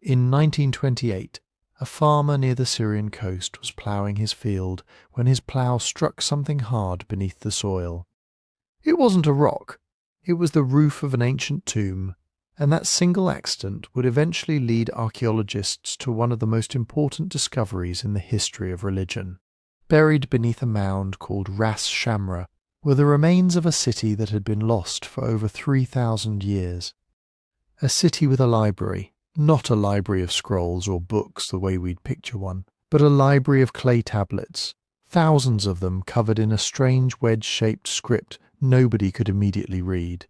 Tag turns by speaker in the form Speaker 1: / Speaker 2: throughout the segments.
Speaker 1: In 1928, a farmer near the Syrian coast was ploughing his field when his plough struck something hard beneath the soil. It wasn't a rock, it was the roof of an ancient tomb, and that single accident would eventually lead archaeologists to one of the most important discoveries in the history of religion. Buried beneath a mound called Ras Shamra were the remains of a city that had been lost for over 3,000 years. A city with a library, not a library of scrolls or books the way we'd picture one, but a library of clay tablets, thousands of them covered in a strange wedge-shaped script nobody could immediately read.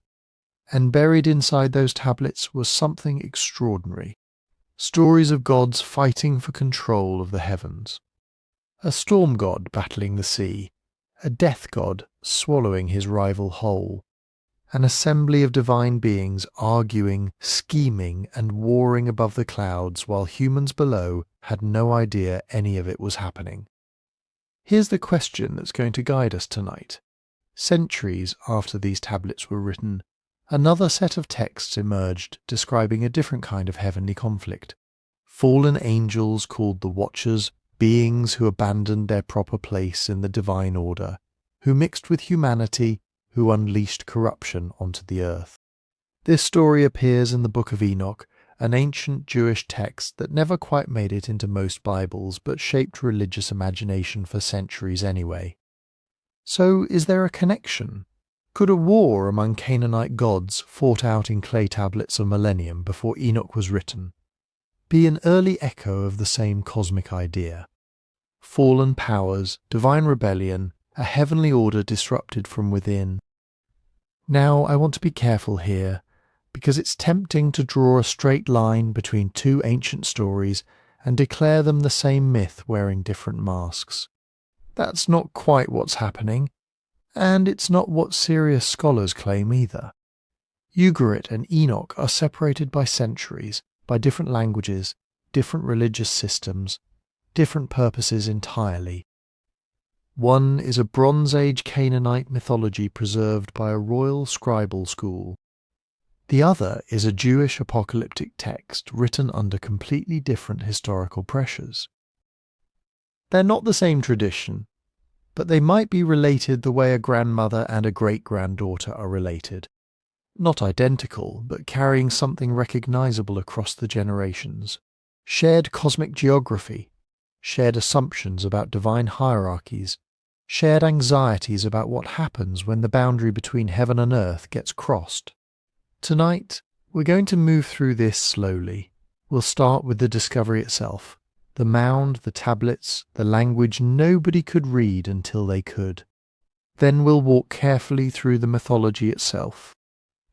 Speaker 1: And buried inside those tablets was something extraordinary. Stories of gods fighting for control of the heavens. A storm god battling the sea, a death god swallowing his rival whole, an assembly of divine beings arguing, scheming, and warring above the clouds while humans below had no idea any of it was happening. Here's the question that's going to guide us tonight. Centuries after these tablets were written, another set of texts emerged describing a different kind of heavenly conflict. Fallen angels called the Watchers, beings who abandoned their proper place in the divine order, who mixed with humanity, who unleashed corruption onto the earth. This story appears in the Book of Enoch, an ancient Jewish text that never quite made it into most Bibles but shaped religious imagination for centuries anyway. So is there a connection? Could a war among Canaanite gods fought out in clay tablets a millennium before Enoch was written be an early echo of the same cosmic idea? Fallen powers, divine rebellion, a heavenly order disrupted from within. Now I want to be careful here, because it's tempting to draw a straight line between two ancient stories and declare them the same myth wearing different masks. That's not quite what's happening, and it's not what serious scholars claim either. Ugarit and Enoch are separated by centuries, by different languages, different religious systems, different purposes entirely. One is a Bronze Age Canaanite mythology preserved by a royal scribal school. The other is a Jewish apocalyptic text written under completely different historical pressures. They're not the same tradition, but they might be related the way a grandmother and a great-granddaughter are related. Not identical, but carrying something recognizable across the generations. Shared cosmic geography, shared assumptions about divine hierarchies, shared anxieties about what happens when the boundary between heaven and earth gets crossed. Tonight, we're going to move through this slowly. We'll start with the discovery itself. The mound, the tablets, the language nobody could read until they could. Then we'll walk carefully through the mythology itself.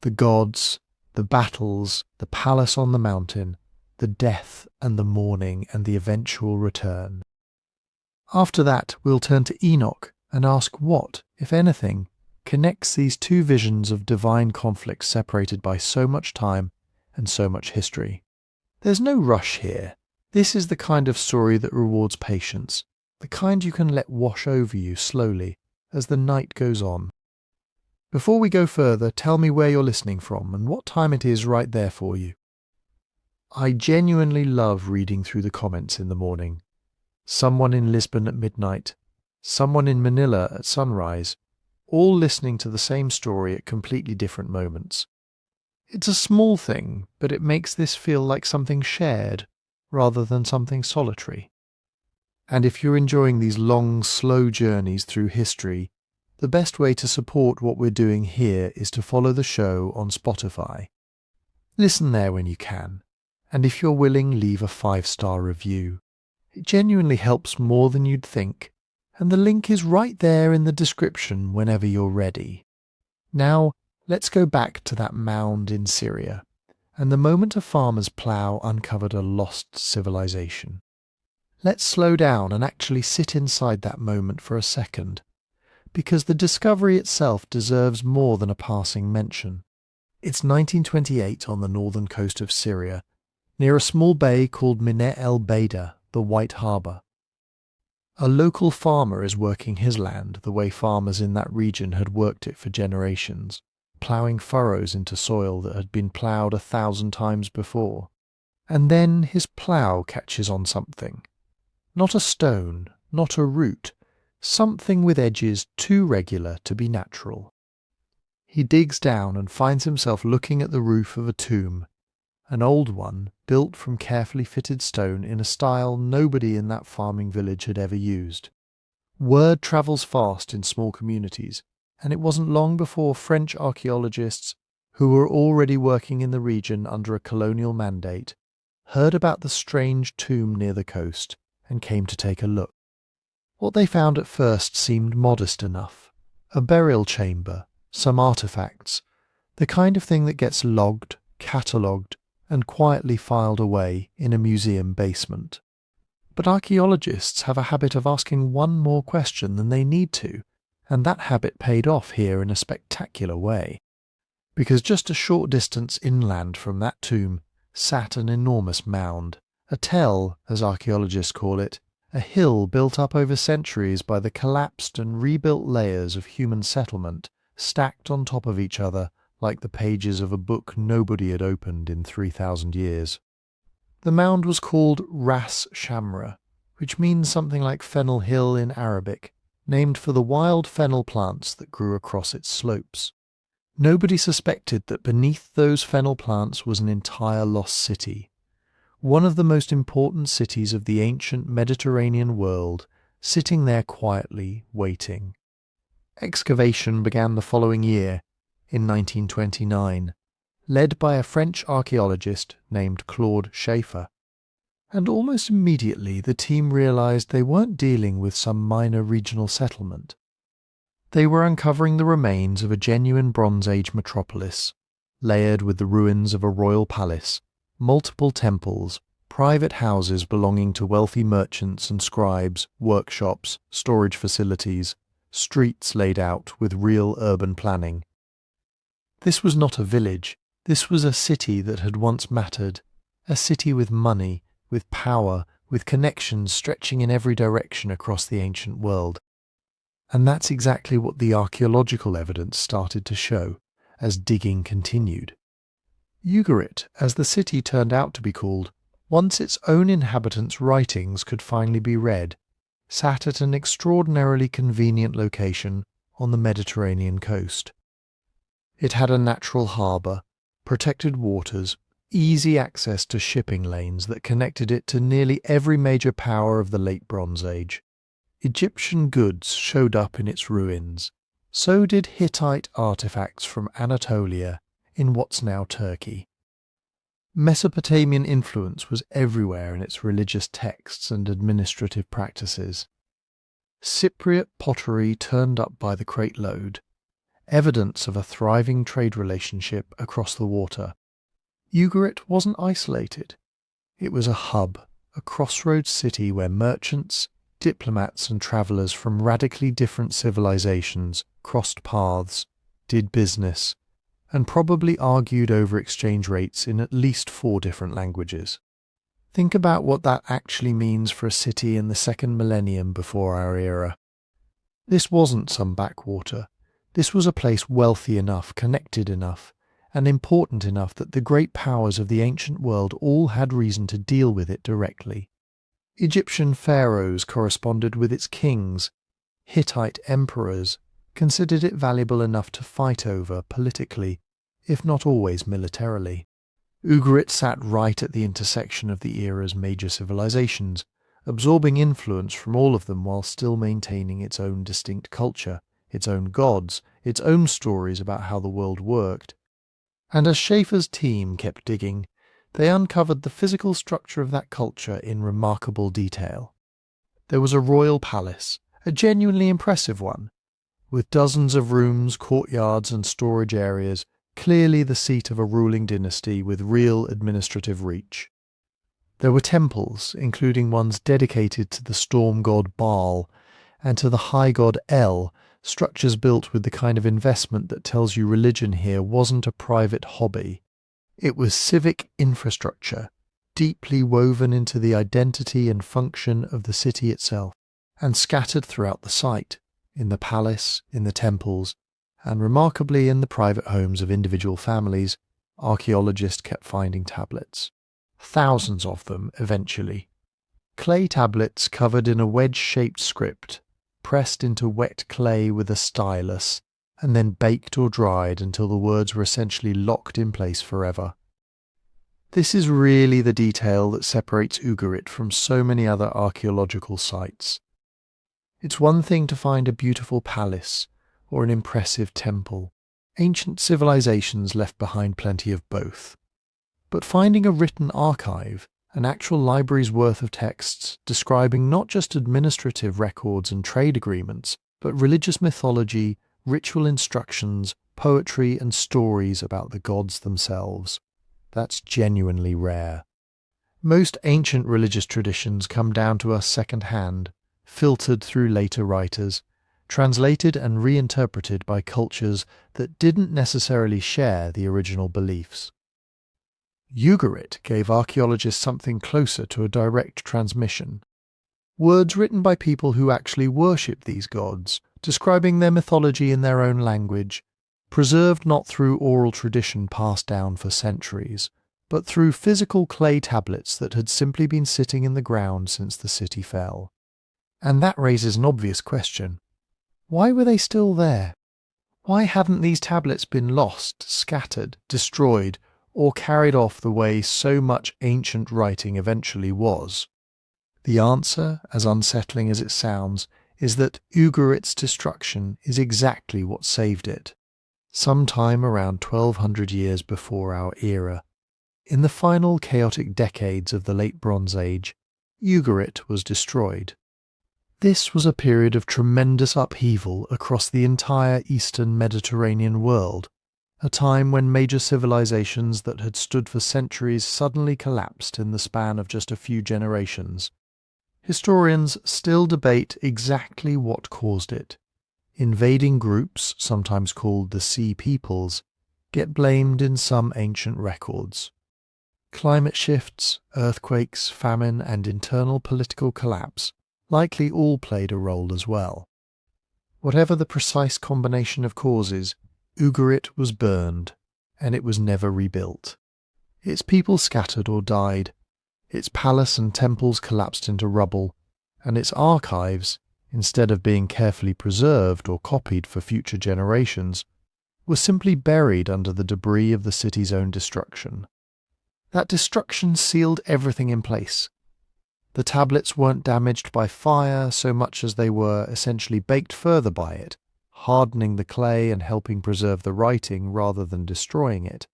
Speaker 1: The gods, the battles, the palace on the mountain, the death and the mourning and the eventual return. After that, we'll turn to Enoch and ask what, if anything, connects these two visions of divine conflict separated by so much time and so much history. There's no rush here. This is the kind of story that rewards patience, the kind you can let wash over you slowly as the night goes on. Before we go further, tell me where you're listening from and what time it is right there for you. I genuinely love reading through the comments in the morning. Someone in Lisbon at midnight, someone in Manila at sunrise, all listening to the same story at completely different moments. It's a small thing, but it makes this feel like something shared, rather than something solitary. And if you're enjoying these long, slow journeys through history, the best way to support what we're doing here is to follow the show on Spotify. Listen there when you can, and if you're willing, leave a 5-star review. It genuinely helps more than you'd think, and the link is right there in the description whenever you're ready. Now, let's go back to that mound in Syria, and the moment a farmer's plough uncovered a lost civilization. Let's slow down and actually sit inside that moment for a second, because the discovery itself deserves more than a passing mention. It's 1928 on the northern coast of Syria, near a small bay called Mineh el-Beida, the White Harbour. A local farmer is working his land the way farmers in that region had worked it for generations, ploughing furrows into soil that had been ploughed 1,000 times before. And then his plough catches on something. Not a stone, not a root, something with edges too regular to be natural. He digs down and finds himself looking at the roof of a tomb, an old one built from carefully fitted stone in a style nobody in that farming village had ever used. Word travels fast in small communities, and it wasn't long before French archaeologists, who were already working in the region under a colonial mandate, heard about the strange tomb near the coast and came to take a look. What they found at first seemed modest enough. A burial chamber, some artefacts, the kind of thing that gets logged, catalogued, and quietly filed away in a museum basement. But archaeologists have a habit of asking one more question than they need to, and that habit paid off here in a spectacular way. Because just a short distance inland from that tomb sat an enormous mound, a tell, as archaeologists call it, a hill built up over centuries by the collapsed and rebuilt layers of human settlement, stacked on top of each other like the pages of a book nobody had opened in 3,000 years. The mound was called Ras Shamra, which means something like Fennel Hill in Arabic, named for the wild fennel plants that grew across its slopes. Nobody suspected that beneath those fennel plants was an entire lost city, one of the most important cities of the ancient Mediterranean world, sitting there quietly, waiting. Excavation began the following year, in 1929, led by a French archaeologist named Claude Schaeffer. And almost immediately the team realized they weren't dealing with some minor regional settlement. They were uncovering the remains of a genuine Bronze Age metropolis, layered with the ruins of a royal palace, multiple temples, private houses belonging to wealthy merchants and scribes, workshops, storage facilities, streets laid out with real urban planning. This was not a village, this was a city that had once mattered, a city with money, with power, with connections stretching in every direction across the ancient world. And that's exactly what the archaeological evidence started to show as digging continued. Ugarit, as the city turned out to be called, once its own inhabitants' writings could finally be read, sat at an extraordinarily convenient location on the Mediterranean coast. It had a natural harbour, protected waters, easy access to shipping lanes that connected it to nearly every major power of the Late Bronze Age. Egyptian goods showed up in its ruins. So did Hittite artifacts from Anatolia in what's now Turkey. Mesopotamian influence was everywhere in its religious texts and administrative practices. Cypriot pottery turned up by the crate load, evidence of a thriving trade relationship across the water. Ugarit wasn't isolated. It was a hub, a crossroads city where merchants, diplomats and travellers from radically different civilizations crossed paths, did business, and probably argued over exchange rates in at least 4 different languages. Think about what that actually means for a city in the 2nd millennium before our era. This wasn't some backwater. This was a place wealthy enough, connected enough, and important enough that the great powers of the ancient world all had reason to deal with it directly. Egyptian pharaohs corresponded with its kings. Hittite emperors considered it valuable enough to fight over politically, if not always militarily. Ugarit sat right at the intersection of the era's major civilizations, absorbing influence from all of them while still maintaining its own distinct culture, its own gods, its own stories about how the world worked. And as Schaeffer's team kept digging, they uncovered the physical structure of that culture in remarkable detail. There was a royal palace, a genuinely impressive one, with dozens of rooms, courtyards and storage areas, clearly the seat of a ruling dynasty with real administrative reach. There were temples, including ones dedicated to the storm god Baal and to the high god El, structures built with the kind of investment that tells you religion here wasn't a private hobby. It was civic infrastructure, deeply woven into the identity and function of the city itself, and scattered throughout the site, in the palace, in the temples, and remarkably in the private homes of individual families. Archaeologists kept finding tablets. thousands of them eventually. Clay tablets covered in a wedge-shaped script, pressed into wet clay with a stylus, and then baked or dried until the words were essentially locked in place forever. This is really the detail that separates Ugarit from so many other archaeological sites. It's one thing to find a beautiful palace or an impressive temple. Ancient civilizations left behind plenty of both. But finding a written archive, an actual library's worth of texts describing not just administrative records and trade agreements, but religious mythology, ritual instructions, poetry and stories about the gods themselves. That's genuinely rare. Most ancient religious traditions come down to us second-hand, filtered through later writers, translated and reinterpreted by cultures that didn't necessarily share the original beliefs. Ugarit gave archaeologists something closer to a direct transmission. Words written by people who actually worship these gods, describing their mythology in their own language, preserved not through oral tradition passed down for centuries, but through physical clay tablets that had simply been sitting in the ground since the city fell. And that raises an obvious question. Why were they still there? Why hadn't these tablets been lost, scattered, destroyed, or carried off the way so much ancient writing eventually was? The answer, as unsettling as it sounds, is that Ugarit's destruction is exactly what saved it. Sometime around 1200 years before our era, in the final chaotic decades of the Late Bronze Age, Ugarit was destroyed. This was a period of tremendous upheaval across the entire eastern Mediterranean world, a time when major civilizations that had stood for centuries suddenly collapsed in the span of just a few generations. Historians still debate exactly what caused it. Invading groups, sometimes called the Sea Peoples, get blamed in some ancient records. Climate shifts, earthquakes, famine, and internal political collapse likely all played a role as well. Whatever the precise combination of causes, Ugarit was burned, and it was never rebuilt. Its people scattered or died, its palace and temples collapsed into rubble, and its archives, instead of being carefully preserved or copied for future generations, were simply buried under the debris of the city's own destruction. That destruction sealed everything in place. The tablets weren't damaged by fire so much as they were essentially baked further by it, hardening the clay and helping preserve the writing rather than destroying it.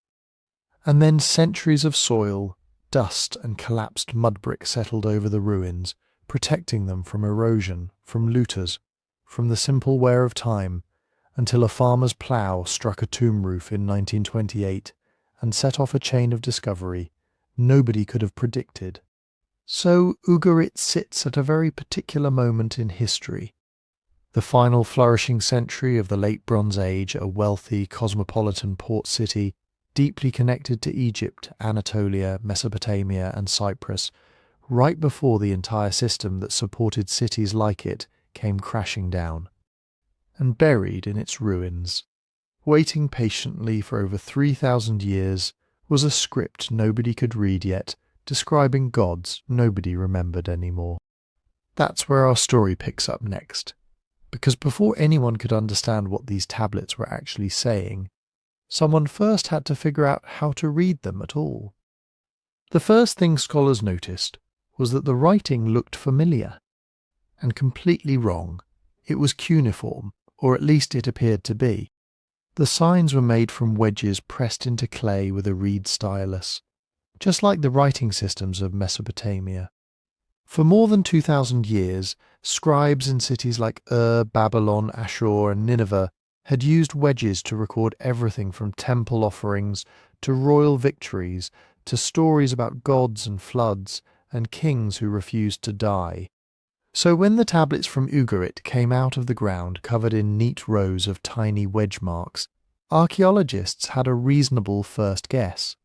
Speaker 1: And then centuries of soil, dust and collapsed mud brick settled over the ruins, protecting them from erosion, from looters, from the simple wear of time, until a farmer's plough struck a tomb roof in 1928 and set off a chain of discovery nobody could have predicted. So Ugarit sits at a very particular moment in history. The final flourishing century of the Late Bronze Age, a wealthy, cosmopolitan port city, deeply connected to Egypt, Anatolia, Mesopotamia and Cyprus, right before the entire system that supported cities like it came crashing down. And buried in its ruins, waiting patiently for over 3,000 years, was a script nobody could read yet, describing gods nobody remembered anymore. That's where our story picks up next, because before anyone could understand what these tablets were actually saying, someone first had to figure out how to read them at all. The first thing scholars noticed was that the writing looked familiar, and completely wrong. It was cuneiform, or at least it appeared to be. The signs were made from wedges pressed into clay with a reed stylus, just like the writing systems of Mesopotamia. For more than 2,000 years, scribes in cities like Babylon, Asherah, and Nineveh had used wedges to record everything from temple offerings to royal victories to stories about gods and floods and kings who refused to die. So when the tablets from Ugarit came out of the ground covered in neat rows of tiny wedge marks, archaeologists had a reasonable first guess.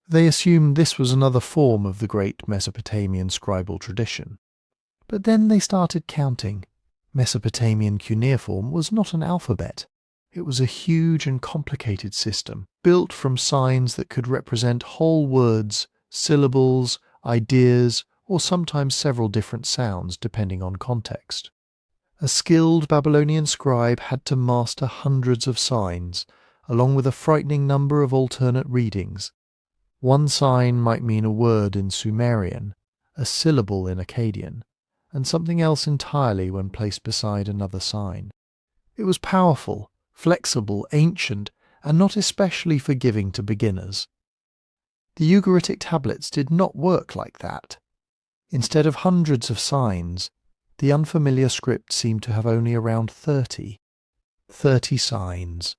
Speaker 1: They assumed this was another form of the great Mesopotamian scribal tradition. But then they started counting. Mesopotamian cuneiform was not an alphabet. It was a huge and complicated system, built from signs that could represent whole words, syllables, ideas, or sometimes several different sounds depending on context. A skilled Babylonian scribe had to master hundreds of signs, along with a frightening number of alternate readings. One sign might mean a word in Sumerian, a syllable in Akkadian, and something else entirely when placed beside another sign. It was powerful, flexible, ancient, and not especially forgiving to beginners. The Ugaritic tablets did not work like that. Instead of hundreds of signs, the unfamiliar script seemed to have only around 30. 30 signs.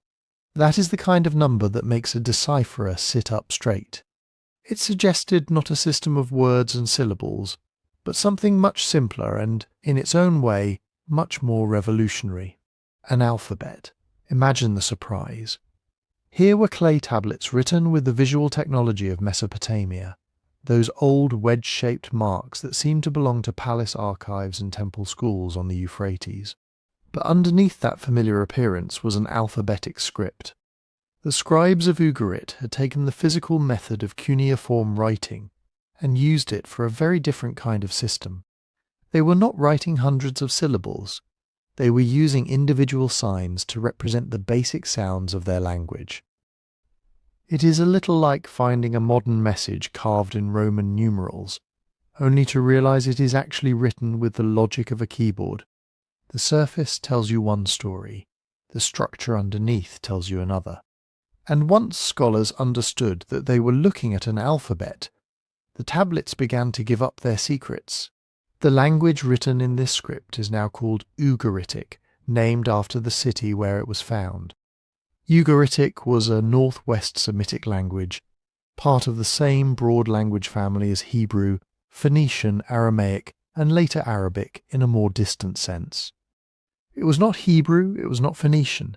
Speaker 1: That is the kind of number that makes a decipherer sit up straight. It suggested not a system of words and syllables, but something much simpler and, in its own way, much more revolutionary. An alphabet. Imagine the surprise. Here were clay tablets written with the visual technology of Mesopotamia, those old wedge-shaped marks that seemed to belong to palace archives and temple schools on the Euphrates. But underneath that familiar appearance was an alphabetic script. The scribes of Ugarit had taken the physical method of cuneiform writing and used it for a very different kind of system. They were not writing hundreds of syllables. They were using individual signs to represent the basic sounds of their language. It is a little like finding a modern message carved in Roman numerals, only to realize it is actually written with the logic of a keyboard. The surface tells you one story, the structure underneath tells you another. And once scholars understood that they were looking at an alphabet, the tablets began to give up their secrets. The language written in this script is now called Ugaritic, named after the city where it was found. Ugaritic was a northwest Semitic language, part of the same broad language family as Hebrew, Phoenician, Aramaic, and later Arabic in a more distant sense. It was not Hebrew, it was not Phoenician,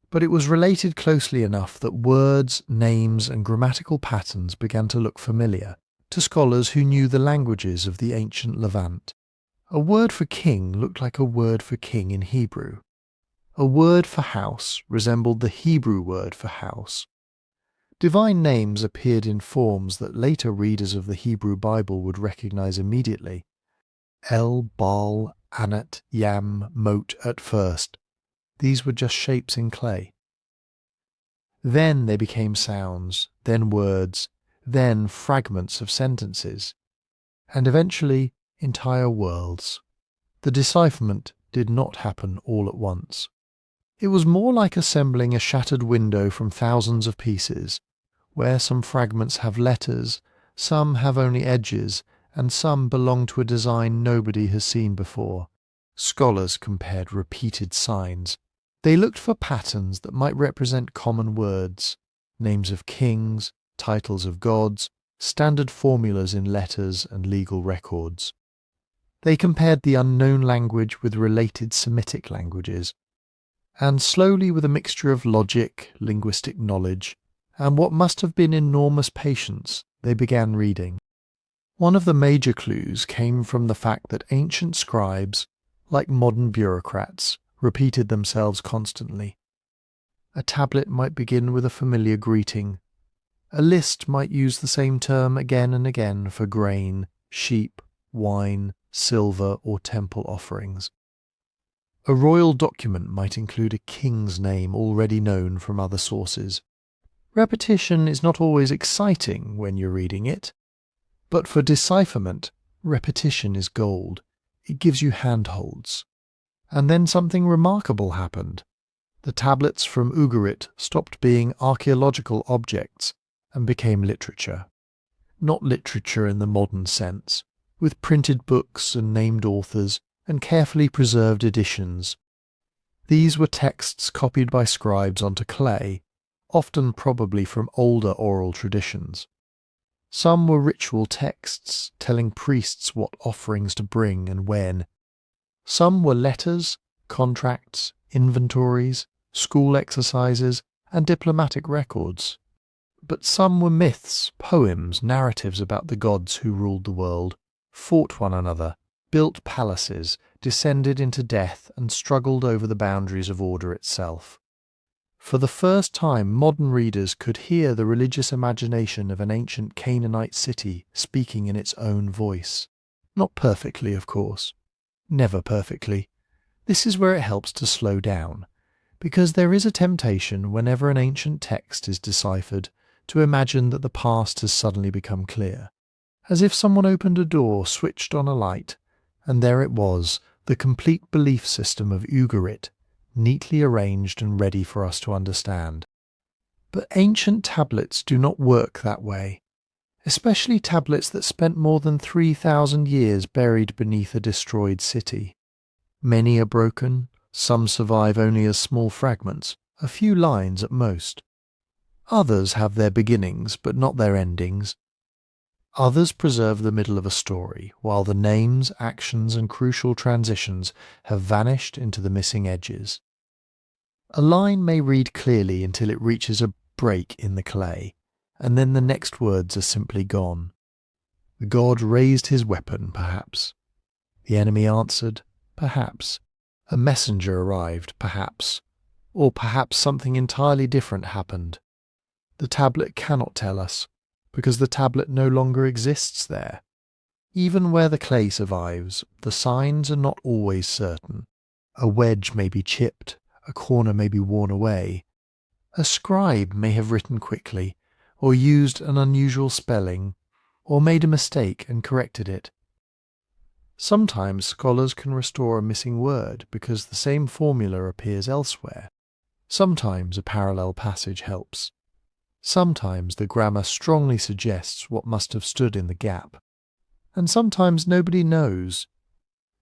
Speaker 1: but it was related closely enough that words, names, and grammatical patterns began to look familiar to scholars who knew the languages of the ancient Levant. A word for king looked like a word for king in Hebrew. A word for house resembled the Hebrew word for house. Divine names appeared in forms that later readers of the Hebrew Bible would recognize immediately. El, Baal, Anat, Yam, Mot at first. These were just shapes in clay. Then they became sounds, then words, then fragments of sentences, and eventually entire worlds. The decipherment did not happen all at once. It was more like assembling a shattered window from thousands of pieces, where some fragments have letters, some have only edges, and some belong to a design nobody has seen before. Scholars compared repeated signs. They looked for patterns that might represent common words, names of kings, titles of gods, standard formulas in letters and legal records. They compared the unknown language with related Semitic languages, and slowly, with a mixture of logic, linguistic knowledge, and what must have been enormous patience, they began reading. One of the major clues came from the fact that ancient scribes, like modern bureaucrats, repeated themselves constantly. A tablet might begin with a familiar greeting. A list might use the same term again and again for grain, sheep, wine, silver, or temple offerings. A royal document might include a king's name already known from other sources. Repetition is not always exciting when you're reading it, but for decipherment, repetition is gold. It gives you handholds. And then something remarkable happened. The tablets from Ugarit stopped being archaeological objects and became literature. Not literature in the modern sense, with printed books and named authors and carefully preserved editions. These were texts copied by scribes onto clay, often probably from older oral traditions. Some were ritual texts telling priests what offerings to bring and when. Some were letters, contracts, inventories, school exercises, and diplomatic records. But some were myths, poems, narratives about the gods who ruled the world, fought one another, built palaces, descended into death, and struggled over the boundaries of order itself. For the first time, modern readers could hear the religious imagination of an ancient Canaanite city speaking in its own voice. Not perfectly, of course. Never perfectly. This is where it helps to slow down, because there is a temptation whenever an ancient text is deciphered to imagine that the past has suddenly become clear, as if someone opened a door, switched on a light, and there it was, the complete belief system of Ugarit, neatly arranged and ready for us to understand. But ancient tablets do not work that way, especially tablets that spent more than 3,000 years buried beneath a destroyed city. Many are broken, some survive only as small fragments, a few lines at most. Others have their beginnings, but not their endings. Others preserve the middle of a story, while the names, actions, and crucial transitions have vanished into the missing edges. A line may read clearly until it reaches a break in the clay, and then the next words are simply gone. The god raised his weapon, perhaps. The enemy answered, perhaps. A messenger arrived, perhaps. Or perhaps something entirely different happened. The tablet cannot tell us, because the tablet no longer exists there. Even where the clay survives, the signs are not always certain. A wedge may be chipped, a corner may be worn away. A scribe may have written quickly, or used an unusual spelling, or made a mistake and corrected it. Sometimes scholars can restore a missing word because the same formula appears elsewhere. Sometimes a parallel passage helps. Sometimes the grammar strongly suggests what must have stood in the gap. And sometimes nobody knows.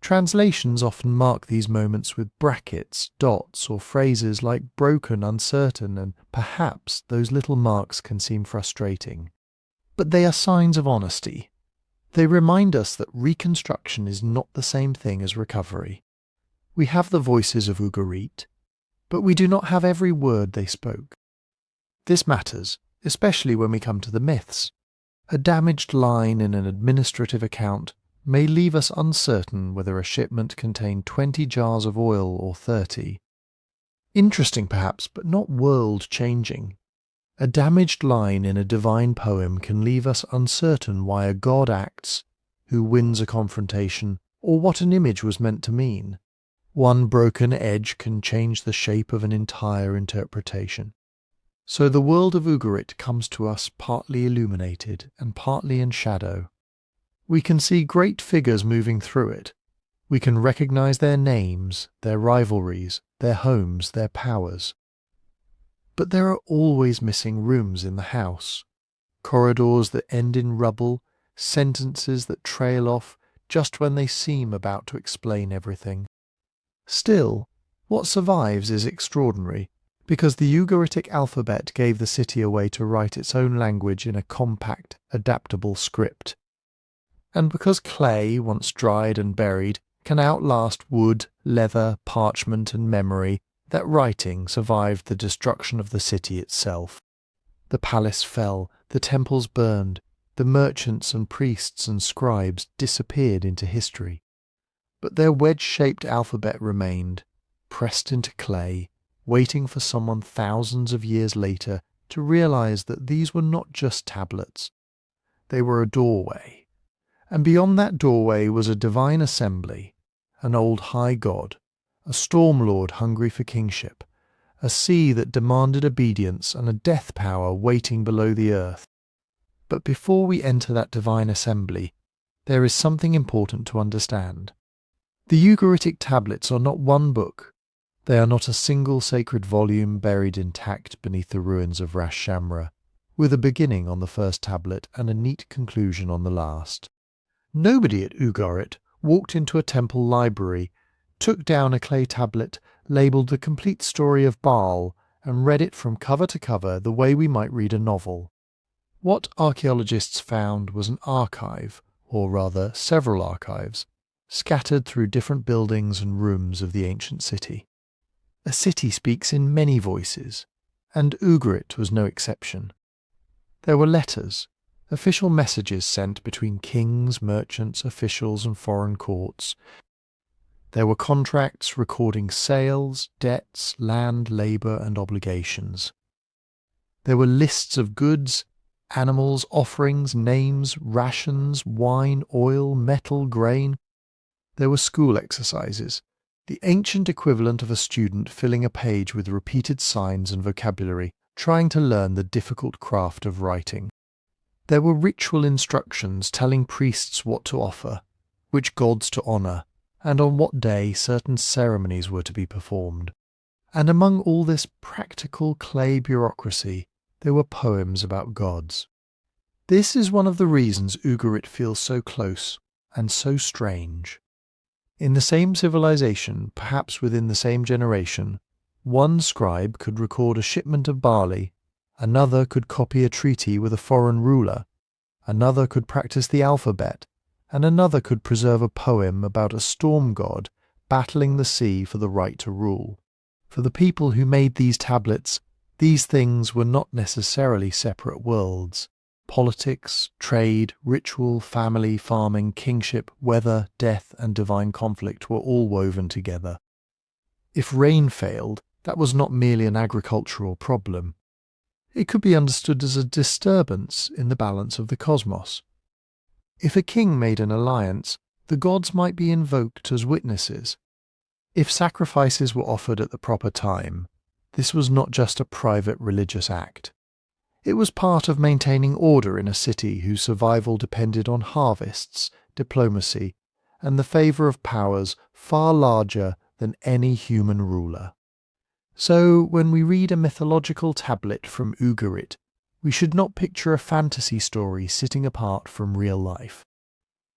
Speaker 1: Translations often mark these moments with brackets, dots, or phrases like broken, uncertain, and perhaps those little marks can seem frustrating. But they are signs of honesty. They remind us that reconstruction is not the same thing as recovery. We have the voices of Ugarit, but we do not have every word they spoke. This matters, especially when we come to the myths. A damaged line in an administrative account may leave us uncertain whether a shipment contained 20 jars of oil or 30. Interesting perhaps, but not world-changing. A damaged line in a divine poem can leave us uncertain why a god acts, who wins a confrontation, or what an image was meant to mean. One broken edge can change the shape of an entire interpretation. So the world of Ugarit comes to us partly illuminated and partly in shadow. We can see great figures moving through it. We can recognize their names, their rivalries, their homes, their powers. But there are always missing rooms in the house, corridors that end in rubble, sentences that trail off just when they seem about to explain everything. Still, what survives is extraordinary, because the Ugaritic alphabet gave the city a way to write its own language in a compact, adaptable script. And because clay, once dried and buried, can outlast wood, leather, parchment, and memory, that writing survived the destruction of the city itself. The palace fell, the temples burned, the merchants and priests and scribes disappeared into history. But their wedge-shaped alphabet remained, pressed into clay, waiting for someone thousands of years later to realize that these were not just tablets. They were a doorway. And beyond that doorway was a divine assembly, an old high god, a storm lord hungry for kingship, a sea that demanded obedience, and a death power waiting below the earth. But before we enter that divine assembly, there is something important to understand. The Ugaritic tablets are not one book. They are not a single sacred volume buried intact beneath the ruins of Ras Shamra, with a beginning on the first tablet and a neat conclusion on the last. Nobody at Ugarit walked into a temple library, took down a clay tablet labelled The Complete Story of Baal, and read it from cover to cover the way we might read a novel. What archaeologists found was an archive, or rather several archives, scattered through different buildings and rooms of the ancient city. A city speaks in many voices, and Ugarit was no exception. There were letters, official messages sent between kings, merchants, officials, and foreign courts. There were contracts recording sales, debts, land, labour, and obligations. There were lists of goods, animals, offerings, names, rations, wine, oil, metal, grain. There were school exercises, the ancient equivalent of a student filling a page with repeated signs and vocabulary, trying to learn the difficult craft of writing. There were ritual instructions telling priests what to offer, which gods to honour, and on what day certain ceremonies were to be performed. And among all this practical clay bureaucracy, there were poems about gods. This is one of the reasons Ugarit feels so close and so strange. In the same civilization, perhaps within the same generation, one scribe could record a shipment of barley, another could copy a treaty with a foreign ruler, another could practice the alphabet, and another could preserve a poem about a storm god battling the sea for the right to rule. For the people who made these tablets, these things were not necessarily separate worlds. Politics, trade, ritual, family, farming, kingship, weather, death, and divine conflict were all woven together. If rain failed, that was not merely an agricultural problem. It could be understood as a disturbance in the balance of the cosmos. If a king made an alliance, the gods might be invoked as witnesses. If sacrifices were offered at the proper time, this was not just a private religious act. It was part of maintaining order in a city whose survival depended on harvests, diplomacy, and the favour of powers far larger than any human ruler. So, when we read a mythological tablet from Ugarit, we should not picture a fantasy story sitting apart from real life.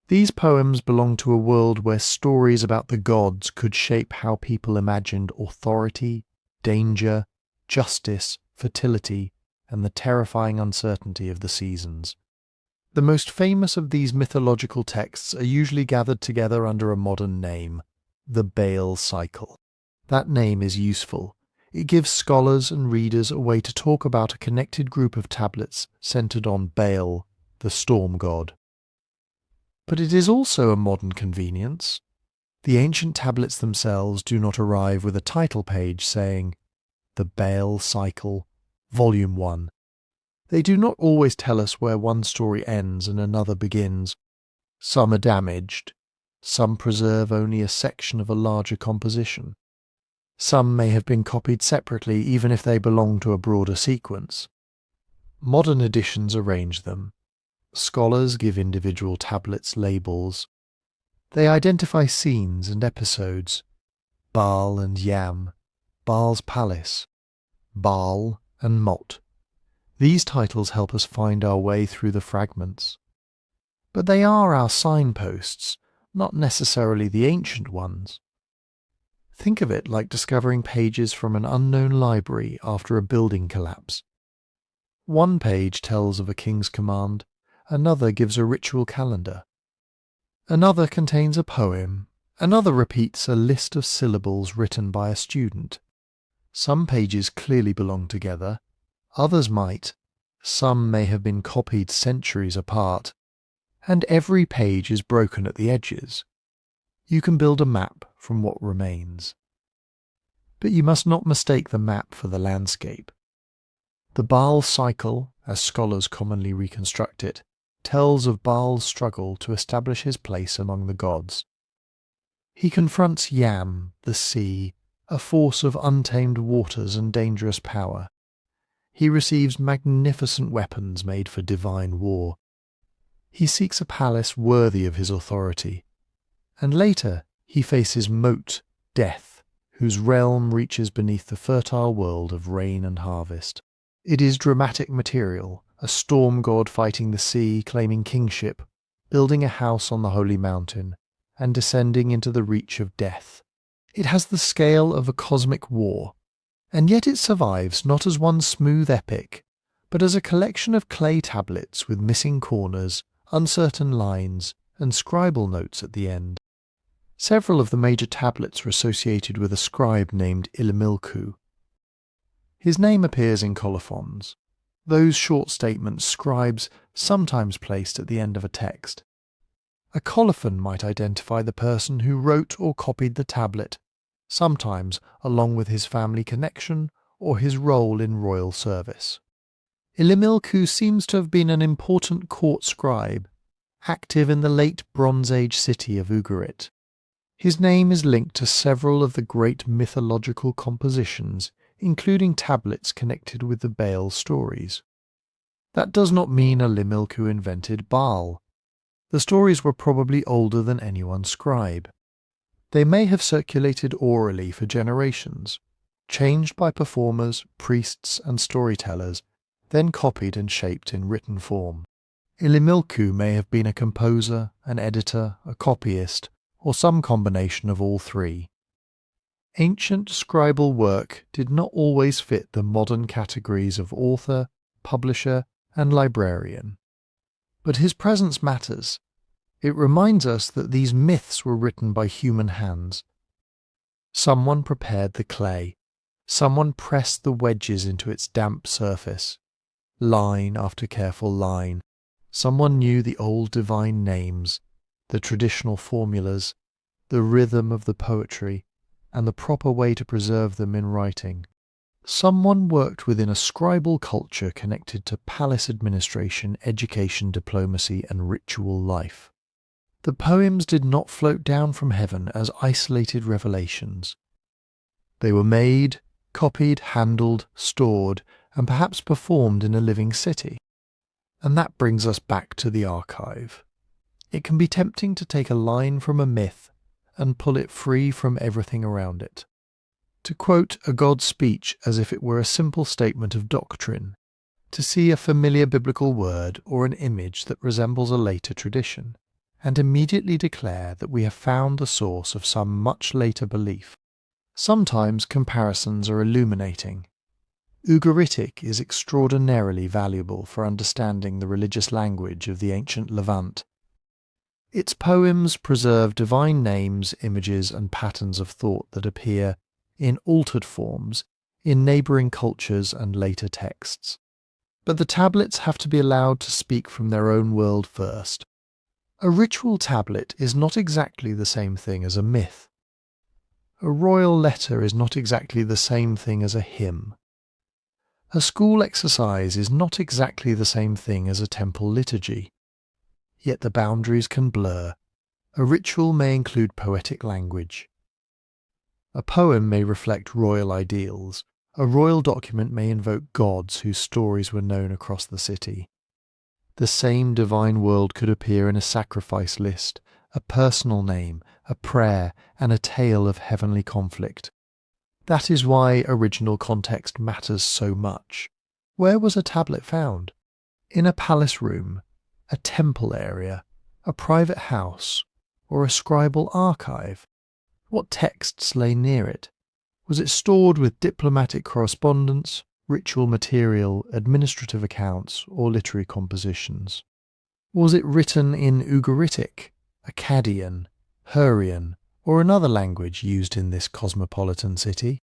Speaker 1: These poems belong to a world where stories about the gods could shape how people imagined authority, danger, justice, fertility, and the terrifying uncertainty of the seasons. The most famous of these mythological texts are usually gathered together under a modern name, the Baal Cycle. That name is useful. It gives scholars and readers a way to talk about a connected group of tablets centered on Baal, the storm god. But it is also a modern convenience. The ancient tablets themselves do not arrive with a title page saying, The Baal Cycle, Volume 1. They do not always tell us where one story ends and another begins. Some are damaged. Some preserve only a section of a larger composition. Some may have been copied separately even if they belong to a broader sequence. Modern editions arrange them. Scholars give individual tablets labels. They identify scenes and episodes. Baal and Yam, Baal's palace, Baal and Mot. These titles help us find our way through the fragments. But they are our signposts, not necessarily the ancient ones. Think of it like discovering pages from an unknown library after a building collapse. One page tells of a king's command, another gives a ritual calendar. Another contains a poem, another repeats a list of syllables written by a student. Some pages clearly belong together, others might, some may have been copied centuries apart, and every page is broken at the edges. You can build a map from what remains. But you must not mistake the map for the landscape. The Baal Cycle, as scholars commonly reconstruct it, tells of Baal's struggle to establish his place among the gods. He confronts Yam, the sea, a force of untamed waters and dangerous power. He receives magnificent weapons made for divine war. He seeks a palace worthy of his authority. And later he faces Mot, death, whose realm reaches beneath the fertile world of rain and harvest. It is dramatic material, a storm god fighting the sea, claiming kingship, building a house on the holy mountain, and descending into the reach of death. It has the scale of a cosmic war, and yet it survives not as one smooth epic, but as a collection of clay tablets with missing corners, uncertain lines, and scribal notes at the end. Several of the major tablets are associated with a scribe named Illuminate. His name appears in colophons, those short statements scribes sometimes placed at the end of a text. A colophon might identify the person who wrote or copied the tablet, sometimes along with his family connection or his role in royal service. Ilimilku seems to have been an important court scribe, active in the Late Bronze Age city of Ugarit. His name is linked to several of the great mythological compositions, including tablets connected with the Baal stories. That does not mean Ilimilku invented Baal. The stories were probably older than anyone's scribe. They may have circulated orally for generations, changed by performers, priests, and storytellers, then copied and shaped in written form. Ilimilku may have been a composer, an editor, a copyist, or some combination of all three. Ancient scribal work did not always fit the modern categories of author, publisher, and librarian. But his presence matters. It reminds us that these myths were written by human hands. Someone prepared the clay. Someone pressed the wedges into its damp surface. Line after careful line. Someone knew the old divine names, the traditional formulas, the rhythm of the poetry, and the proper way to preserve them in writing. Someone worked within a scribal culture connected to palace administration, education, diplomacy, and ritual life. The poems did not float down from heaven as isolated revelations. They were made, copied, handled, stored, and perhaps performed in a living city. And that brings us back to the archive. It can be tempting to take a line from a myth and pull it free from everything around it. To quote a God's speech as if it were a simple statement of doctrine, to see a familiar biblical word or an image that resembles a later tradition, and immediately declare that we have found the source of some much later belief. Sometimes comparisons are illuminating. Ugaritic is extraordinarily valuable for understanding the religious language of the ancient Levant. Its poems preserve divine names, images, and patterns of thought that appear, in altered forms, in neighbouring cultures and later texts. But the tablets have to be allowed to speak from their own world first. A ritual tablet is not exactly the same thing as a myth. A royal letter is not exactly the same thing as a hymn. A school exercise is not exactly the same thing as a temple liturgy. Yet the boundaries can blur. A ritual may include poetic language. A poem may reflect royal ideals. A royal document may invoke gods whose stories were known across the city. The same divine world could appear in a sacrifice list, a personal name, a prayer, and a tale of heavenly conflict. That is why original context matters so much. Where was a tablet found? In a palace room, a temple area, a private house, or a scribal archive? What texts lay near it? Was it stored with diplomatic correspondence, ritual material, administrative accounts, or literary compositions? Was it written in Ugaritic, Akkadian, Hurrian, or another language used in this cosmopolitan city?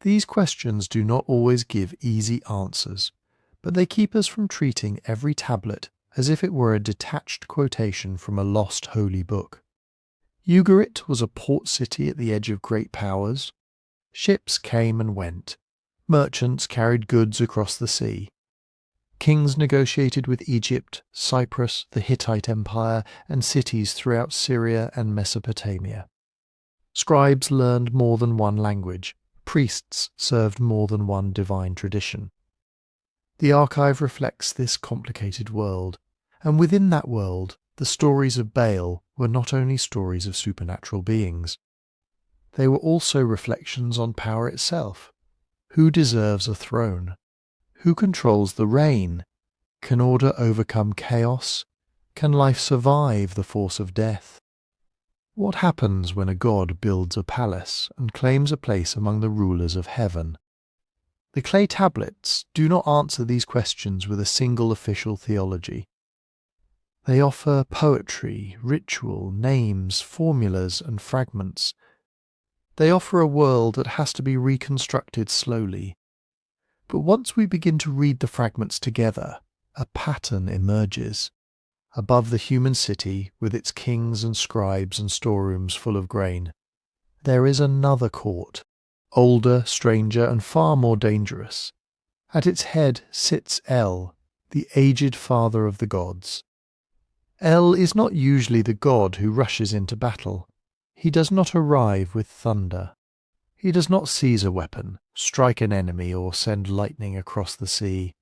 Speaker 1: These questions do not always give easy answers, but they keep us from treating every tablet as if it were a detached quotation from a lost holy book. Ugarit was a port city at the edge of great powers. Ships came and went. Merchants carried goods across the sea. Kings negotiated with Egypt, Cyprus, the Hittite Empire, and cities throughout Syria and Mesopotamia. Scribes learned more than one language. Priests served more than one divine tradition. The archive reflects this complicated world, and within that world, the stories of Baal were not only stories of supernatural beings. They were also reflections on power itself. Who deserves a throne? Who controls the rain? Can order overcome chaos? Can life survive the force of death? What happens when a god builds a palace and claims a place among the rulers of heaven? The clay tablets do not answer these questions with a single official theology. They offer poetry, ritual, names, formulas, and fragments. They offer a world that has to be reconstructed slowly. But once we begin to read the fragments together, a pattern emerges. above the human city with its kings and scribes and storerooms full of grain, there is another court, older, stranger, and far more dangerous. At its head sits El, the aged father of the gods. El is not usually the god who rushes into battle. He does not arrive with thunder. He does not seize a weapon, strike an enemy, or send lightning across the sea.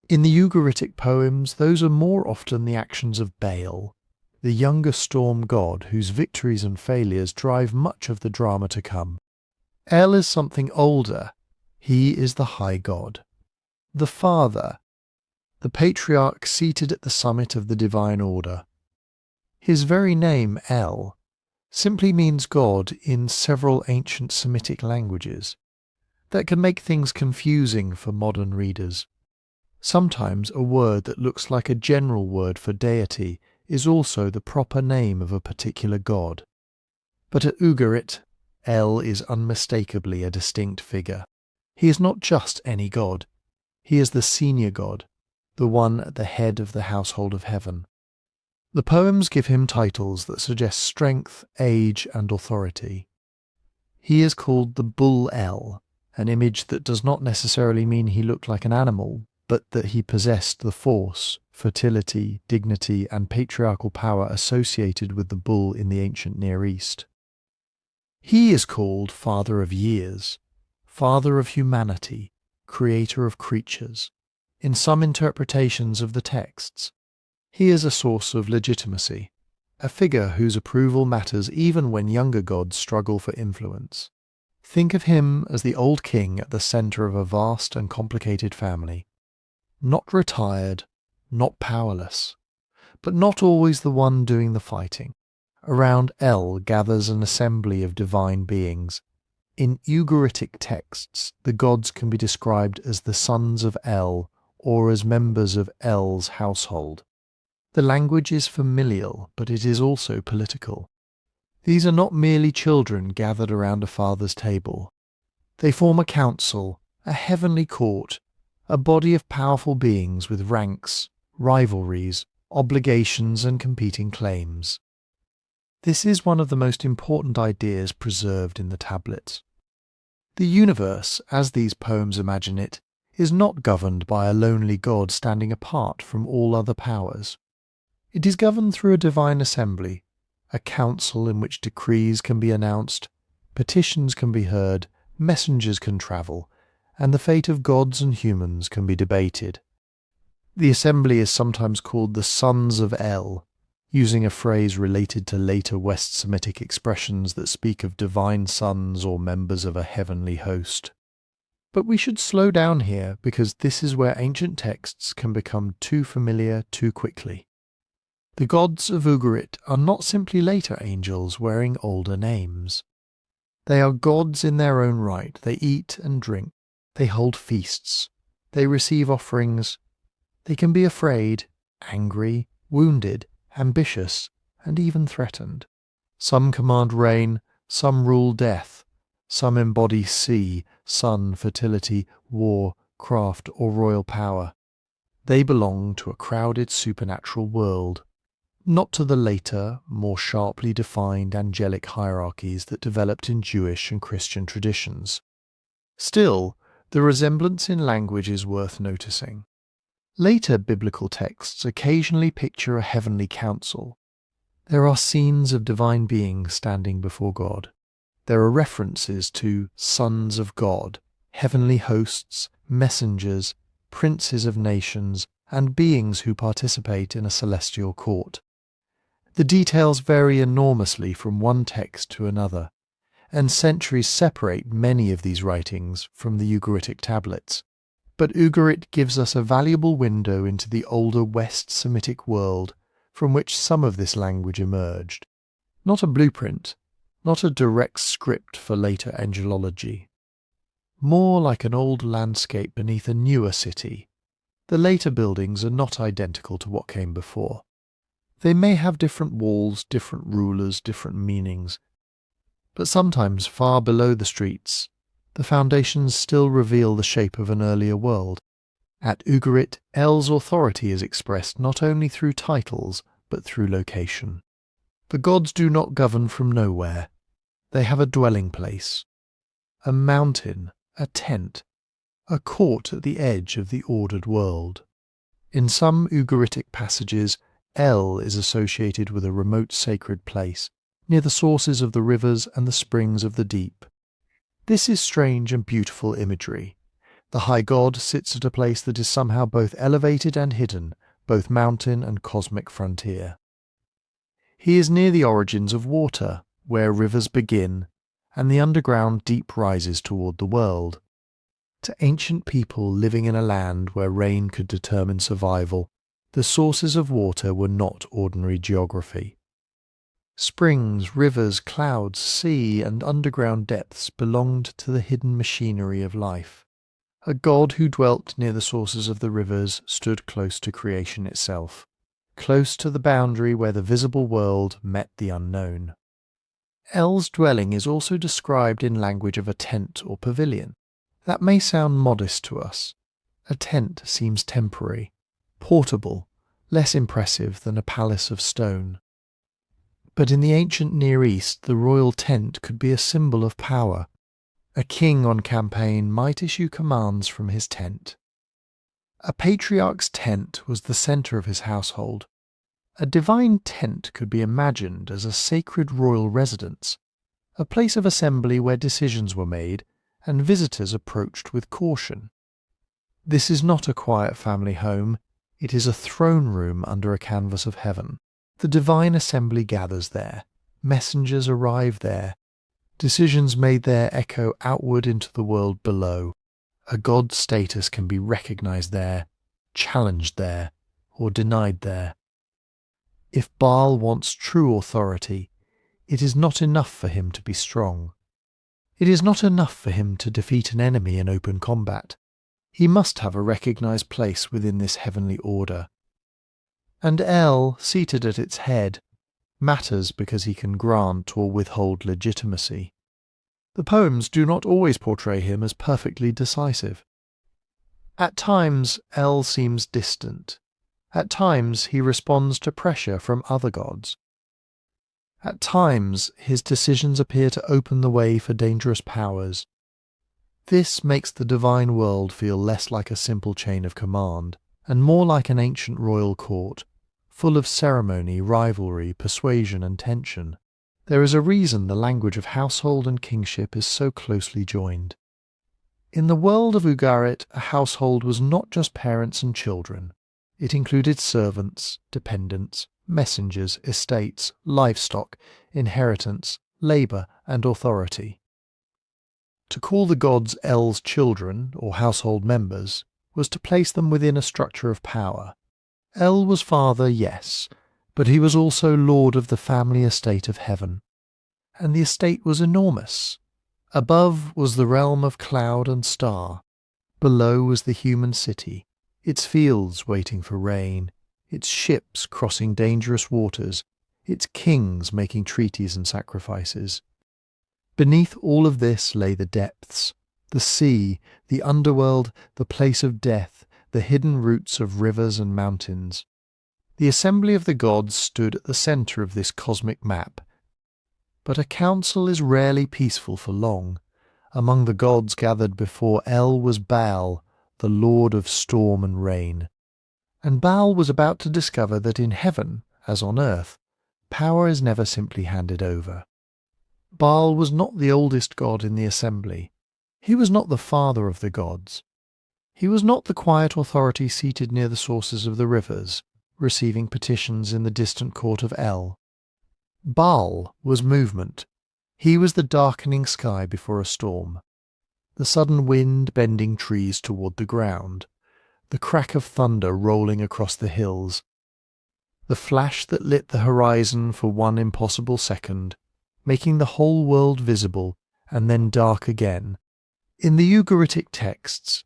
Speaker 1: In the Ugaritic poems, those are more often the actions of Baal, the younger storm god whose victories and failures drive much of the drama to come. El is something older. He is the high god, the father, the patriarch seated at the summit of the divine order. His very name, El, simply means God in several ancient Semitic languages. That can make things confusing for modern readers. Sometimes a word that looks like a general word for deity is also the proper name of a particular god. But at Ugarit, El is unmistakably a distinct figure. He is not just any god. He is the senior god, the one at the head of the household of heaven. The poems give him titles that suggest strength, age, and authority. He is called the Bull El, an image that does not necessarily mean he looked like an animal, but that he possessed the force, fertility, dignity, and patriarchal power associated with the bull in the ancient Near East. He is called Father of Years, Father of Humanity, Creator of Creatures, in some interpretations of the texts. He is a source of legitimacy, a figure whose approval matters even when younger gods struggle for influence. Think of him as the old king at the centre of a vast and complicated family. Not retired, not powerless, but not always the one doing the fighting. Around El gathers an assembly of divine beings. In Ugaritic texts, the gods can be described as the sons of El or as members of El's household. The language is familial, but it is also political. These are not merely children gathered around a father's table. They form a council, a heavenly court, a body of powerful beings with ranks, rivalries, obligations, and competing claims. This is one of the most important ideas preserved in the tablets. The universe, as these poems imagine it, is not governed by a lonely god standing apart from all other powers. It is governed through a divine assembly, a council in which decrees can be announced, petitions can be heard, messengers can travel, and the fate of gods and humans can be debated. The assembly is sometimes called the Sons of El, using a phrase related to later West Semitic expressions that speak of divine sons or members of a heavenly host. But we should slow down here because this is where ancient texts can become too familiar too quickly. The gods of Ugarit are not simply later angels wearing older names. They are gods in their own right. They eat and drink. They hold feasts. They receive offerings. They can be afraid, angry, wounded, ambitious, and even threatened. Some command rain, some rule death, some embody sea, sun, fertility, war, craft, or royal power. They belong to a crowded supernatural world, not to the later, more sharply defined angelic hierarchies that developed in Jewish and Christian traditions. Still, the resemblance in language is worth noticing. Later biblical texts occasionally picture a heavenly council. There are scenes of divine beings standing before God. There are references to sons of God, heavenly hosts, messengers, princes of nations, and beings who participate in a celestial court. The details vary enormously from one text to another, and centuries separate many of these writings from the Ugaritic tablets. But Ugarit gives us a valuable window into the older West Semitic world from which some of this language emerged. Not a blueprint, not a direct script for later angelology. More like an old landscape beneath a newer city. The later buildings are not identical to what came before. They may have different walls, different rulers, different meanings, but sometimes far below the streets, the foundations still reveal the shape of an earlier world. At Ugarit, El's authority is expressed not only through titles, but through location. The gods do not govern from nowhere. They have a dwelling place, a mountain, a tent, a court at the edge of the ordered world. In some Ugaritic passages, El is associated with a remote sacred place, near the sources of the rivers and the springs of the deep. This is strange and beautiful imagery. The high god sits at a place that is somehow both elevated and hidden, both mountain and cosmic frontier. He is near the origins of water, where rivers begin, and the underground deep rises toward the world. To ancient people living in a land where rain could determine survival, the sources of water were not ordinary geography. Springs, rivers, clouds, sea, and underground depths belonged to the hidden machinery of life. A god who dwelt near the sources of the rivers stood close to creation itself, close to the boundary where the visible world met the unknown. El's dwelling is also described in language of a tent or pavilion. That may sound modest to us. A tent seems temporary, portable, less impressive than a palace of stone. But in the ancient Near East, the royal tent could be a symbol of power. A king on campaign might issue commands from his tent. A patriarch's tent was the centre of his household. A divine tent could be imagined as a sacred royal residence, a place of assembly where decisions were made and visitors approached with caution. This is not a quiet family home, it is a throne room under a canvas of heaven. The divine assembly gathers there, messengers arrive there, decisions made there echo outward into the world below. A god's status can be recognized there, challenged there, or denied there. If Baal wants true authority, it is not enough for him to be strong. It is not enough for him to defeat an enemy in open combat. He must have a recognized place within this heavenly order. And El, seated at its head, matters because he can grant or withhold legitimacy. The poems do not always portray him as perfectly decisive. At times, El seems distant. At times, he responds to pressure from other gods. At times, his decisions appear to open the way for dangerous powers. This makes the divine world feel less like a simple chain of command, and more like an ancient royal court, full of ceremony, rivalry, persuasion, and tension. There is a reason the language of household and kingship is so closely joined. In the world of Ugarit, a household was not just parents and children. It included servants, dependents, messengers, estates, livestock, inheritance, labour, and authority. To call the gods El's children, or household members, was to place them within a structure of power. El was father, yes, but he was also lord of the family estate of heaven. And the estate was enormous. Above was the realm of cloud and star. Below was the human city, its fields waiting for rain, its ships crossing dangerous waters, its kings making treaties and sacrifices. Beneath all of this lay the depths, the sea, the underworld, the place of death, the hidden roots of rivers and mountains. The assembly of the gods stood at the centre of this cosmic map. But a council is rarely peaceful for long. Among the gods gathered before El was Baal, the lord of storm and rain. And Baal was about to discover that in heaven, as on earth, power is never simply handed over. Baal was not the oldest god in the assembly. He was not the father of the gods. He was not the quiet authority seated near the sources of the rivers, receiving petitions in the distant court of El. Baal was movement. He was the darkening sky before a storm, the sudden wind bending trees toward the ground, the crack of thunder rolling across the hills, the flash that lit the horizon for one impossible second, making the whole world visible and then dark again. In the Ugaritic texts,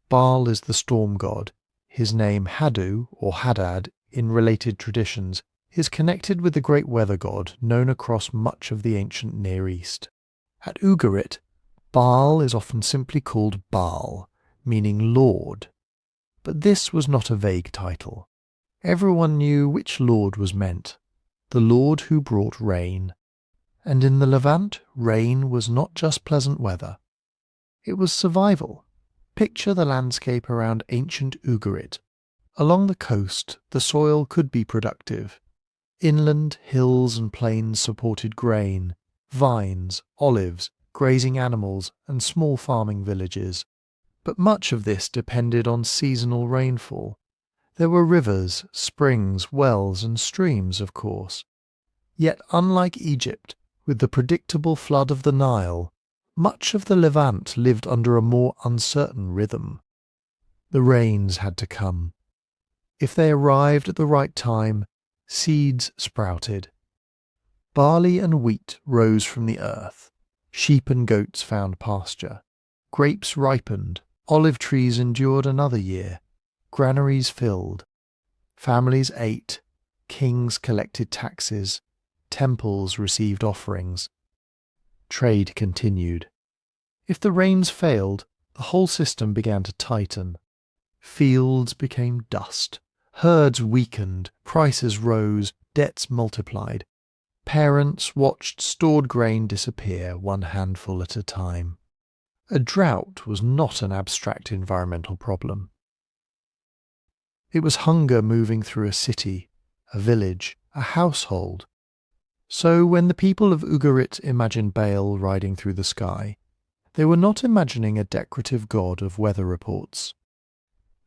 Speaker 1: Baal is the storm god. His name Haddu, or Hadad, in related traditions, is connected with the great weather god known across much of the ancient Near East. At Ugarit, Baal is often simply called Baal, meaning Lord. But this was not a vague title. Everyone knew which Lord was meant, the Lord who brought rain. And in the Levant, rain was not just pleasant weather. It was survival. Picture the landscape around ancient Ugarit. Along the coast, the soil could be productive. Inland, hills and plains supported grain, vines, olives, grazing animals, and small farming villages. But much of this depended on seasonal rainfall. There were rivers, springs, wells, and streams, of course. Yet unlike Egypt, with the predictable flood of the Nile, much of the Levant lived under a more uncertain rhythm. The rains had to come. If they arrived at the right time, seeds sprouted. Barley and wheat rose from the earth. Sheep and goats found pasture. Grapes ripened. Olive trees endured another year. Granaries filled. Families ate. Kings collected taxes. Temples received offerings. Trade continued. If the rains failed, the whole system began to tighten. Fields became dust. Herds weakened. Prices rose. Debts multiplied. Parents watched stored grain disappear one handful at a time. A drought was not an abstract environmental problem. It was hunger moving through a city, a village, a household. So when the people of Ugarit imagined Baal riding through the sky, they were not imagining a decorative god of weather reports.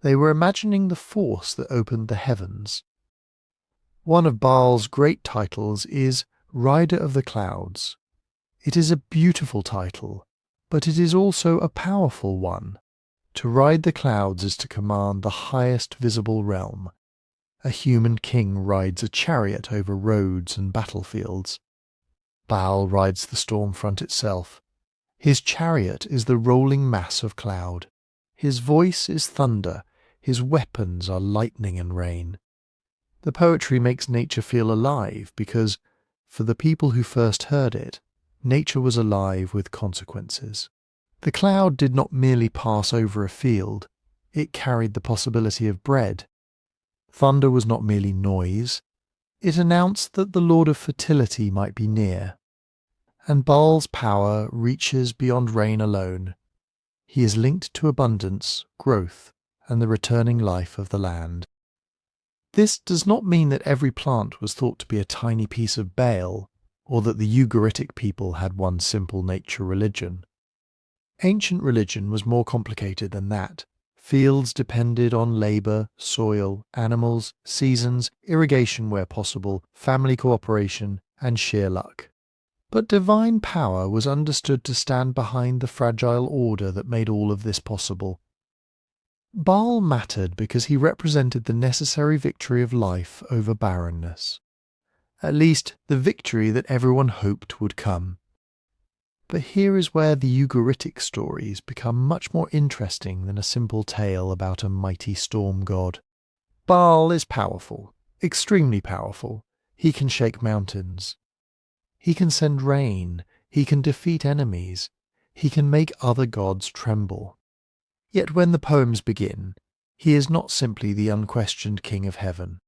Speaker 1: They were imagining the force that opened the heavens. One of Baal's great titles is Rider of the Clouds. It is a beautiful title, but it is also a powerful one. To ride the clouds is to command the highest visible realm. A human king rides a chariot over roads and battlefields. Baal rides the storm front itself. His chariot is the rolling mass of cloud. His voice is thunder. His weapons are lightning and rain. The poetry makes nature feel alive because, for the people who first heard it, nature was alive with consequences. The cloud did not merely pass over a field, it carried the possibility of bread. Thunder was not merely noise, it announced that the Lord of Fertility might be near. And Baal's power reaches beyond rain alone. He is linked to abundance, growth, and the returning life of the land. This does not mean that every plant was thought to be a tiny piece of Baal, or that the Ugaritic people had one simple nature religion. Ancient religion was more complicated than that. Fields depended on labour, soil, animals, seasons, irrigation where possible, family cooperation, and sheer luck. But divine power was understood to stand behind the fragile order that made all of this possible. Baal mattered because he represented the necessary victory of life over barrenness. At least, the victory that everyone hoped would come. But here is where the Ugaritic stories become much more interesting than a simple tale about a mighty storm god. Baal is powerful, extremely powerful. He can shake mountains. He can send rain. He can defeat enemies. He can make other gods tremble. Yet when the poems begin, he is not simply the unquestioned king of heaven.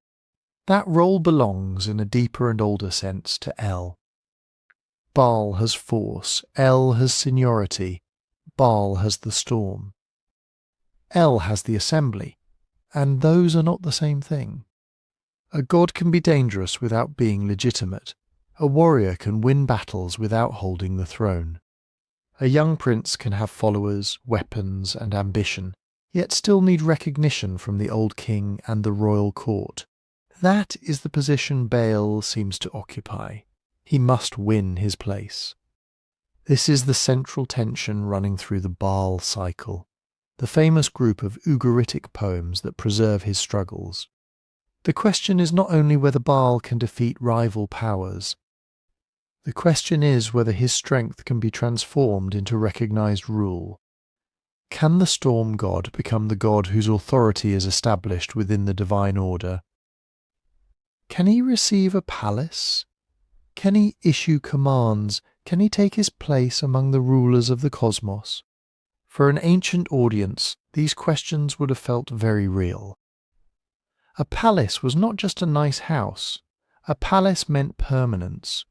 Speaker 1: That role belongs, in a deeper and older sense, to El. Baal has force, El has seniority, Baal has the storm. El has the assembly, and those are not the same thing. A god can be dangerous without being legitimate. A warrior can win battles without holding the throne. A young prince can have followers, weapons, and ambition, yet still need recognition from the old king and the royal court. That is the position Baal seems to occupy. He must win his place. This is the central tension running through the Baal Cycle, the famous group of Ugaritic poems that preserve his struggles. The question is not only whether Baal can defeat rival powers. The question is whether his strength can be transformed into recognized rule. Can the storm god become the god whose authority is established within the divine order? Can he receive a palace? Can he issue commands? Can he take his place among the rulers of the cosmos? For an ancient audience, these questions would have felt very real. A palace was not just a nice house. A palace meant permanence.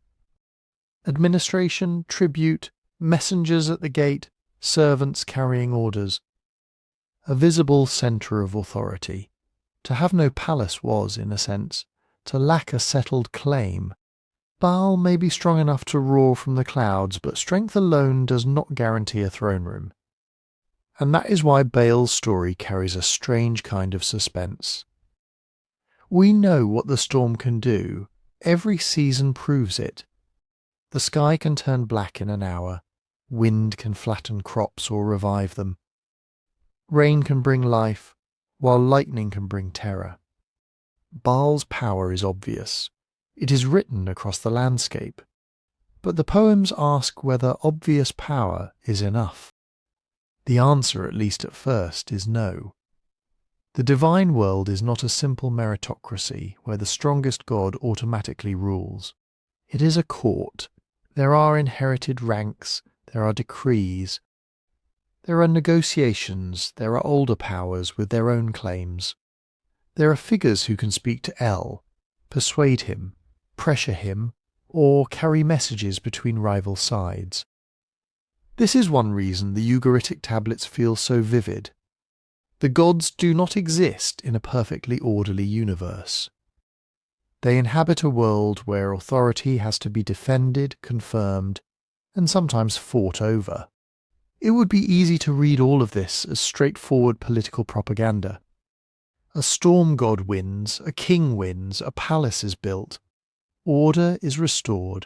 Speaker 1: Administration, tribute, messengers at the gate, servants carrying orders. A visible centre of authority. To have no palace was, in a sense, to lack a settled claim. Baal may be strong enough to roar from the clouds, but strength alone does not guarantee a throne room. And that is why Baal's story carries a strange kind of suspense. We know what the storm can do. Every season proves it. The sky can turn black in an hour. Wind can flatten crops or revive them. Rain can bring life, while lightning can bring terror. Baal's power is obvious. It is written across the landscape. But the poems ask whether obvious power is enough. The answer, at least at first, is no. The divine world is not a simple meritocracy where the strongest god automatically rules. It is a court. There are inherited ranks, there are decrees. There are negotiations, there are older powers with their own claims. There are figures who can speak to El, persuade him, pressure him, or carry messages between rival sides. This is one reason the Ugaritic tablets feel so vivid. The gods do not exist in a perfectly orderly universe. They inhabit a world where authority has to be defended, confirmed, and sometimes fought over. It would be easy to read all of this as straightforward political propaganda. A storm god wins, a king wins, a palace is built. Order is restored.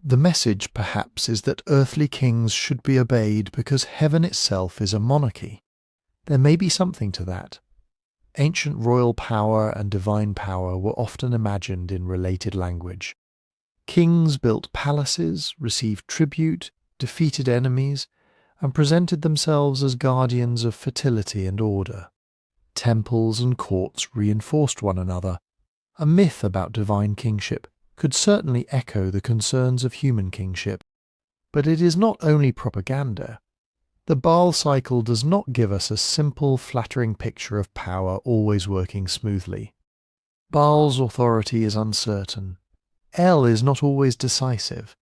Speaker 1: The message, perhaps, is that earthly kings should be obeyed because heaven itself is a monarchy. There may be something to that. Ancient royal power and divine power were often imagined in related language. Kings built palaces, received tribute, defeated enemies, and presented themselves as guardians of fertility and order. Temples and courts reinforced one another. A myth about divine kingship could certainly echo the concerns of human kingship. But it is not only propaganda. The Baal Cycle does not give us a simple, flattering picture of power always working smoothly. Baal's authority is uncertain. El is not always decisive.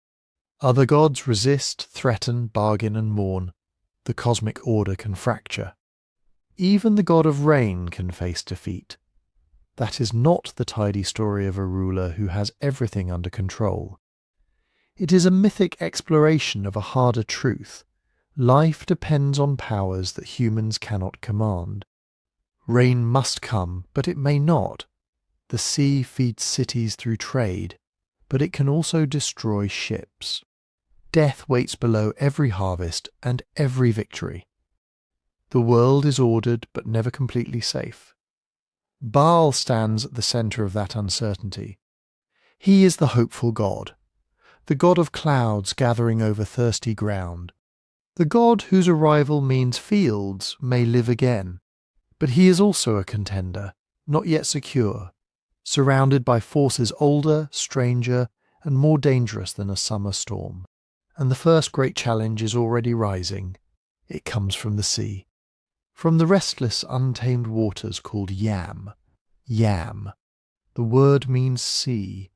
Speaker 1: Other gods resist, threaten, bargain and mourn. The cosmic order can fracture. Even the god of rain can face defeat. That is not the tidy story of a ruler who has everything under control. It is a mythic exploration of a harder truth. Life depends on powers that humans cannot command. Rain must come, but it may not. The sea feeds cities through trade, but it can also destroy ships. Death waits below every harvest and every victory. The world is ordered but never completely safe. Baal stands at the centre of that uncertainty. He is the hopeful god, the god of clouds gathering over thirsty ground. The god whose arrival means fields may live again, but he is also a contender, not yet secure, surrounded by forces older, stranger, and more dangerous than a summer storm. And the first great challenge is already rising. It comes from the sea. From the restless, untamed waters called Yam. Yam. The word means sea,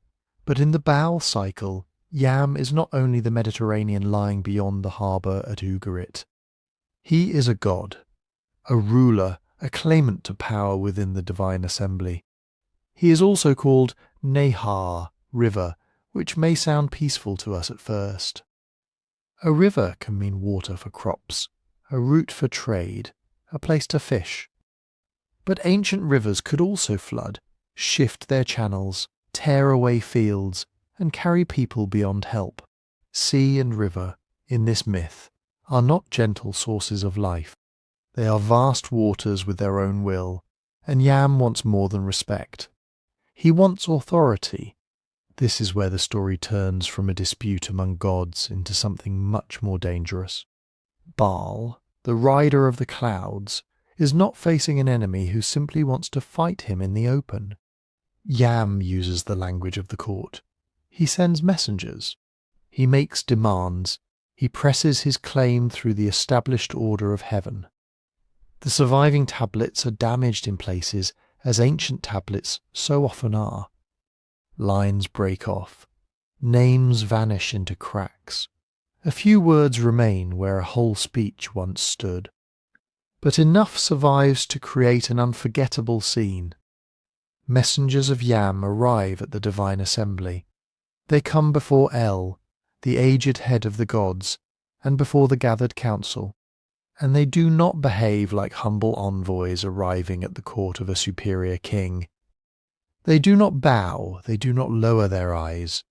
Speaker 1: but in the Baal Cycle, Yam is not only the Mediterranean lying beyond the harbour at Ugarit. He is a god, a ruler, a claimant to power within the divine assembly. He is also called Nehar, river, which may sound peaceful to us at first. A river can mean water for crops, a route for trade, a place to fish. But ancient rivers could also flood, shift their channels, tear away fields, and carry people beyond help. Sea and river, in this myth, are not gentle sources of life. They are vast waters with their own will, and Yam wants more than respect. He wants authority. This is where the story turns from a dispute among gods into something much more dangerous. Baal, the rider of the clouds, is not facing an enemy who simply wants to fight him in the open. Yam uses the language of the court. He sends messengers. He makes demands. He presses his claim through the established order of heaven. The surviving tablets are damaged in places, as ancient tablets so often are. Lines break off. Names vanish into cracks. A few words remain where a whole speech once stood. But enough survives to create an unforgettable scene. Messengers of Yam arrive at the divine assembly. They come before El, the aged head of the gods, and before the gathered council, and they do not behave like humble envoys arriving at the court of a superior king. They do not bow, they do not lower their eyes.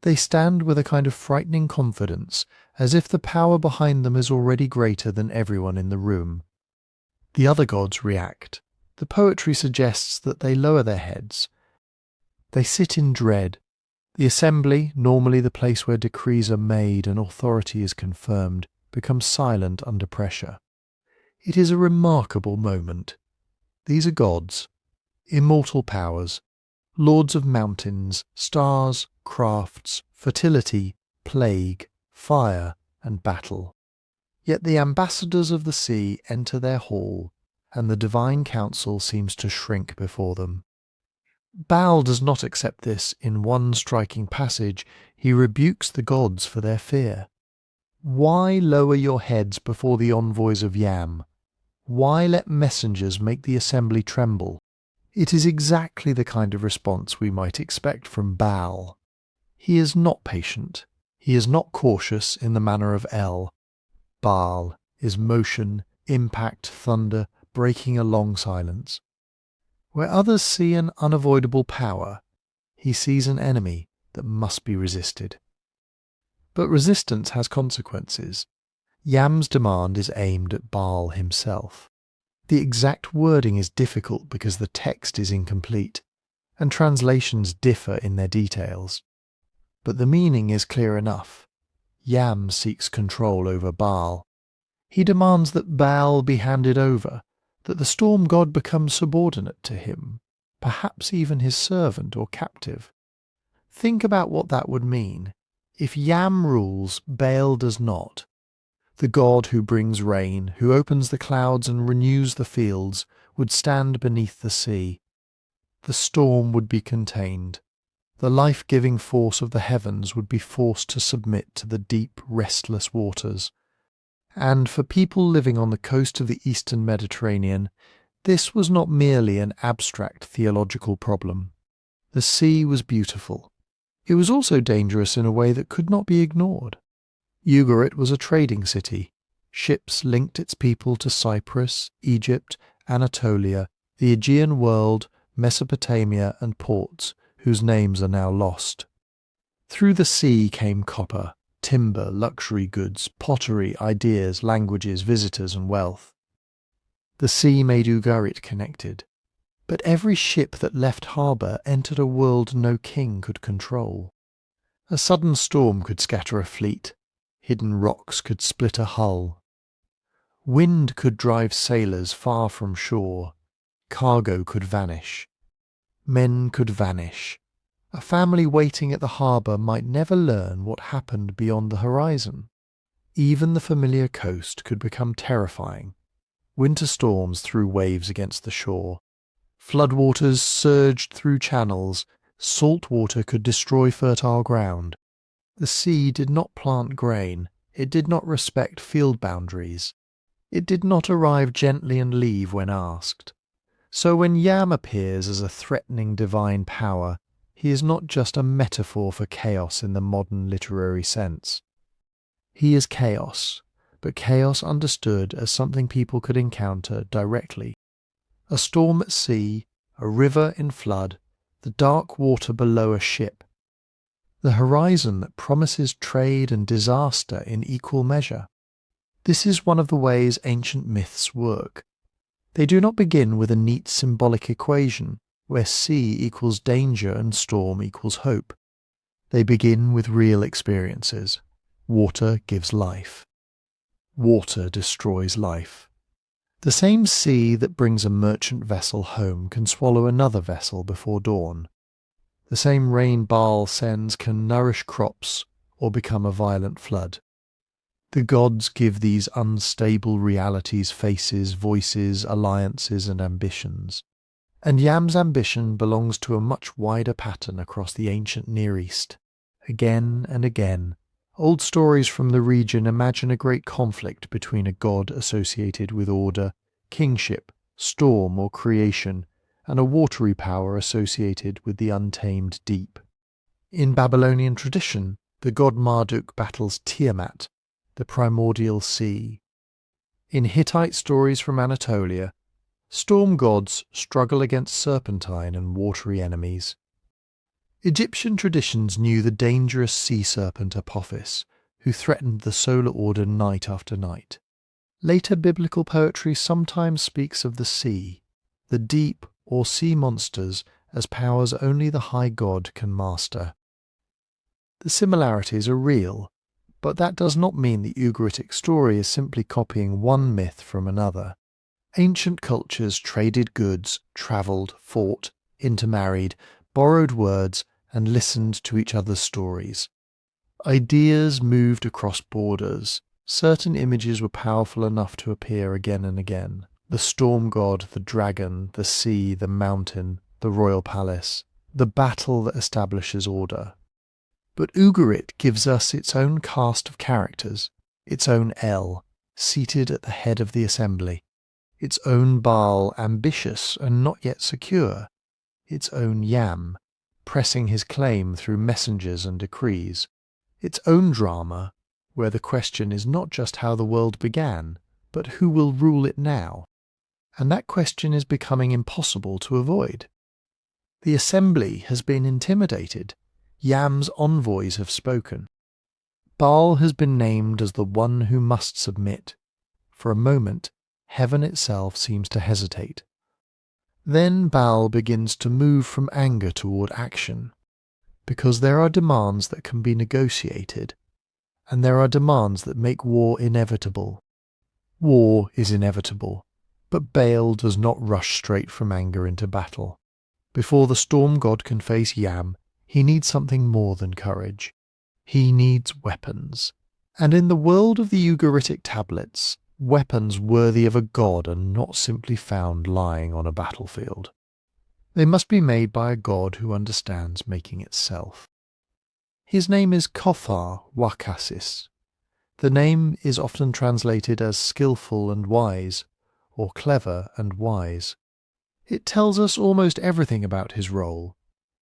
Speaker 1: They stand with a kind of frightening confidence, as if the power behind them is already greater than everyone in the room. The other gods react. The poetry suggests that they lower their heads. They sit in dread. The assembly, normally the place where decrees are made and authority is confirmed, becomes silent under pressure. It is a remarkable moment. These are gods, immortal powers, lords of mountains, stars, crafts, fertility, plague, fire, and battle. Yet the ambassadors of the sea enter their hall, and the divine council seems to shrink before them. Baal does not accept this in one striking passage. He rebukes the gods for their fear. Why lower your heads before the envoys of Yam? Why let messengers make the assembly tremble? It is exactly the kind of response we might expect from Baal. He is not patient. He is not cautious in the manner of El. Baal is motion, impact, thunder, breaking a long silence. Where others see an unavoidable power, he sees an enemy that must be resisted. But resistance has consequences. Yam's demand is aimed at Baal himself. The exact wording is difficult because the text is incomplete, and translations differ in their details. But the meaning is clear enough. Yam seeks control over Baal. He demands that Baal be handed over, that the storm god become subordinate to him, perhaps even his servant or captive. Think about what that would mean. If Yam rules, Baal does not. The god who brings rain, who opens the clouds and renews the fields, would stand beneath the sea. The storm would be contained. The life-giving force of the heavens would be forced to submit to the deep, restless waters. And for people living on the coast of the eastern Mediterranean, this was not merely an abstract theological problem. The sea was beautiful. It was also dangerous in a way that could not be ignored. Ugarit was a trading city. Ships linked its people to Cyprus, Egypt, Anatolia, the Aegean world, Mesopotamia, and ports, whose names are now lost. Through the sea came copper, timber, luxury goods, pottery, ideas, languages, visitors, and wealth. The sea made Ugarit connected. But every ship that left harbour entered a world no king could control. A sudden storm could scatter a fleet. Hidden rocks could split a hull. Wind could drive sailors far from shore. Cargo could vanish. Men could vanish. A family waiting at the harbour might never learn what happened beyond the horizon. Even the familiar coast could become terrifying. Winter storms threw waves against the shore. Floodwaters surged through channels. Salt water could destroy fertile ground. The sea did not plant grain. It did not respect field boundaries. It did not arrive gently and leave when asked. So when Yam appears as a threatening divine power, he is not just a metaphor for chaos in the modern literary sense. He is chaos, but chaos understood as something people could encounter directly. A storm at sea, a river in flood, the dark water below a ship. The horizon that promises trade and disaster in equal measure. This is one of the ways ancient myths work. They do not begin with a neat symbolic equation, where sea equals danger and storm equals hope. They begin with real experiences. Water gives life. Water destroys life. The same sea that brings a merchant vessel home can swallow another vessel before dawn. The same rain Baal sends can nourish crops or become a violent flood. The gods give these unstable realities faces, voices, alliances, and ambitions. And Yam's ambition belongs to a much wider pattern across the ancient Near East. Again and again, old stories from the region imagine a great conflict between a god associated with order, kingship, storm or creation, and a watery power associated with the untamed deep. In Babylonian tradition, the god Marduk battles Tiamat, the primordial sea. In Hittite stories from Anatolia, storm gods struggle against serpentine and watery enemies. Egyptian traditions knew the dangerous sea serpent Apophis, who threatened the solar order night after night. Later biblical poetry sometimes speaks of the sea, the deep or sea monsters, as powers only the high god can master. The similarities are real, but that does not mean the Ugaritic story is simply copying one myth from another. Ancient cultures traded goods, travelled, fought, intermarried, borrowed words, and listened to each other's stories. Ideas moved across borders. Certain images were powerful enough to appear again and again. The storm god, the dragon, the sea, the mountain, the royal palace, the battle that establishes order. But Ugarit gives us its own cast of characters, its own El, seated at the head of the assembly, its own Baal, ambitious and not yet secure, its own Yam, pressing his claim through messengers and decrees, its own drama, where the question is not just how the world began, but who will rule it now. And that question is becoming impossible to avoid. The assembly has been intimidated. Yam's envoys have spoken. Baal has been named as the one who must submit. For a moment, heaven itself seems to hesitate. Then Baal begins to move from anger toward action, because there are demands that can be negotiated, and there are demands that make war inevitable. War is inevitable, but Baal does not rush straight from anger into battle. Before the storm god can face Yam, he needs something more than courage. He needs weapons. And in the world of the Ugaritic tablets, weapons worthy of a god are not simply found lying on a battlefield. They must be made by a god who understands making itself. His name is Kothar Wakasis. The name is often translated as skillful and wise, or clever and wise. It tells us almost everything about his role.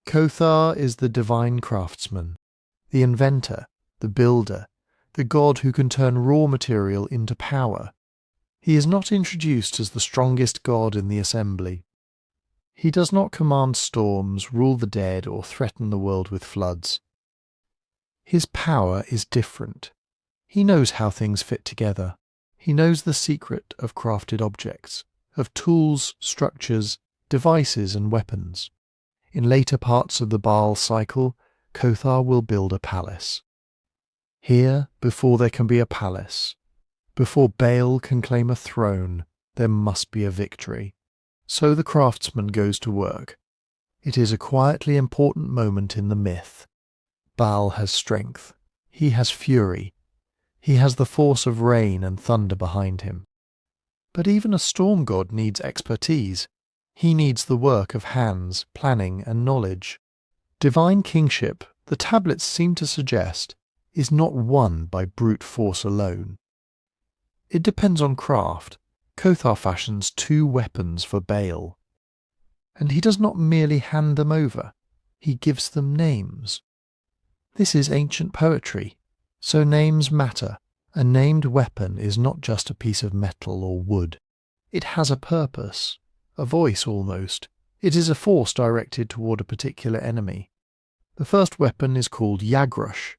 Speaker 1: Kothar is the divine craftsman, the inventor, the builder, the god who can turn raw material into power. He is not introduced as the strongest god in the assembly. He does not command storms, rule the dead, or threaten the world with floods. His power is different. He knows how things fit together. He knows the secret of crafted objects, of tools, structures, devices, and weapons. In later parts of the Baal Cycle, Kothar will build a palace. Here, before there can be a palace, before Baal can claim a throne, there must be a victory. So the craftsman goes to work. It is a quietly important moment in the myth. Baal has strength. He has fury. He has the force of rain and thunder behind him. But even a storm god needs expertise. He needs the work of hands, planning, and knowledge. Divine kingship, the tablets seem to suggest, is not won by brute force alone. It depends on craft. Kothar fashions 2 weapons for Baal. And he does not merely hand them over, he gives them names. This is ancient poetry, so names matter. A named weapon is not just a piece of metal or wood. It has a purpose, a voice almost. It is a force directed toward a particular enemy. The first weapon is called Yagrush.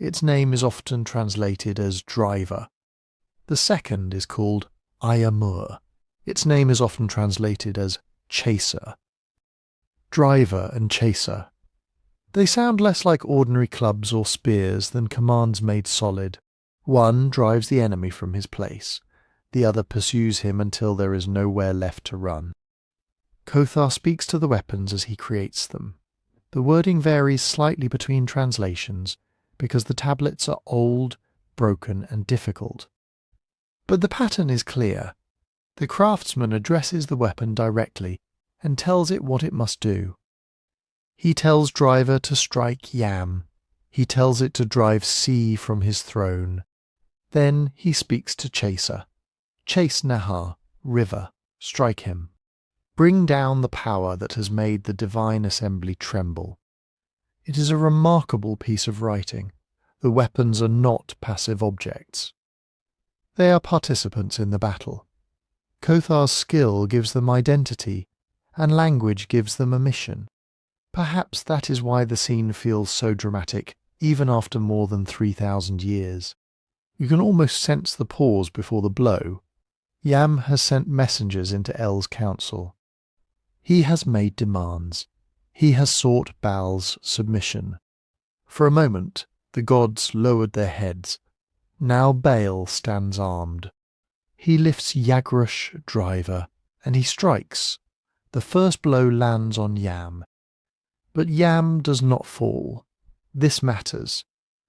Speaker 1: Its name is often translated as driver. The second is called Ayamur. Its name is often translated as chaser. Driver and chaser. They sound less like ordinary clubs or spears than commands made solid. One drives the enemy from his place. The other pursues him until there is nowhere left to run. Kothar speaks to the weapons as he creates them. The wording varies slightly between translations because the tablets are old, broken and difficult. But the pattern is clear. The craftsman addresses the weapon directly and tells it what it must do. He tells Driver to strike Yam. He tells it to drive Sea from his throne. Then he speaks to Chaser. Chase Nahar, river, strike him. Bring down the power that has made the divine assembly tremble. It is a remarkable piece of writing. The weapons are not passive objects. They are participants in the battle. Kothar's skill gives them identity, and language gives them a mission. Perhaps that is why the scene feels so dramatic, even after more than 3,000 years. You can almost sense the pause before the blow. Yam has sent messengers into El's council. He has made demands. He has sought Baal's submission. For a moment, the gods lowered their heads. Now Baal stands armed. He lifts Yagrush, Driver, and he strikes. The first blow lands on Yam. But Yam does not fall. This matters.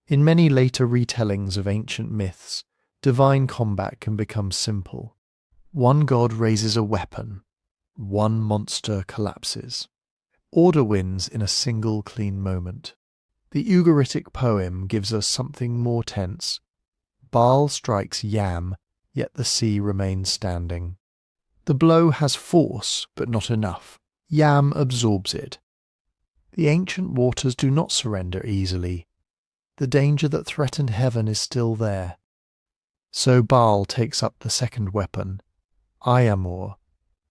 Speaker 1: In many later retellings of ancient myths, divine combat can become simple. One god raises a weapon. One monster collapses. Order wins in a single clean moment. The Ugaritic poem gives us something more tense. Baal strikes Yam, yet the sea remains standing. The blow has force, but not enough. Yam absorbs it. The ancient waters do not surrender easily. The danger that threatened heaven is still there. So Baal takes up the second weapon, Ayamor,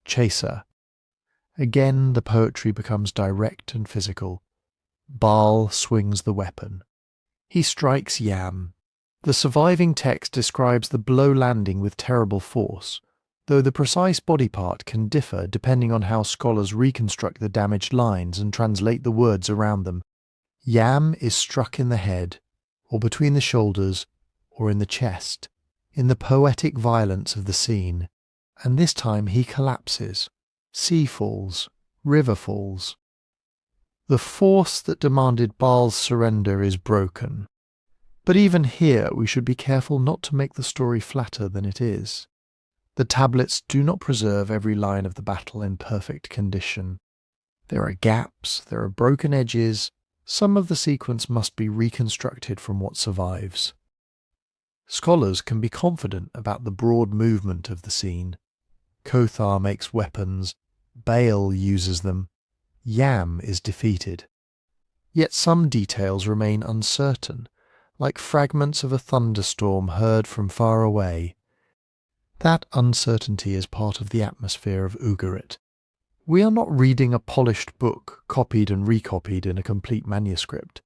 Speaker 1: Chaser. Again the poetry becomes direct and physical. Baal swings the weapon. He strikes Yam. The surviving text describes the blow landing with terrible force, though the precise body part can differ depending on how scholars reconstruct the damaged lines and translate the words around them. Yam is struck in the head, or between the shoulders, or in the chest, in the poetic violence of the scene, and this time he collapses. Sea falls, river falls. The force that demanded Baal's surrender is broken. But even here we should be careful not to make the story flatter than it is. The tablets do not preserve every line of the battle in perfect condition. There are gaps, there are broken edges. Some of the sequence must be reconstructed from what survives. Scholars can be confident about the broad movement of the scene. Kothar makes weapons, Baal uses them, Yam is defeated. Yet some details remain uncertain, like fragments of a thunderstorm heard from far away. That uncertainty is part of the atmosphere of Ugarit. We are not reading a polished book, copied and recopied in a complete manuscript.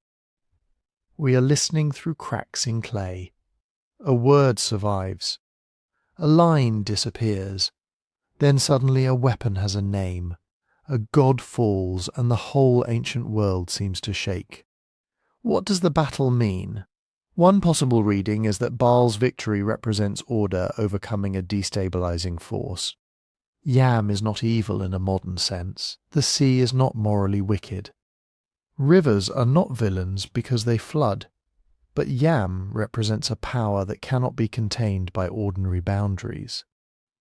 Speaker 1: We are listening through cracks in clay. A word survives. A line disappears. Then suddenly a weapon has a name. A god falls, and the whole ancient world seems to shake. What does the battle mean? One possible reading is that Baal's victory represents order overcoming a destabilizing force. Yam is not evil in a modern sense. The sea is not morally wicked. Rivers are not villains because they flood. But Yam represents a power that cannot be contained by ordinary boundaries.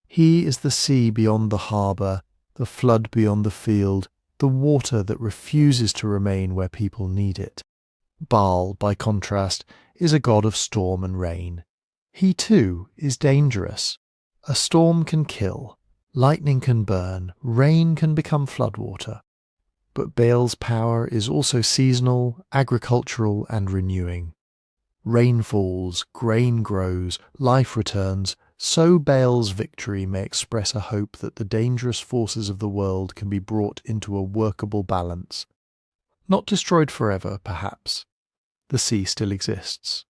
Speaker 1: He is the sea beyond the harbour, the flood beyond the field, the water that refuses to remain where people need it. Baal, by contrast, is a god of storm and rain. He too is dangerous. A storm can kill, lightning can burn, rain can become floodwater. But Baal's power is also seasonal, agricultural and renewing. Rain falls, grain grows, life returns, so Baal's victory may express a hope that the dangerous forces of the world can be brought into a workable balance. Not destroyed forever, perhaps. The sea still exists.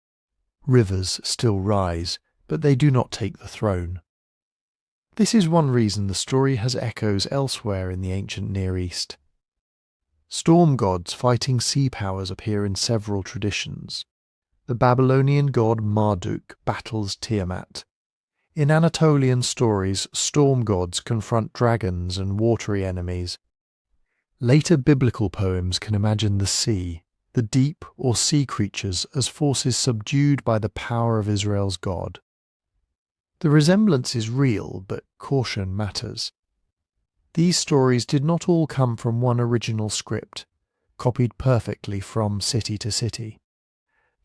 Speaker 1: Rivers still rise, but they do not take the throne. This is one reason the story has echoes elsewhere in the ancient Near East. Storm gods fighting sea powers appear in several traditions. The Babylonian god Marduk battles Tiamat. In Anatolian stories, storm gods confront dragons and watery enemies. Later biblical poems can imagine the sea, the deep or sea creatures as forces subdued by the power of Israel's God. The resemblance is real, but caution matters. These stories did not all come from one original script, copied perfectly from city to city.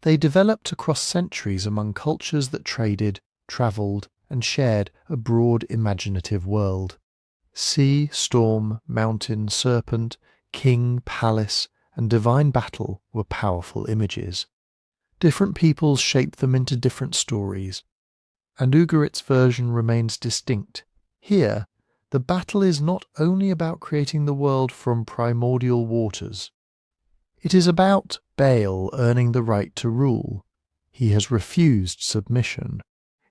Speaker 1: They developed across centuries among cultures that traded, travelled, and shared a broad imaginative world. Sea, storm, mountain, serpent, king, palace, and divine battle were powerful images. Different peoples shaped them into different stories, and Ugarit's version remains distinct. Here, the battle is not only about creating the world from primordial waters. It is about Baal earning the right to rule. He has refused submission.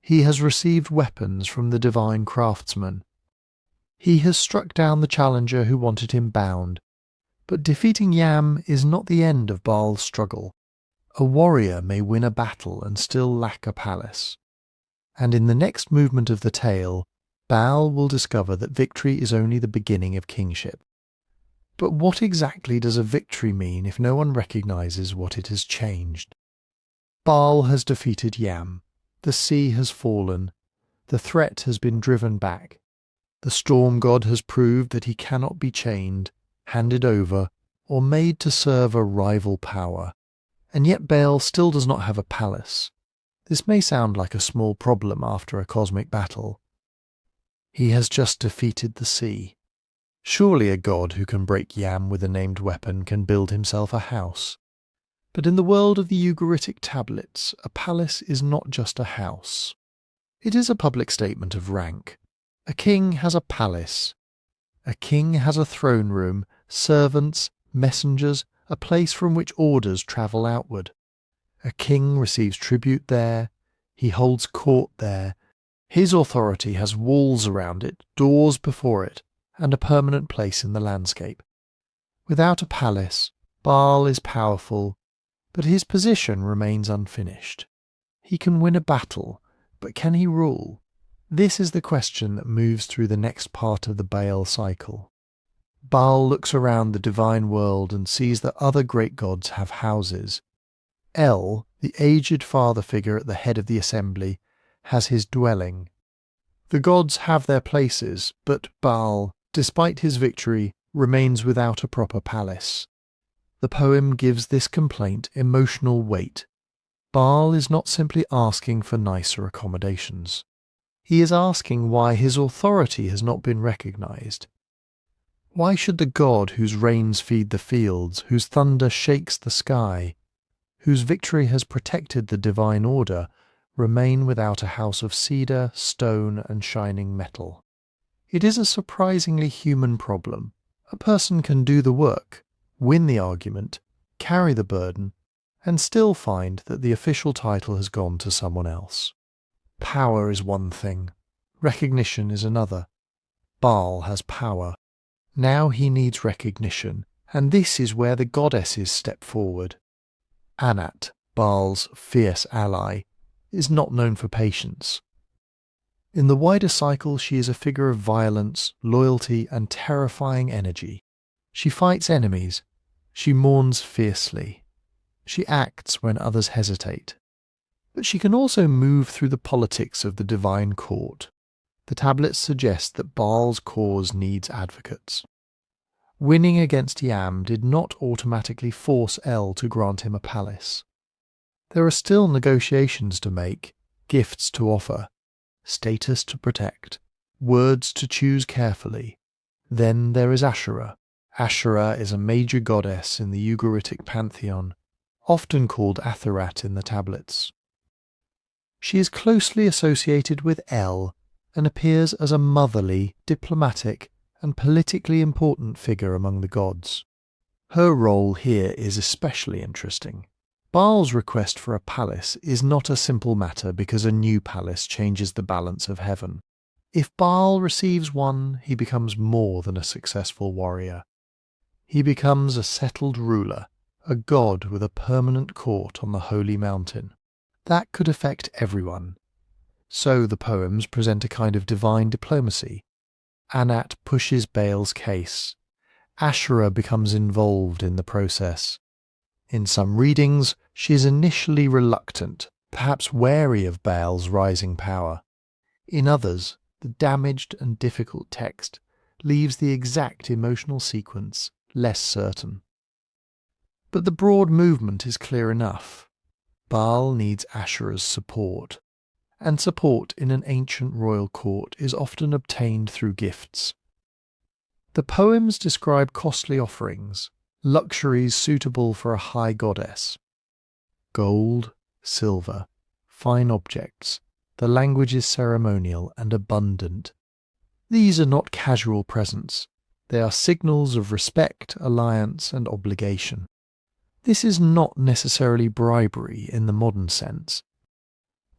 Speaker 1: He has received weapons from the divine craftsman. He has struck down the challenger who wanted him bound. But defeating Yam is not the end of Baal's struggle. A warrior may win a battle and still lack a palace. And in the next movement of the tale, Baal will discover that victory is only the beginning of kingship. But what exactly does a victory mean if no one recognizes what it has changed? Baal has defeated Yam. The sea has fallen. The threat has been driven back. The storm god has proved that he cannot be chained, handed over, or made to serve a rival power. And yet Baal still does not have a palace. This may sound like a small problem after a cosmic battle. He has just defeated the sea. Surely a god who can break Yam with a named weapon can build himself a house. But in the world of the Ugaritic tablets, a palace is not just a house. It is a public statement of rank. A king has a palace. A king has a throne room, servants, messengers, a place from which orders travel outward. A king receives tribute there. He holds court there. His authority has walls around it, doors before it, and a permanent place in the landscape. Without a palace, Baal is powerful, but his position remains unfinished. He can win a battle, but can he rule? This is the question that moves through the next part of the Baal cycle. Baal looks around the divine world and sees that other great gods have houses. El, the aged father figure at the head of the assembly, has his dwelling. The gods have their places, but Baal, despite his victory, remains without a proper palace. The poem gives this complaint emotional weight. Baal is not simply asking for nicer accommodations. He is asking why his authority has not been recognized. Why should the god whose rains feed the fields, whose thunder shakes the sky, whose victory has protected the divine order, remain without a house of cedar, stone, and shining metal? It is a surprisingly human problem. A person can do the work, win the argument, carry the burden, and still find that the official title has gone to someone else. Power is one thing. Recognition is another. Baal has power. Now he needs recognition, and this is where the goddesses step forward. Anat, Baal's fierce ally, is not known for patience. In the wider cycle, she is a figure of violence, loyalty, and terrifying energy. She fights enemies. She mourns fiercely. She acts when others hesitate. But she can also move through the politics of the divine court. The tablets suggest that Baal's cause needs advocates. Winning against Yam did not automatically force El to grant him a palace. There are still negotiations to make, gifts to offer, status to protect, words to choose carefully. Then there is Asherah. Asherah is a major goddess in the Ugaritic pantheon, often called Atharat in the tablets. She is closely associated with El and appears as a motherly, diplomatic, and politically important figure among the gods. Her role here is especially interesting. Baal's request for a palace is not a simple matter because a new palace changes the balance of heaven. If Baal receives one, he becomes more than a successful warrior. He becomes a settled ruler, a god with a permanent court on the holy mountain. That could affect everyone. So the poems present a kind of divine diplomacy. Anat pushes Baal's case. Asherah becomes involved in the process. In some readings, she is initially reluctant, perhaps wary of Baal's rising power. In others, the damaged and difficult text leaves the exact emotional sequence less certain. But the broad movement is clear enough. Baal needs Asherah's support, and support in an ancient royal court is often obtained through gifts. The poems describe costly offerings, luxuries suitable for a high goddess. Gold, silver, fine objects, the language is ceremonial and abundant. These are not casual presents, they are signals of respect, alliance, and obligation. This is not necessarily bribery in the modern sense.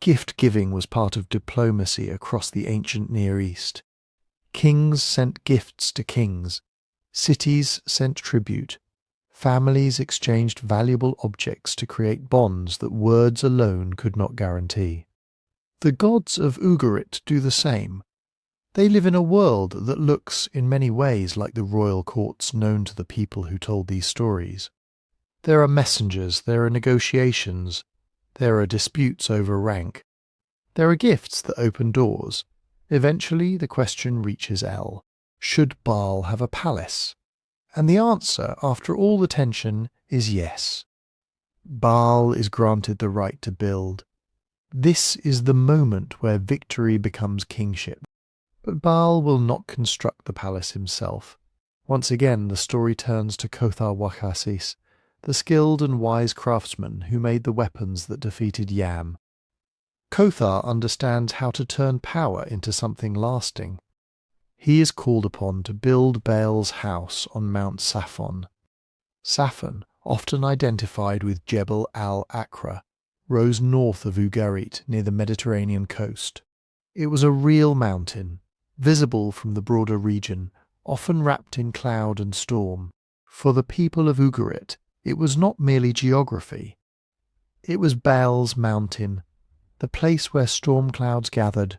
Speaker 1: Gift-giving was part of diplomacy across the ancient Near East. Kings sent gifts to kings, cities sent tribute, families exchanged valuable objects to create bonds that words alone could not guarantee. The gods of Ugarit do the same. They live in a world that looks in many ways like the royal courts known to the people who told these stories. There are messengers, there are negotiations, there are disputes over rank. There are gifts that open doors. Eventually the question reaches El. Should Baal have a palace? And the answer, after all the tension, is yes. Baal is granted the right to build. This is the moment where victory becomes kingship. But Baal will not construct the palace himself. Once again the story turns to Kothar Wakasis, the skilled and wise craftsman who made the weapons that defeated Yam. Kothar understands how to turn power into something lasting. He is called upon to build Baal's house on Mount Saphon. Saphon, often identified with Jebel al-Akra, rose north of Ugarit near the Mediterranean coast. It was a real mountain, visible from the broader region, often wrapped in cloud and storm. For the people of Ugarit, it was not merely geography. It was Baal's mountain, the place where storm clouds gathered,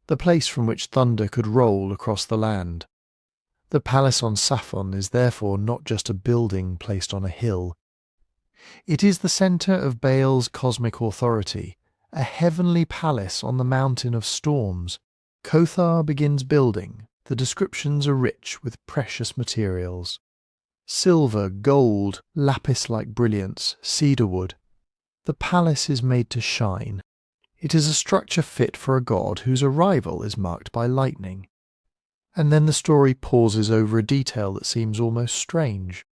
Speaker 1: the place from which thunder could roll across the land. The palace on Saphon is therefore not just a building placed on a hill. It is the centre of Baal's cosmic authority, a heavenly palace on the mountain of storms. Kothar begins building. The descriptions are rich with precious materials. Silver, gold, lapis-like brilliance, cedarwood. The palace is made to shine. It is a structure fit for a god whose arrival is marked by lightning. And then the story pauses over a detail that seems almost strange.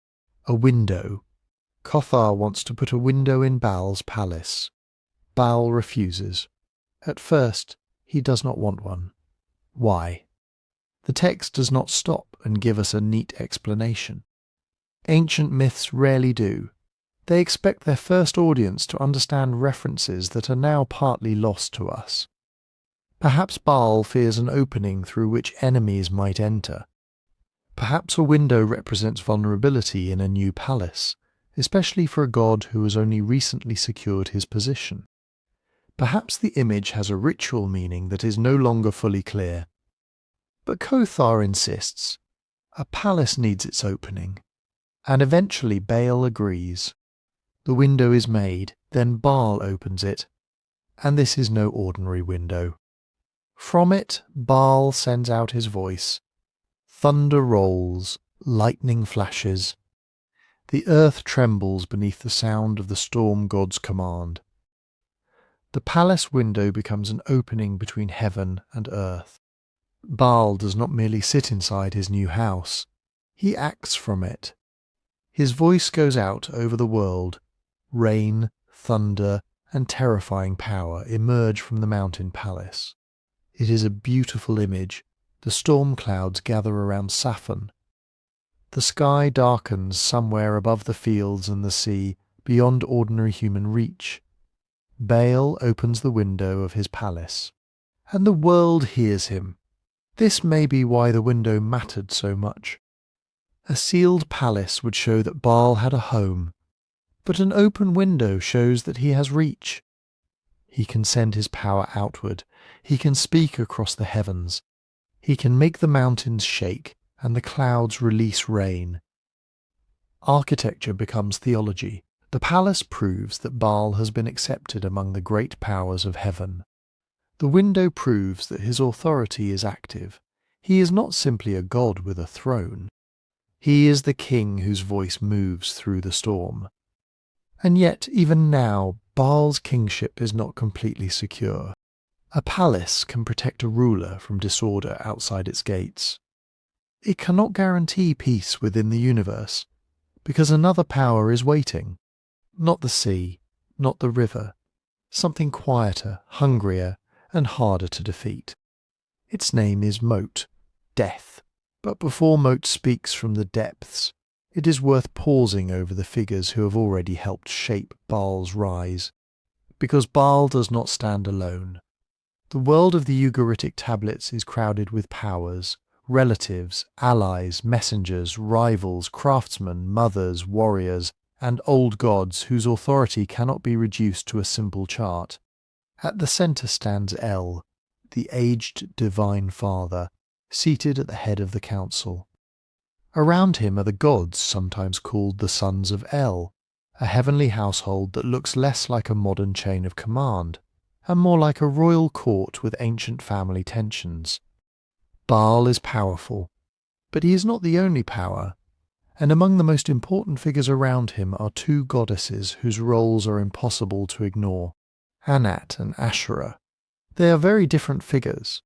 Speaker 1: A window. Kothar wants to put a window in Baal's palace. Baal refuses. At first, he does not want one. Why? The text does not stop and give us a neat explanation. Ancient myths rarely do. They expect their first audience to understand references that are now partly lost to us. Perhaps Baal fears an opening through which enemies might enter. Perhaps a window represents vulnerability in a new palace, especially for a god who has only recently secured his position. Perhaps the image has a ritual meaning that is no longer fully clear. But Kothar insists, a palace needs its opening. And eventually Baal agrees. The window is made, then Baal opens it, and this is no ordinary window. From it, Baal sends out his voice. Thunder rolls, lightning flashes. The earth trembles beneath the sound of the storm god's command. The palace window becomes an opening between heaven and earth. Baal does not merely sit inside his new house, he acts from it. His voice goes out over the world. Rain, thunder, and terrifying power emerge from the mountain palace. It is a beautiful image. The storm clouds gather around Saphon. The sky darkens somewhere above the fields and the sea, beyond ordinary human reach. Baal opens the window of his palace, and the world hears him. This may be why the window mattered so much. A sealed palace would show that Baal had a home, but an open window shows that he has reach. He can send his power outward. He can speak across the heavens. He can make the mountains shake and the clouds release rain. Architecture becomes theology. The palace proves that Baal has been accepted among the great powers of heaven. The window proves that his authority is active. He is not simply a god with a throne. He is the king whose voice moves through the storm. And yet, even now, Baal's kingship is not completely secure. A palace can protect a ruler from disorder outside its gates. It cannot guarantee peace within the universe, because another power is waiting. Not the sea, not the river, something quieter, hungrier, and harder to defeat. Its name is Mot, death. But before Mot speaks from the depths, it is worth pausing over the figures who have already helped shape Baal's rise. Because Baal does not stand alone. The world of the Ugaritic tablets is crowded with powers, relatives, allies, messengers, rivals, craftsmen, mothers, warriors, and old gods whose authority cannot be reduced to a simple chart. At the centre stands El, the aged divine father, seated at the head of the council. Around him are the gods, sometimes called the sons of El, a heavenly household that looks less like a modern chain of command, and more like a royal court with ancient family tensions. Baal is powerful, but he is not the only power, and among the most important figures around him are two goddesses whose roles are impossible to ignore, Anat and Asherah. They are very different figures.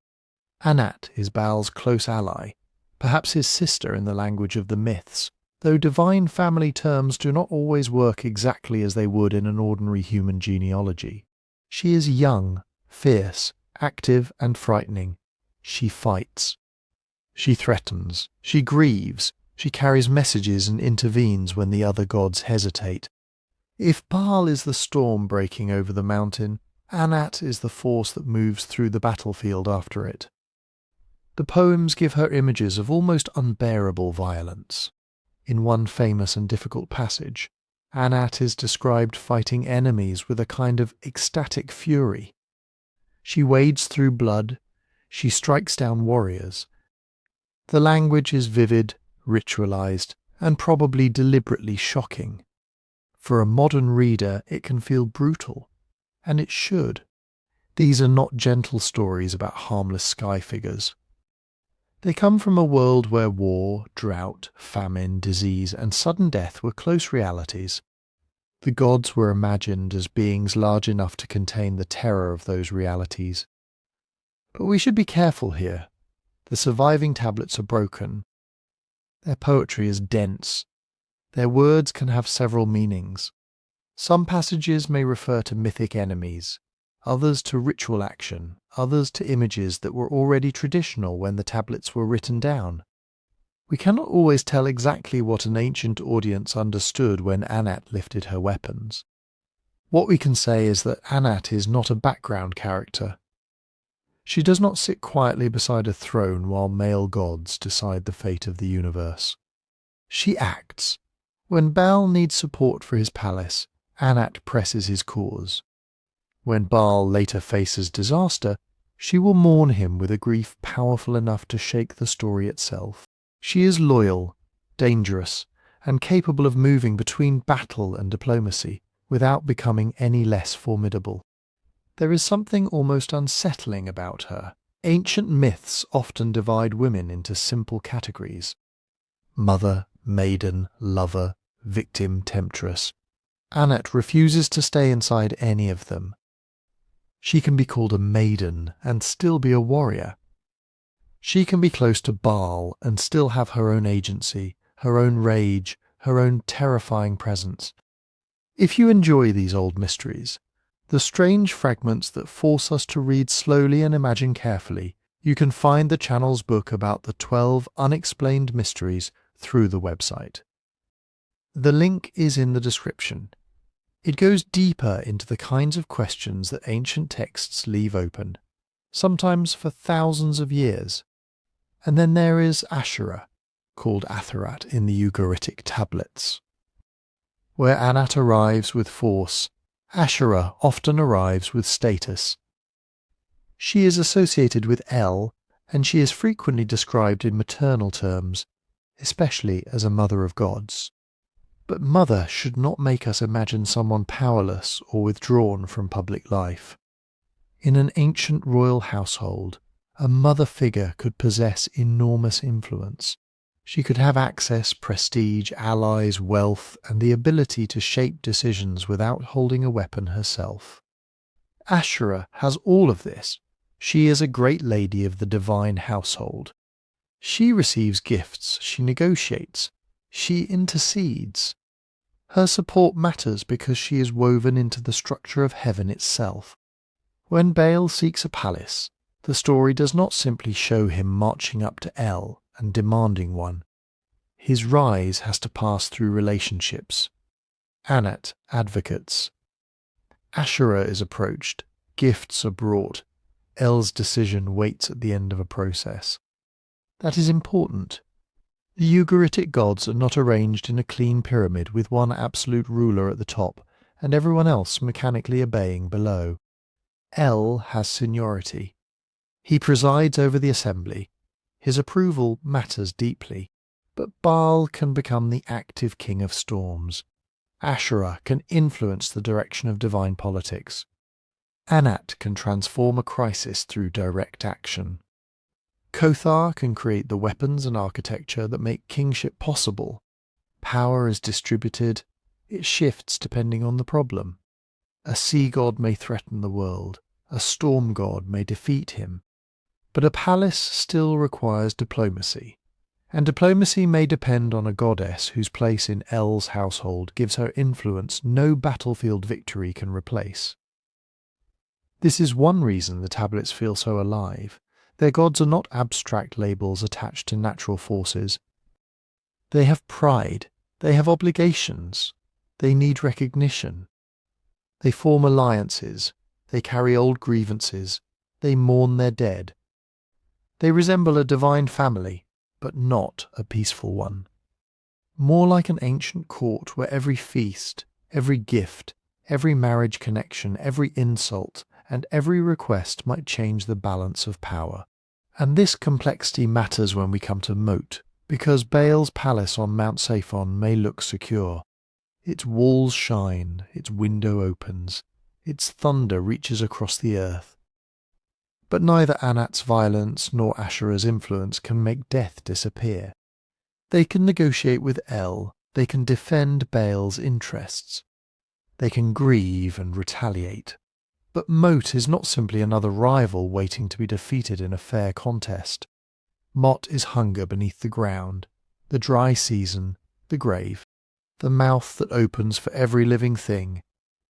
Speaker 1: Anat is Baal's close ally, perhaps his sister in the language of the myths, though divine family terms do not always work exactly as they would in an ordinary human genealogy. She is young, fierce, active, and frightening. She fights. She threatens. She grieves. She carries messages and intervenes when the other gods hesitate. If Baal is the storm breaking over the mountain, Anat is the force that moves through the battlefield after it. The poems give her images of almost unbearable violence. In one famous and difficult passage, Anat is described fighting enemies with a kind of ecstatic fury. She wades through blood, she strikes down warriors. The language is vivid, ritualized, and probably deliberately shocking. For a modern reader, it can feel brutal, and it should. These are not gentle stories about harmless sky figures. They come from a world where war, drought, famine, disease, and sudden death were close realities. The gods were imagined as beings large enough to contain the terror of those realities. But we should be careful here. The surviving tablets are broken. Their poetry is dense. Their words can have several meanings. Some passages may refer to mythic enemies, others to ritual action, others to images that were already traditional when the tablets were written down. We cannot always tell exactly what an ancient audience understood when Anat lifted her weapons. What we can say is that Anat is not a background character. She does not sit quietly beside a throne while male gods decide the fate of the universe. She acts. When Baal needs support for his palace, Anat presses his cause. When Baal later faces disaster, she will mourn him with a grief powerful enough to shake the story itself. She is loyal, dangerous, and capable of moving between battle and diplomacy without becoming any less formidable. There is something almost unsettling about her. Ancient myths often divide women into simple categories: mother, maiden, lover, victim, temptress. Anat refuses to stay inside any of them. She can be called a maiden and still be a warrior. She can be close to Baal and still have her own agency, her own rage, her own terrifying presence. If you enjoy these old mysteries, the strange fragments that force us to read slowly and imagine carefully, you can find the channel's book about the 12 unexplained mysteries through the website. The link is in the description. It goes deeper into the kinds of questions that ancient texts leave open, sometimes for thousands of years. And then there is Asherah, called Atharat in the Ugaritic tablets. Where Anat arrives with force, Asherah often arrives with status. She is associated with El, and she is frequently described in maternal terms, especially as a mother of gods. But mother should not make us imagine someone powerless or withdrawn from public life. In an ancient royal household, a mother figure could possess enormous influence. She could have access, prestige, allies, wealth, and the ability to shape decisions without holding a weapon herself. Asherah has all of this. She is a great lady of the divine household. She receives gifts, she negotiates, she intercedes. Her support matters because she is woven into the structure of heaven itself. When Baal seeks a palace, the story does not simply show him marching up to El and demanding one. His rise has to pass through relationships. Anat advocates. Asherah is approached, gifts are brought, El's decision waits at the end of a process. That is important. The Ugaritic gods are not arranged in a clean pyramid with one absolute ruler at the top and everyone else mechanically obeying below. El has seniority. He presides over the assembly. His approval matters deeply. But Baal can become the active king of storms. Asherah can influence the direction of divine politics. Anat can transform a crisis through direct action. Kothar can create the weapons and architecture that make kingship possible. Power is distributed. It shifts depending on the problem. A sea god may threaten the world. A storm god may defeat him. But a palace still requires diplomacy. And diplomacy may depend on a goddess whose place in El's household gives her influence no battlefield victory can replace. This is one reason the tablets feel so alive. Their gods are not abstract labels attached to natural forces. They have pride, they have obligations, they need recognition. They form alliances, they carry old grievances, they mourn their dead. They resemble a divine family, but not a peaceful one. More like an ancient court where every feast, every gift, every marriage connection, every insult, and every request might change the balance of power. And this complexity matters when we come to Mot, because Baal's palace on Mount Saphon may look secure. Its walls shine, its window opens, its thunder reaches across the earth. But neither Anat's violence nor Asherah's influence can make death disappear. They can negotiate with El, they can defend Baal's interests. They can grieve and retaliate. But Mot is not simply another rival waiting to be defeated in a fair contest. Mot is hunger beneath the ground, the dry season, the grave, the mouth that opens for every living thing,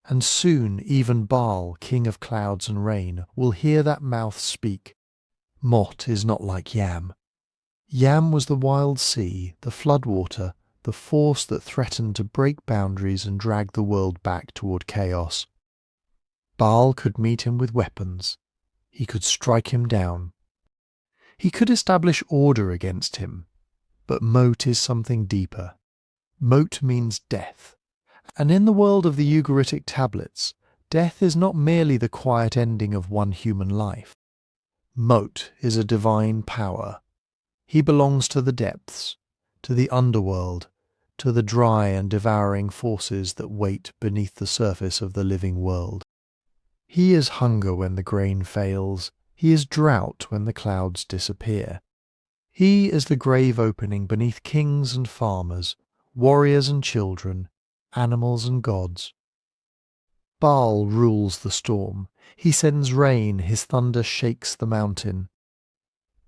Speaker 1: and soon even Baal, king of clouds and rain, will hear that mouth speak. Mot is not like Yam. Yam was the wild sea, the floodwater, the force that threatened to break boundaries and drag the world back toward chaos. Baal could meet him with weapons. He could strike him down. He could establish order against him. But Mot is something deeper. Mot means death. And in the world of the Ugaritic tablets, death is not merely the quiet ending of one human life. Mot is a divine power. He belongs to the depths, to the underworld, to the dry and devouring forces that wait beneath the surface of the living world. He is hunger when the grain fails. He is drought when the clouds disappear. He is the grave opening beneath kings and farmers, warriors and children, animals and gods. Baal rules the storm. He sends rain, his thunder shakes the mountain.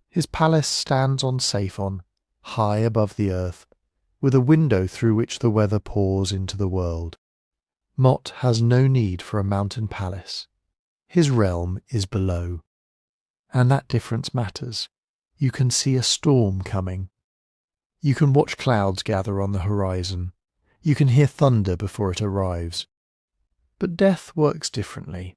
Speaker 1: His palace stands on Saphon, high above the earth, with a window through which the weather pours into the world. Mot has no need for a mountain palace. His realm is below. And that difference matters. You can see a storm coming. You can watch clouds gather on the horizon. You can hear thunder before it arrives. But death works differently.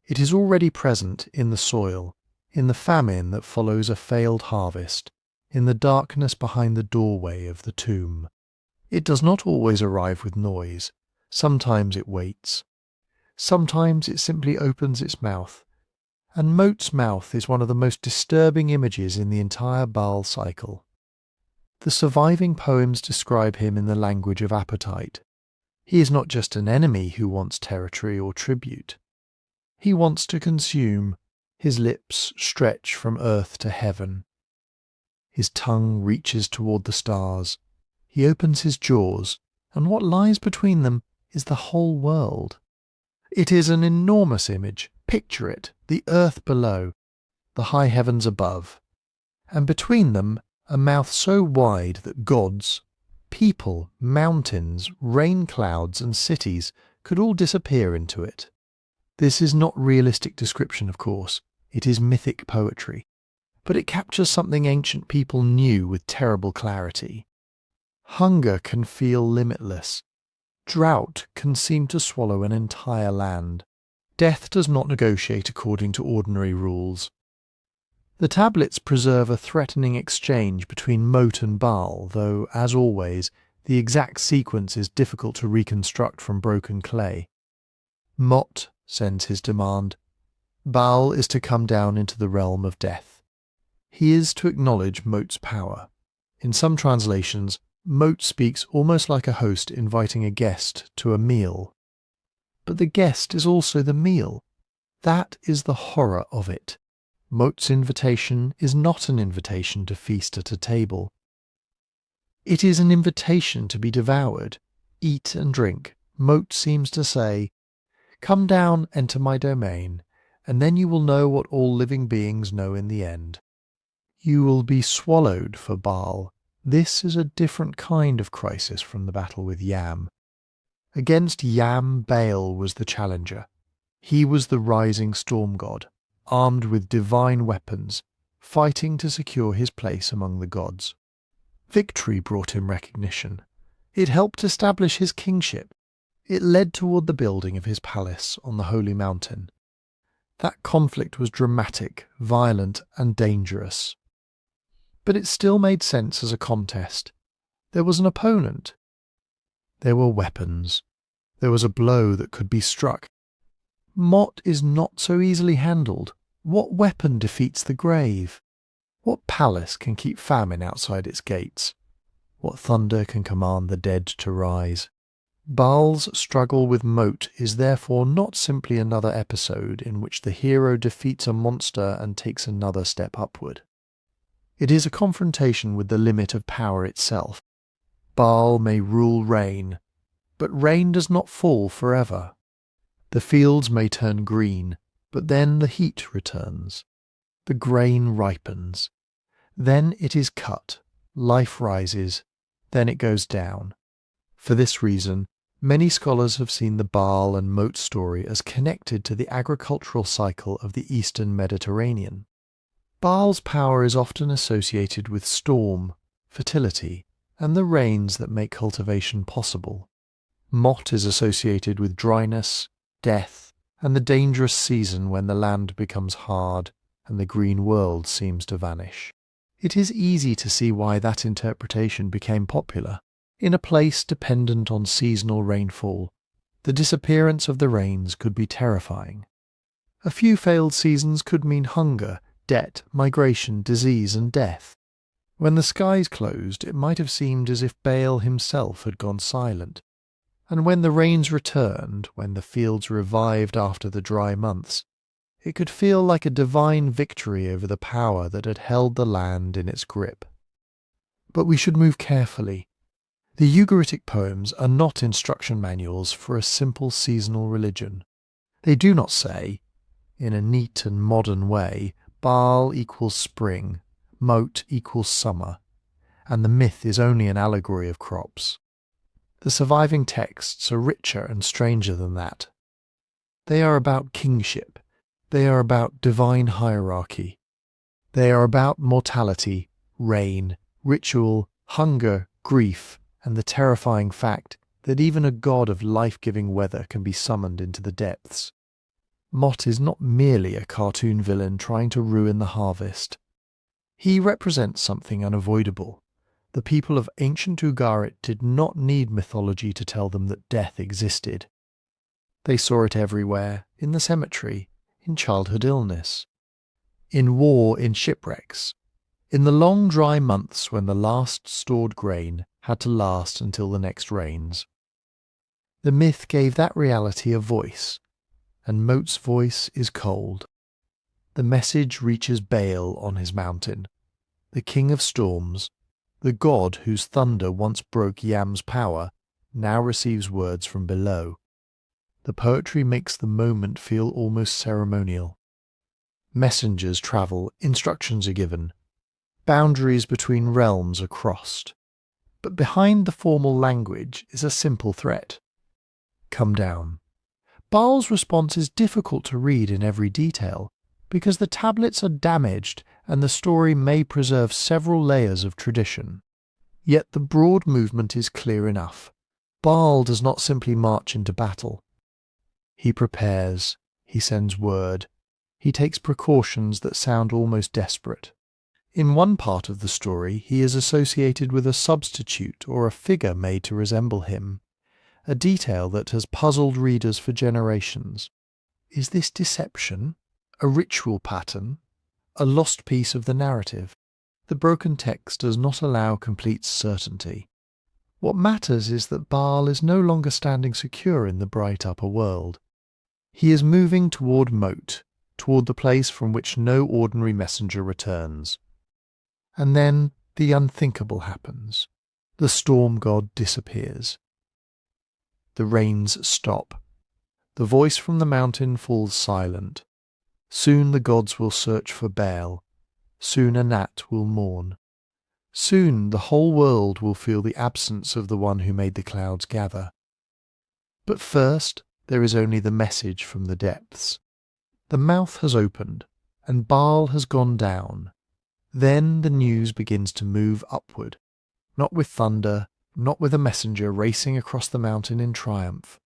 Speaker 1: It is already present in the soil, in the famine that follows a failed harvest, in the darkness behind the doorway of the tomb. It does not always arrive with noise. Sometimes it waits. Sometimes it simply opens its mouth. And Mot's mouth is one of the most disturbing images in the entire Baal cycle. The surviving poems describe him in the language of appetite. He is not just an enemy who wants territory or tribute. He wants to consume. His lips stretch from earth to heaven. His tongue reaches toward the stars. He opens his jaws, and what lies between them is the whole world. It is an enormous image. Picture it, the earth below, the high heavens above, and between them a mouth so wide that gods, people, mountains, rain clouds, and cities could all disappear into it. This is not realistic description, of course. It is mythic poetry. But it captures something ancient people knew with terrible clarity. Hunger can feel limitless. Drought can seem to swallow an entire land. Death does not negotiate according to ordinary rules. The tablets preserve a threatening exchange between Mot and Baal, though, as always, the exact sequence is difficult to reconstruct from broken clay. Mot sends his demand. Baal is to come down into the realm of death. He is to acknowledge Mot's power. In some translations, Mot speaks almost like a host inviting a guest to a meal. But the guest is also the meal. That is the horror of it. Mot's invitation is not an invitation to feast at a table. It is an invitation to be devoured. Eat and drink. Mot seems to say, "Come down, enter my domain, and then you will know what all living beings know in the end. You will be swallowed for Baal." This is a different kind of crisis from the battle with Yam. Against Yam, Baal was the challenger. He was the rising storm god, armed with divine weapons, fighting to secure his place among the gods. Victory brought him recognition. It helped establish his kingship. It led toward the building of his palace on the holy mountain. That conflict was dramatic, violent, and dangerous. But it still made sense as a contest. There was an opponent. There were weapons. There was a blow that could be struck. Mot is not so easily handled. What weapon defeats the grave? What palace can keep famine outside its gates? What thunder can command the dead to rise? Baal's struggle with Mot is therefore not simply another episode in which the hero defeats a monster and takes another step upward. It is a confrontation with the limit of power itself. Baal may rule rain, but rain does not fall forever. The fields may turn green, but then the heat returns. The grain ripens. Then it is cut, life rises, then it goes down. For this reason, many scholars have seen the Baal and Mot story as connected to the agricultural cycle of the Eastern Mediterranean. Baal's power is often associated with storm, fertility, and the rains that make cultivation possible. Mot is associated with dryness, death, and the dangerous season when the land becomes hard and the green world seems to vanish. It is easy to see why that interpretation became popular. In a place dependent on seasonal rainfall, the disappearance of the rains could be terrifying. A few failed seasons could mean hunger, debt, migration, disease, and death. When the skies closed, it might have seemed as if Baal himself had gone silent. And when the rains returned, when the fields revived after the dry months, it could feel like a divine victory over the power that had held the land in its grip. But we should move carefully. The Ugaritic poems are not instruction manuals for a simple seasonal religion. They do not say, in a neat and modern way, Baal equals spring, Mot equals summer, and the myth is only an allegory of crops. The surviving texts are richer and stranger than that. They are about kingship. They are about divine hierarchy. They are about mortality, rain, ritual, hunger, grief, and the terrifying fact that even a god of life-giving weather can be summoned into the depths. Mot is not merely a cartoon villain trying to ruin the harvest. He represents something unavoidable. The people of ancient Ugarit did not need mythology to tell them that death existed. They saw it everywhere, in the cemetery, in childhood illness, in war, in shipwrecks, in the long dry months when the last stored grain had to last until the next rains. The myth gave that reality a voice, and Mot's voice is cold. The message reaches Baal on his mountain, the king of storms, the god whose thunder once broke Yam's power, now receives words from below. The poetry makes the moment feel almost ceremonial. Messengers travel, instructions are given, boundaries between realms are crossed. But behind the formal language is a simple threat. Come down. Baal's response is difficult to read in every detail, because the tablets are damaged and the story may preserve several layers of tradition. Yet the broad movement is clear enough. Baal does not simply march into battle. He prepares, he sends word, he takes precautions that sound almost desperate. In one part of the story, he is associated with a substitute or a figure made to resemble him, a detail that has puzzled readers for generations. Is this deception? A ritual pattern? A lost piece of the narrative? The broken text does not allow complete certainty. What matters is that Baal is no longer standing secure in the bright upper world. He is moving toward Mot, toward the place from which no ordinary messenger returns. And then the unthinkable happens. The storm god disappears. The rains stop. The voice from the mountain falls silent. Soon the gods will search for Baal. Soon Anat will mourn. Soon the whole world will feel the absence of the one who made the clouds gather. But first there is only the message from the depths. The mouth has opened, and Baal has gone down. Then the news begins to move upward, not with thunder, not with a messenger racing across the mountain in triumph.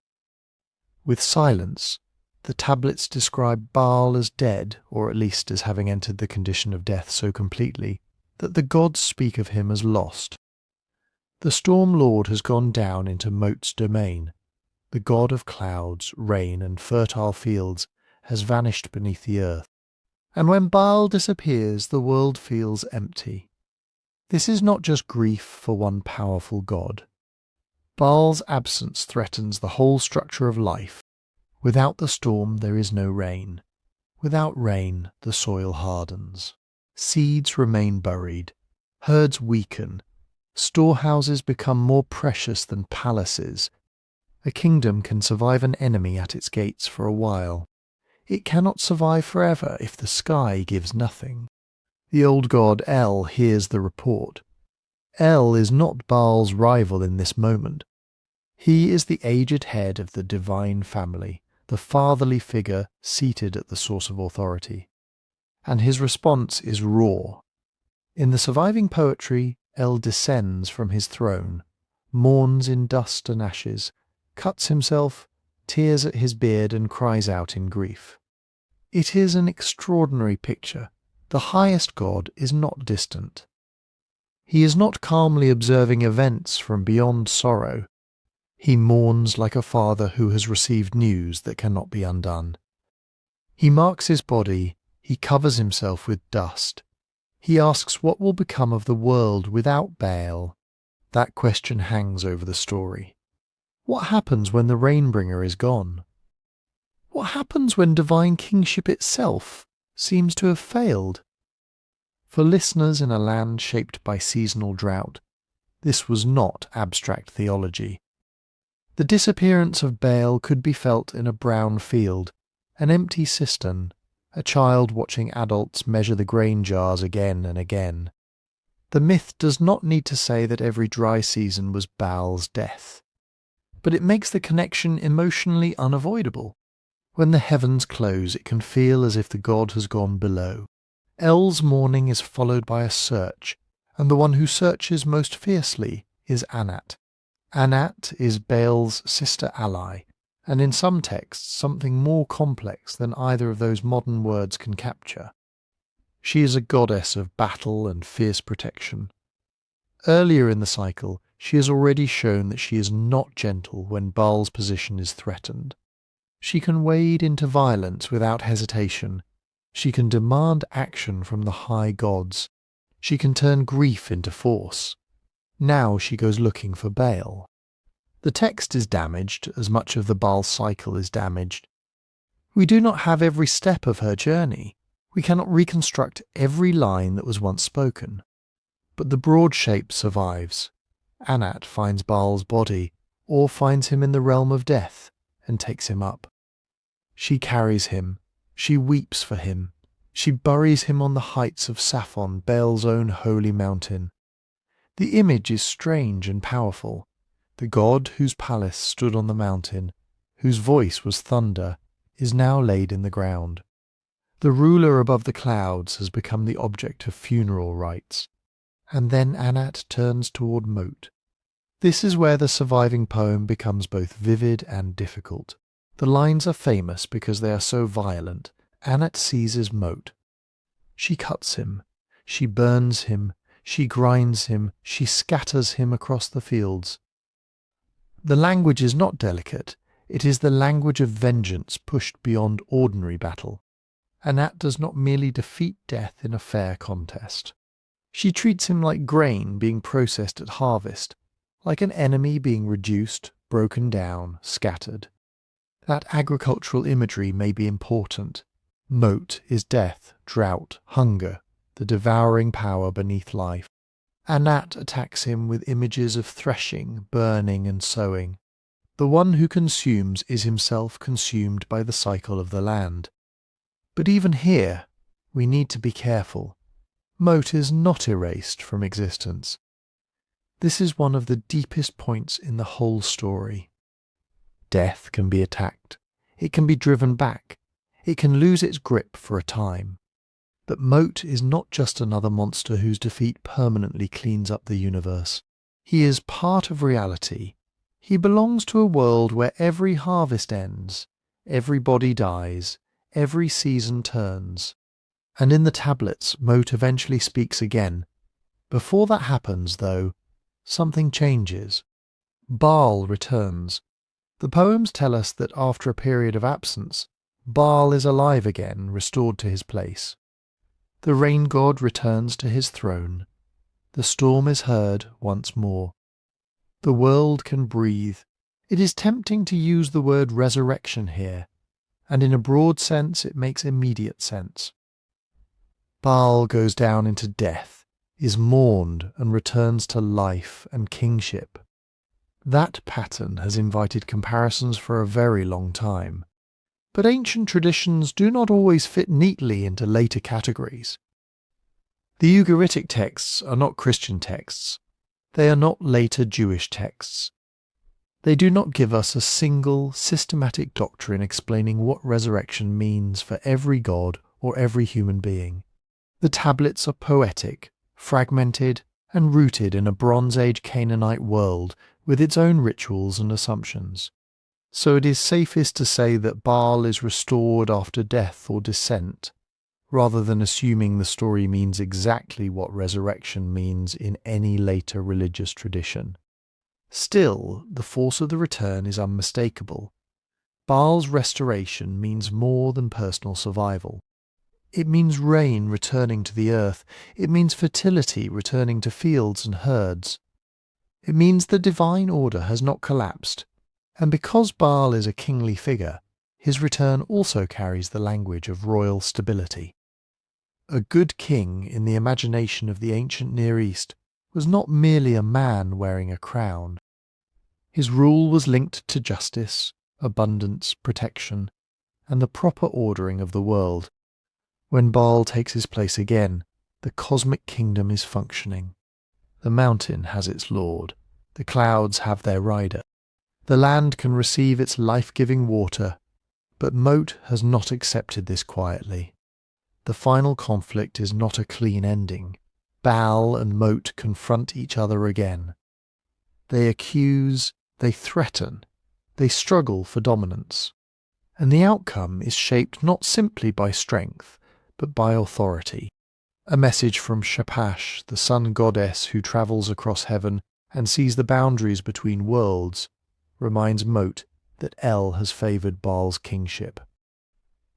Speaker 1: With silence, the tablets describe Baal as dead, or at least as having entered the condition of death so completely that the gods speak of him as lost. The storm lord has gone down into Mot's domain. The god of clouds, rain, and fertile fields has vanished beneath the earth. And when Baal disappears, the world feels empty. This is not just grief for one powerful god. Baal's absence threatens the whole structure of life. Without the storm, there is no rain. Without rain, the soil hardens. Seeds remain buried. Herds weaken. Storehouses become more precious than palaces. A kingdom can survive an enemy at its gates for a while. It cannot survive forever if the sky gives nothing. The old god El hears the report. El is not Baal's rival in this moment. He is the aged head of the divine family, the fatherly figure seated at the source of authority. And his response is raw. In the surviving poetry, El descends from his throne, mourns in dust and ashes, cuts himself, tears at his beard, and cries out in grief. It is an extraordinary picture. The highest god is not distant. He is not calmly observing events from beyond sorrow. He mourns like a father who has received news that cannot be undone. He marks his body, he covers himself with dust. He asks what will become of the world without Baal. That question hangs over the story. What happens when the Rainbringer is gone? What happens when divine kingship itself seems to have failed? For listeners in a land shaped by seasonal drought, this was not abstract theology. The disappearance of Baal could be felt in a brown field, an empty cistern, a child watching adults measure the grain jars again and again. The myth does not need to say that every dry season was Baal's death, but it makes the connection emotionally unavoidable. When the heavens close, it can feel as if the god has gone below. El's mourning is followed by a search, and the one who searches most fiercely is Anat. Anat is Baal's sister ally, and in some texts something more complex than either of those modern words can capture. She is a goddess of battle and fierce protection. Earlier in the cycle, she has already shown that she is not gentle when Baal's position is threatened. She can wade into violence without hesitation. She can demand action from the high gods. She can turn grief into force. Now she goes looking for Baal. The text is damaged as much of the Baal Cycle is damaged. We do not have every step of her journey. We cannot reconstruct every line that was once spoken. But the broad shape survives. Anat finds Baal's body, or finds him in the realm of death, and takes him up. She carries him. She weeps for him. She buries him on the heights of Saphon, Baal's own holy mountain. The image is strange and powerful. The god whose palace stood on the mountain, whose voice was thunder, is now laid in the ground. The ruler above the clouds has become the object of funeral rites. And then Anat turns toward Mot. This is where the surviving poem becomes both vivid and difficult. The lines are famous because they are so violent. Anat seizes Mot. She cuts him. She burns him. She grinds him. She scatters him across the fields. The language is not delicate. It is the language of vengeance pushed beyond ordinary battle. Anat does not merely defeat death in a fair contest. She treats him like grain being processed at harvest, like an enemy being reduced, broken down, scattered. That agricultural imagery may be important. Mot is death, drought, hunger, the devouring power beneath life. Anat attacks him with images of threshing, burning, and sowing. The one who consumes is himself consumed by the cycle of the land. But even here, we need to be careful. Mot is not erased from existence. This is one of the deepest points in the whole story. Death can be attacked. It can be driven back. It can lose its grip for a time. But Mot is not just another monster whose defeat permanently cleans up the universe. He is part of reality. He belongs to a world where every harvest ends, every body dies, every season turns. And in the tablets, Mot eventually speaks again. Before that happens, though, something changes. Baal returns. The poems tell us that after a period of absence, Baal is alive again, restored to his place. The rain god returns to his throne. The storm is heard once more. The world can breathe. It is tempting to use the word resurrection here, and in a broad sense it makes immediate sense. Baal goes down into death, is mourned, and returns to life and kingship. That pattern has invited comparisons for a very long time. But ancient traditions do not always fit neatly into later categories. The Ugaritic texts are not Christian texts. They are not later Jewish texts. They do not give us a single, systematic doctrine explaining what resurrection means for every god or every human being. The tablets are poetic, fragmented, and rooted in a Bronze Age Canaanite world with its own rituals and assumptions. So it is safest to say that Baal is restored after death or descent, rather than assuming the story means exactly what resurrection means in any later religious tradition. Still, the force of the return is unmistakable. Baal's restoration means more than personal survival. It means rain returning to the earth. It means fertility returning to fields and herds. It means the divine order has not collapsed. And because Baal is a kingly figure, his return also carries the language of royal stability. A good king in the imagination of the ancient Near East was not merely a man wearing a crown. His rule was linked to justice, abundance, protection, and the proper ordering of the world. When Baal takes his place again, the cosmic kingdom is functioning. The mountain has its lord. The clouds have their rider. The land can receive its life-giving water, but Mot has not accepted this quietly. The final conflict is not a clean ending. Baal and Mot confront each other again. They accuse, they threaten, they struggle for dominance. And the outcome is shaped not simply by strength, but by authority. A message from Shaphash, the sun goddess who travels across heaven and sees the boundaries between worlds, reminds Mot that El has favoured Baal's kingship.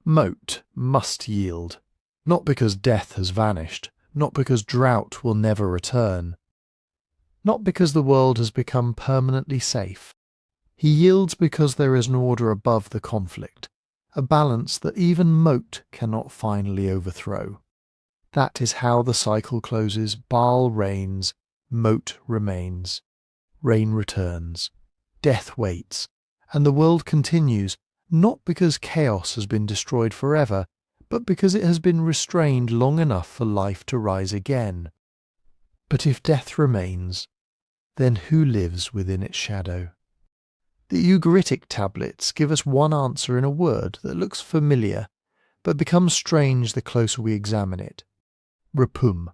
Speaker 1: Mot must yield, not because death has vanished, not because drought will never return, not because the world has become permanently safe. He yields because there is an order above the conflict, a balance that even Mot cannot finally overthrow. That is how the cycle closes. Baal reigns, Mot remains. Rain returns, death waits, and the world continues, not because chaos has been destroyed forever, but because it has been restrained long enough for life to rise again. But if death remains, then who lives within its shadow? The Ugaritic tablets give us one answer in a word that looks familiar, but becomes strange the closer we examine it. Rephaim,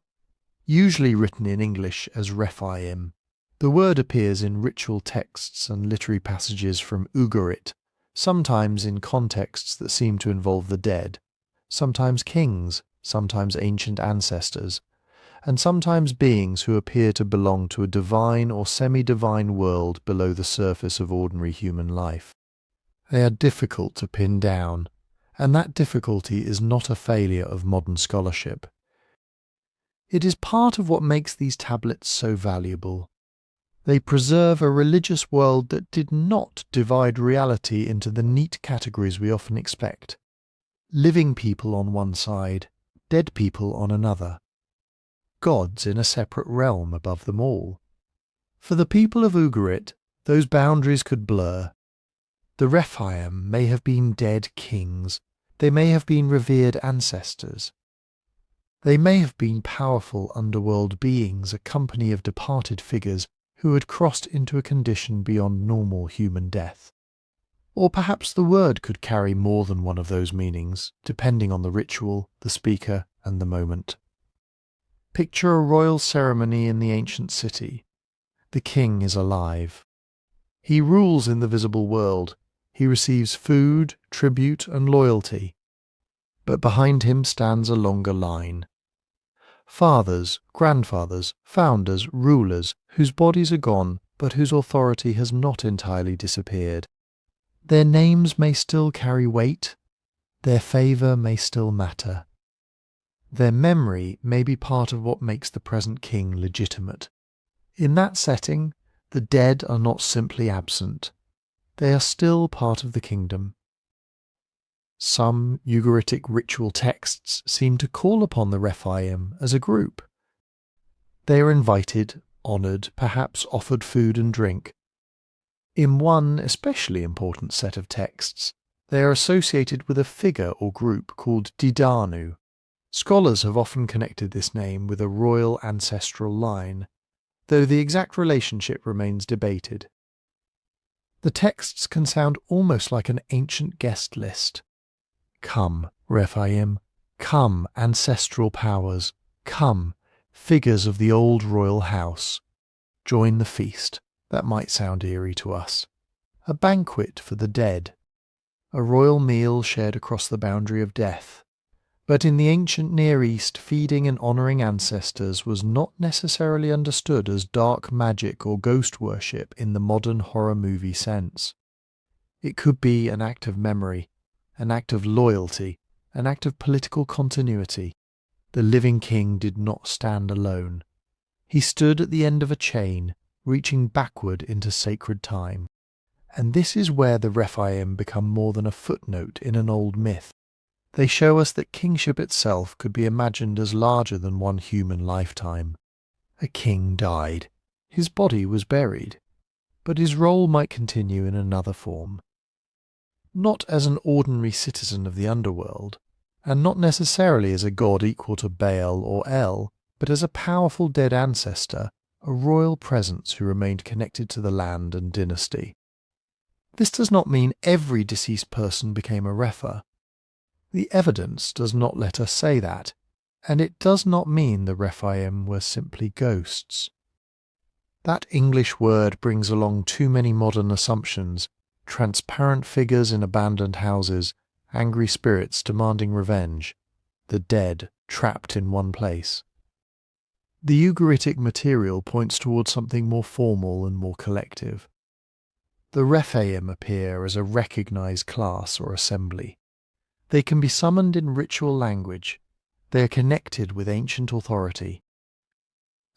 Speaker 1: usually written in English as Rephaim. The word appears in ritual texts and literary passages from Ugarit, sometimes in contexts that seem to involve the dead, sometimes kings, sometimes ancient ancestors, and sometimes beings who appear to belong to a divine or semi-divine world below the surface of ordinary human life. They are difficult to pin down, and that difficulty is not a failure of modern scholarship. It is part of what makes these tablets so valuable. They preserve a religious world that did not divide reality into the neat categories we often expect. Living people on one side, dead people on another. Gods in a separate realm above them all. For the people of Ugarit, those boundaries could blur. The Rephaim may have been dead kings. They may have been revered ancestors. They may have been powerful underworld beings, a company of departed figures who had crossed into a condition beyond normal human death. Or perhaps the word could carry more than one of those meanings, depending on the ritual, the speaker, and the moment. Picture a royal ceremony in the ancient city. The king is alive. He rules in the visible world. He receives food, tribute, and loyalty. But behind him stands a longer line. Fathers, grandfathers, founders, rulers, whose bodies are gone, but whose authority has not entirely disappeared. Their names may still carry weight. Their favour may still matter. Their memory may be part of what makes the present king legitimate. In that setting, the dead are not simply absent. They are still part of the kingdom. Some Ugaritic ritual texts seem to call upon the Rephaim as a group. They are invited, honoured, perhaps offered food and drink. In one especially important set of texts, they are associated with a figure or group called Didanu. Scholars have often connected this name with a royal ancestral line, though the exact relationship remains debated. The texts can sound almost like an ancient guest list. Come, Rephaim, come, ancestral powers, come, figures of the old royal house. Join the feast. That might sound eerie to us. A banquet for the dead. A royal meal shared across the boundary of death. But in the ancient Near East, feeding and honouring ancestors was not necessarily understood as dark magic or ghost worship in the modern horror movie sense. It could be an act of memory, an act of loyalty, an act of political continuity. The living king did not stand alone. He stood at the end of a chain, reaching backward into sacred time. And this is where the Rephaim become more than a footnote in an old myth. They show us that kingship itself could be imagined as larger than one human lifetime. A king died. His body was buried. But his role might continue in another form. Not as an ordinary citizen of the underworld, and not necessarily as a god equal to Baal or El, but as a powerful dead ancestor, a royal presence who remained connected to the land and dynasty. This does not mean every deceased person became a Repha. The evidence does not let us say that, and it does not mean the Rephaim were simply ghosts. That English word brings along too many modern assumptions: transparent figures in abandoned houses, angry spirits demanding revenge, the dead trapped in one place. The Ugaritic material points towards something more formal and more collective. The Rephaim appear as a recognized class or assembly. They can be summoned in ritual language. They are connected with ancient authority.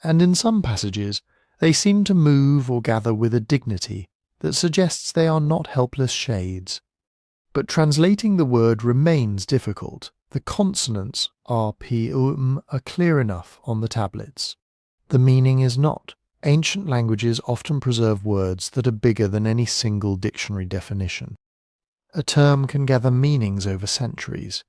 Speaker 1: And in some passages, they seem to move or gather with a dignity that suggests they are not helpless shades. But translating the word remains difficult. The consonants R, P, are clear enough on the tablets. The meaning is not. Ancient languages often preserve words that are bigger than any single dictionary definition. A term can gather meanings over centuries.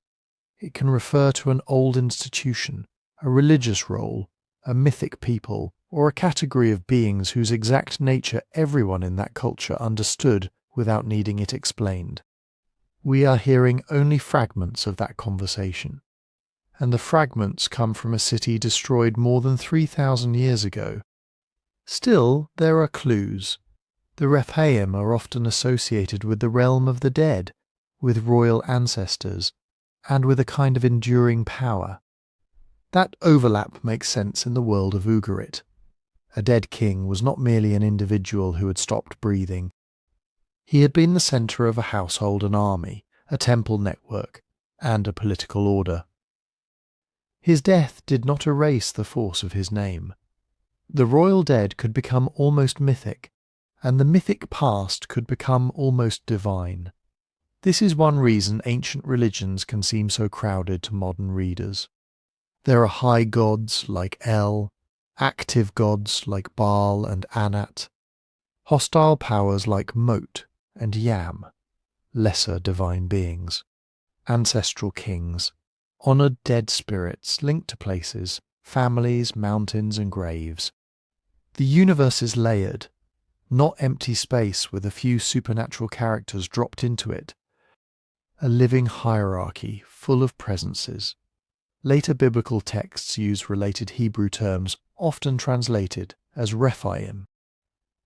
Speaker 1: It can refer to an old institution, a religious role, a mythic people, or a category of beings whose exact nature everyone in that culture understood without needing it explained. We are hearing only fragments of that conversation, and the fragments come from a city destroyed more than 3,000 years ago. Still, there are clues. The Rephaim are often associated with the realm of the dead, with royal ancestors, and with a kind of enduring power. That overlap makes sense in the world of Ugarit. A dead king was not merely an individual who had stopped breathing. He had been the centre of a household and army, a temple network, and a political order. His death did not erase the force of his name. The royal dead could become almost mythic, and the mythic past could become almost divine. This is one reason ancient religions can seem so crowded to modern readers. There are high gods like El, active gods like Baal and Anat, hostile powers like Mot and Yam, lesser divine beings, ancestral kings, honoured dead spirits linked to places, families, mountains and graves. The universe is layered, not empty space with a few supernatural characters dropped into it. A living hierarchy full of presences. Later biblical texts use related Hebrew terms, often translated as Rephaim.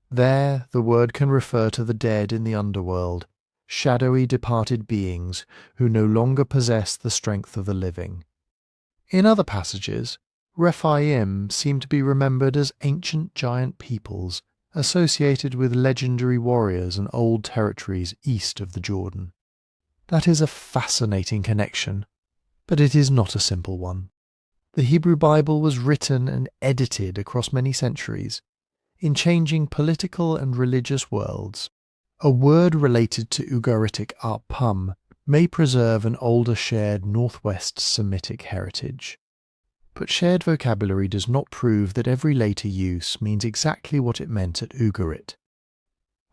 Speaker 1: There, the word can refer to the dead in the underworld, shadowy departed beings who no longer possess the strength of the living. In other passages, Rephaim seem to be remembered as ancient giant peoples associated with legendary warriors and old territories east of the Jordan. That is a fascinating connection, but it is not a simple one. The Hebrew Bible was written and edited across many centuries, in changing political and religious worlds. A word related to Ugaritic Arpum may preserve an older shared Northwest Semitic heritage. But shared vocabulary does not prove that every later use means exactly what it meant at Ugarit.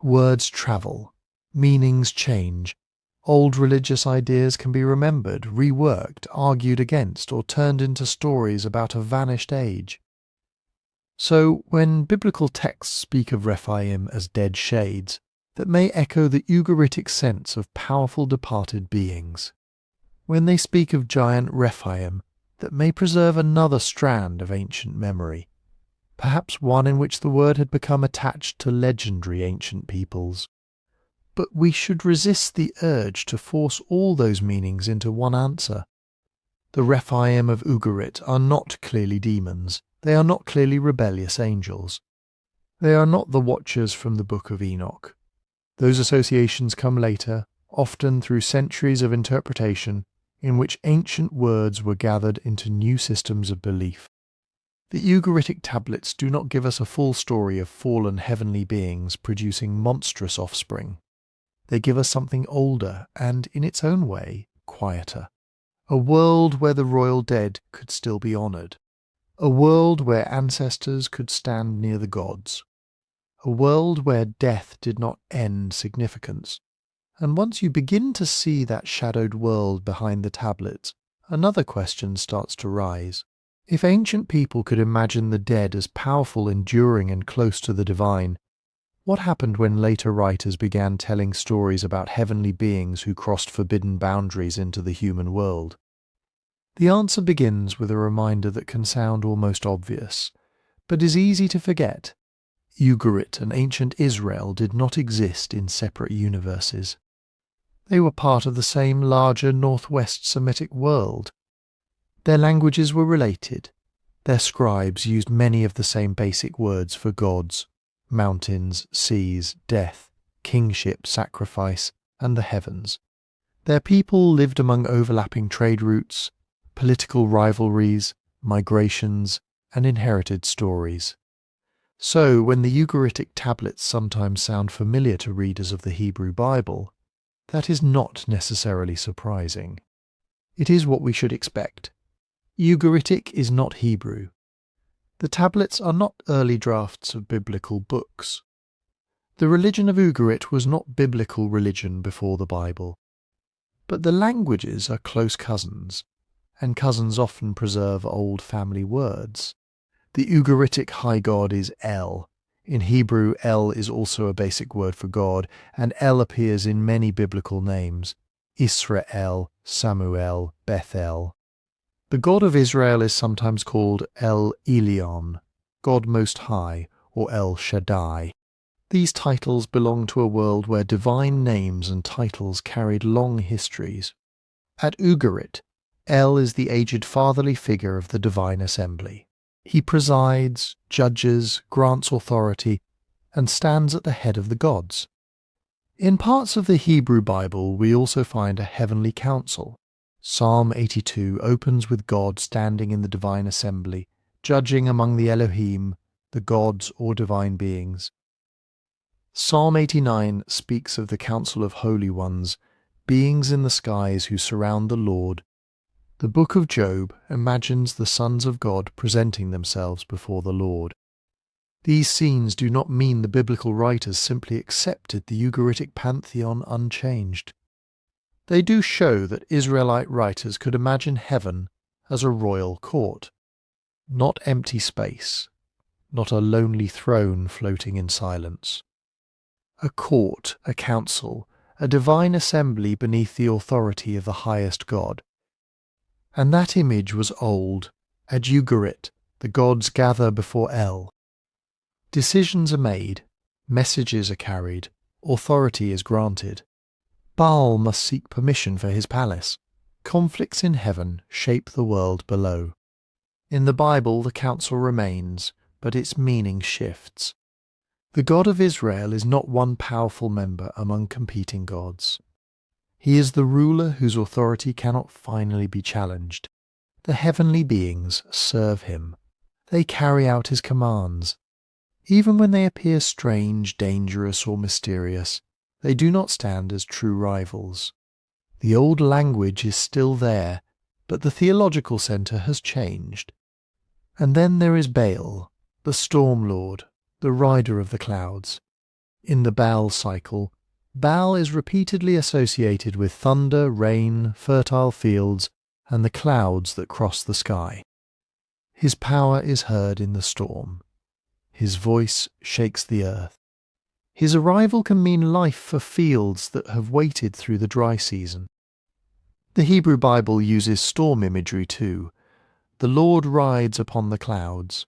Speaker 1: Words travel, meanings change. Old religious ideas can be remembered, reworked, argued against, or turned into stories about a vanished age. So, when biblical texts speak of Rephaim as dead shades, that may echo the Ugaritic sense of powerful departed beings. When they speak of giant Rephaim, that may preserve another strand of ancient memory, perhaps one in which the word had become attached to legendary ancient peoples. But we should resist the urge to force all those meanings into one answer. The Rephaim of Ugarit are not clearly demons. They are not clearly rebellious angels. They are not the Watchers from the Book of Enoch. Those associations come later, often through centuries of interpretation, in which ancient words were gathered into new systems of belief. The Ugaritic tablets do not give us a full story of fallen heavenly beings producing monstrous offspring. They give us something older and, in its own way, quieter. A world where the royal dead could still be honoured. A world where ancestors could stand near the gods. A world where death did not end significance. And once you begin to see that shadowed world behind the tablets, another question starts to rise. If ancient people could imagine the dead as powerful, enduring, and close to the divine, what happened when later writers began telling stories about heavenly beings who crossed forbidden boundaries into the human world? The answer begins with a reminder that can sound almost obvious, but is easy to forget. Ugarit and ancient Israel did not exist in separate universes. They were part of the same larger Northwest Semitic world. Their languages were related. Their scribes used many of the same basic words for gods, mountains, seas, death, kingship, sacrifice, and the heavens. Their people lived among overlapping trade routes, political rivalries, migrations, and inherited stories. So, when the Ugaritic tablets sometimes sound familiar to readers of the Hebrew Bible, that is not necessarily surprising. It is what we should expect. Ugaritic is not Hebrew. The tablets are not early drafts of biblical books. The religion of Ugarit was not biblical religion before the Bible. But the languages are close cousins, and cousins often preserve old family words. The Ugaritic high god is El. In Hebrew, El is also a basic word for God, and El appears in many biblical names: Israel, Samuel, Bethel. The God of Israel is sometimes called El Elyon, God Most High, or El Shaddai. These titles belong to a world where divine names and titles carried long histories. At Ugarit, El is the aged fatherly figure of the divine assembly. He presides, judges, grants authority, and stands at the head of the gods. In parts of the Hebrew Bible we also find a heavenly council. Psalm 82 opens with God standing in the divine assembly, judging among the Elohim, the gods or divine beings. Psalm 89 speaks of the council of holy ones, beings in the skies who surround the Lord. The Book of Job imagines the sons of God presenting themselves before the Lord. These scenes do not mean the biblical writers simply accepted the Ugaritic pantheon unchanged. They do show that Israelite writers could imagine heaven as a royal court, not empty space, not a lonely throne floating in silence. A court, a council, a divine assembly beneath the authority of the highest God. And that image was old. At Ugarit, the gods gather before El. Decisions are made, messages are carried, authority is granted. Baal must seek permission for his palace. Conflicts in heaven shape the world below. In the Bible, the council remains, but its meaning shifts. The God of Israel is not one powerful member among competing gods. He is the ruler whose authority cannot finally be challenged. The heavenly beings serve him. They carry out his commands. Even when they appear strange, dangerous, or mysterious, they do not stand as true rivals. The old language is still there, but the theological centre has changed. And then there is Baal, the storm lord, the rider of the clouds. In the Baal Cycle, Baal is repeatedly associated with thunder, rain, fertile fields, and the clouds that cross the sky. His power is heard in the storm. His voice shakes the earth. His arrival can mean life for fields that have waited through the dry season. The Hebrew Bible uses storm imagery too. The Lord rides upon the clouds.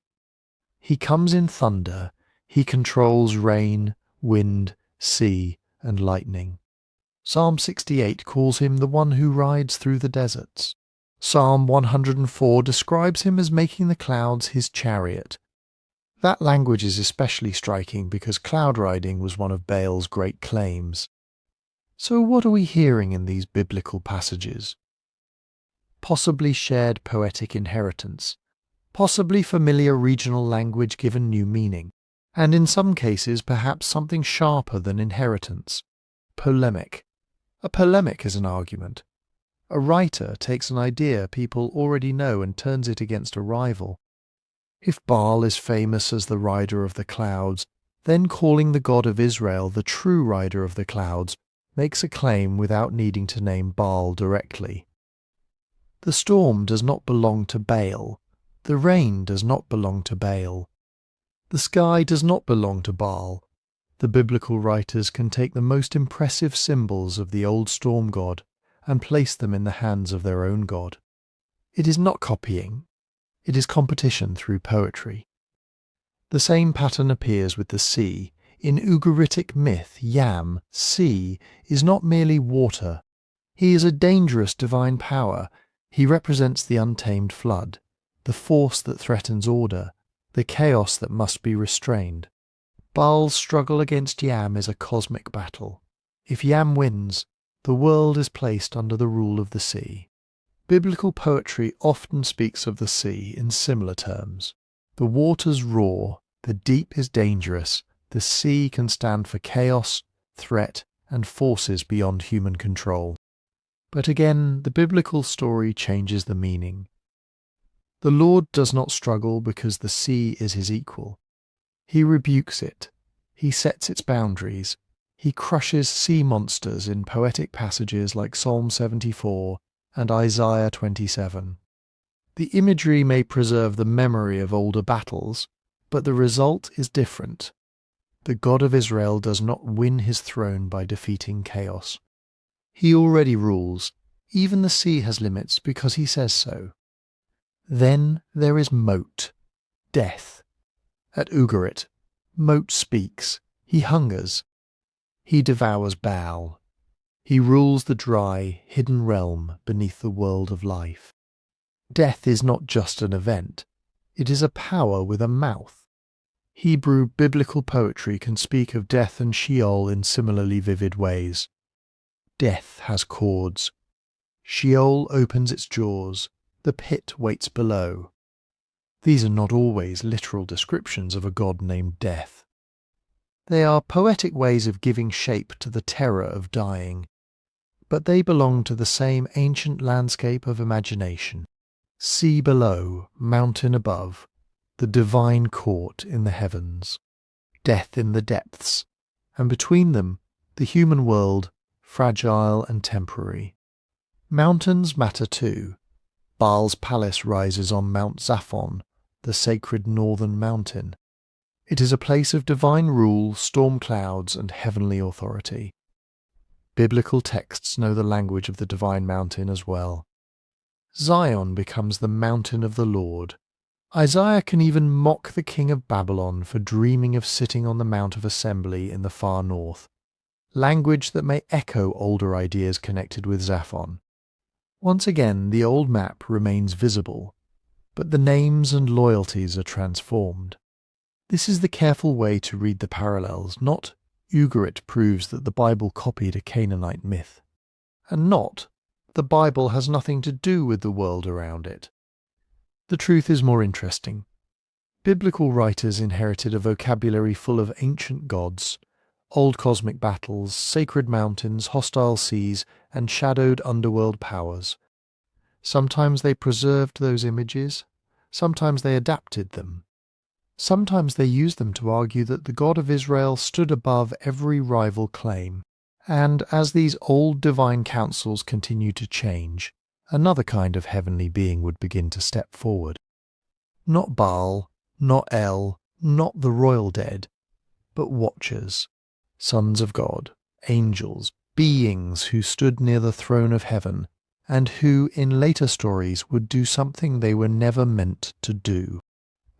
Speaker 1: He comes in thunder. He controls rain, wind, sea, and lightning. Psalm 68 calls him the one who rides through the deserts. Psalm 104 describes him as making the clouds his chariot. That language is especially striking because cloud riding was one of Baal's great claims. So what are we hearing in these biblical passages? Possibly shared poetic inheritance, possibly familiar regional language given new meaning, and in some cases perhaps something sharper than inheritance. Polemic. A polemic is an argument. A writer takes an idea people already know and turns it against a rival. If Baal is famous as the rider of the clouds, then calling the God of Israel the true rider of the clouds makes a claim without needing to name Baal directly. The storm does not belong to Baal. The rain does not belong to Baal. The sky does not belong to Baal. The biblical writers can take the most impressive symbols of the old storm god and place them in the hands of their own god. It is not copying. It is competition through poetry. The same pattern appears with the sea. In Ugaritic myth, Yam, sea, is not merely water. He is a dangerous divine power. He represents the untamed flood, the force that threatens order, the chaos that must be restrained. Baal's struggle against Yam is a cosmic battle. If Yam wins, the world is placed under the rule of the sea. Biblical poetry often speaks of the sea in similar terms. The waters roar, the deep is dangerous, the sea can stand for chaos, threat, and forces beyond human control. But again, the biblical story changes the meaning. The Lord does not struggle because the sea is his equal. He rebukes it. He sets its boundaries. He crushes sea monsters in poetic passages like Psalm 74 and Isaiah 27. The imagery may preserve the memory of older battles, but the result is different. The God of Israel does not win his throne by defeating chaos. He already rules. Even the sea has limits because he says so. Then there is Mot, death. At Ugarit, Mot speaks. He hungers. He devours Baal. He rules the dry, hidden realm beneath the world of life. Death is not just an event. It is a power with a mouth. Hebrew biblical poetry can speak of death and Sheol in similarly vivid ways. Death has cords. Sheol opens its jaws. The pit waits below. These are not always literal descriptions of a god named Death. They are poetic ways of giving shape to the terror of dying, but they belong to the same ancient landscape of imagination. Sea below, mountain above, the divine court in the heavens, death in the depths, and between them, the human world, fragile and temporary. Mountains matter too. Baal's palace rises on Mount Zaphon, the sacred northern mountain. It is a place of divine rule, storm clouds, and heavenly authority. Biblical texts know the language of the divine mountain as well. Zion becomes the mountain of the Lord. Isaiah can even mock the king of Babylon for dreaming of sitting on the Mount of Assembly in the far north, language that may echo older ideas connected with Zaphon. Once again, the old map remains visible, but the names and loyalties are transformed. This is the careful way to read the parallels, not Ugarit proves that the Bible copied a Canaanite myth, and not the Bible has nothing to do with the world around it. The truth is more interesting. Biblical writers inherited a vocabulary full of ancient gods, old cosmic battles, sacred mountains, hostile seas, and shadowed underworld powers. Sometimes they preserved those images, sometimes they adapted them. Sometimes they used them to argue that the God of Israel stood above every rival claim, and as these old divine councils continued to change, another kind of heavenly being would begin to step forward. Not Baal, not El, not the royal dead, but watchers, sons of God, angels, beings who stood near the throne of heaven, and who, in later stories, would do something they were never meant to do.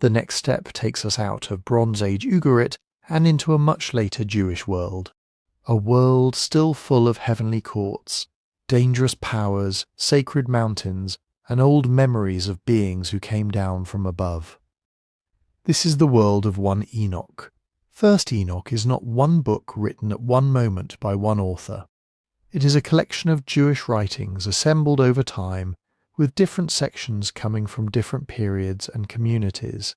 Speaker 1: The next step takes us out of Bronze Age Ugarit and into a much later Jewish world. A world still full of heavenly courts, dangerous powers, sacred mountains, and old memories of beings who came down from above. This is the world of one Enoch. First Enoch is not one book written at one moment by one author. It is a collection of Jewish writings assembled over time, with different sections coming from different periods and communities.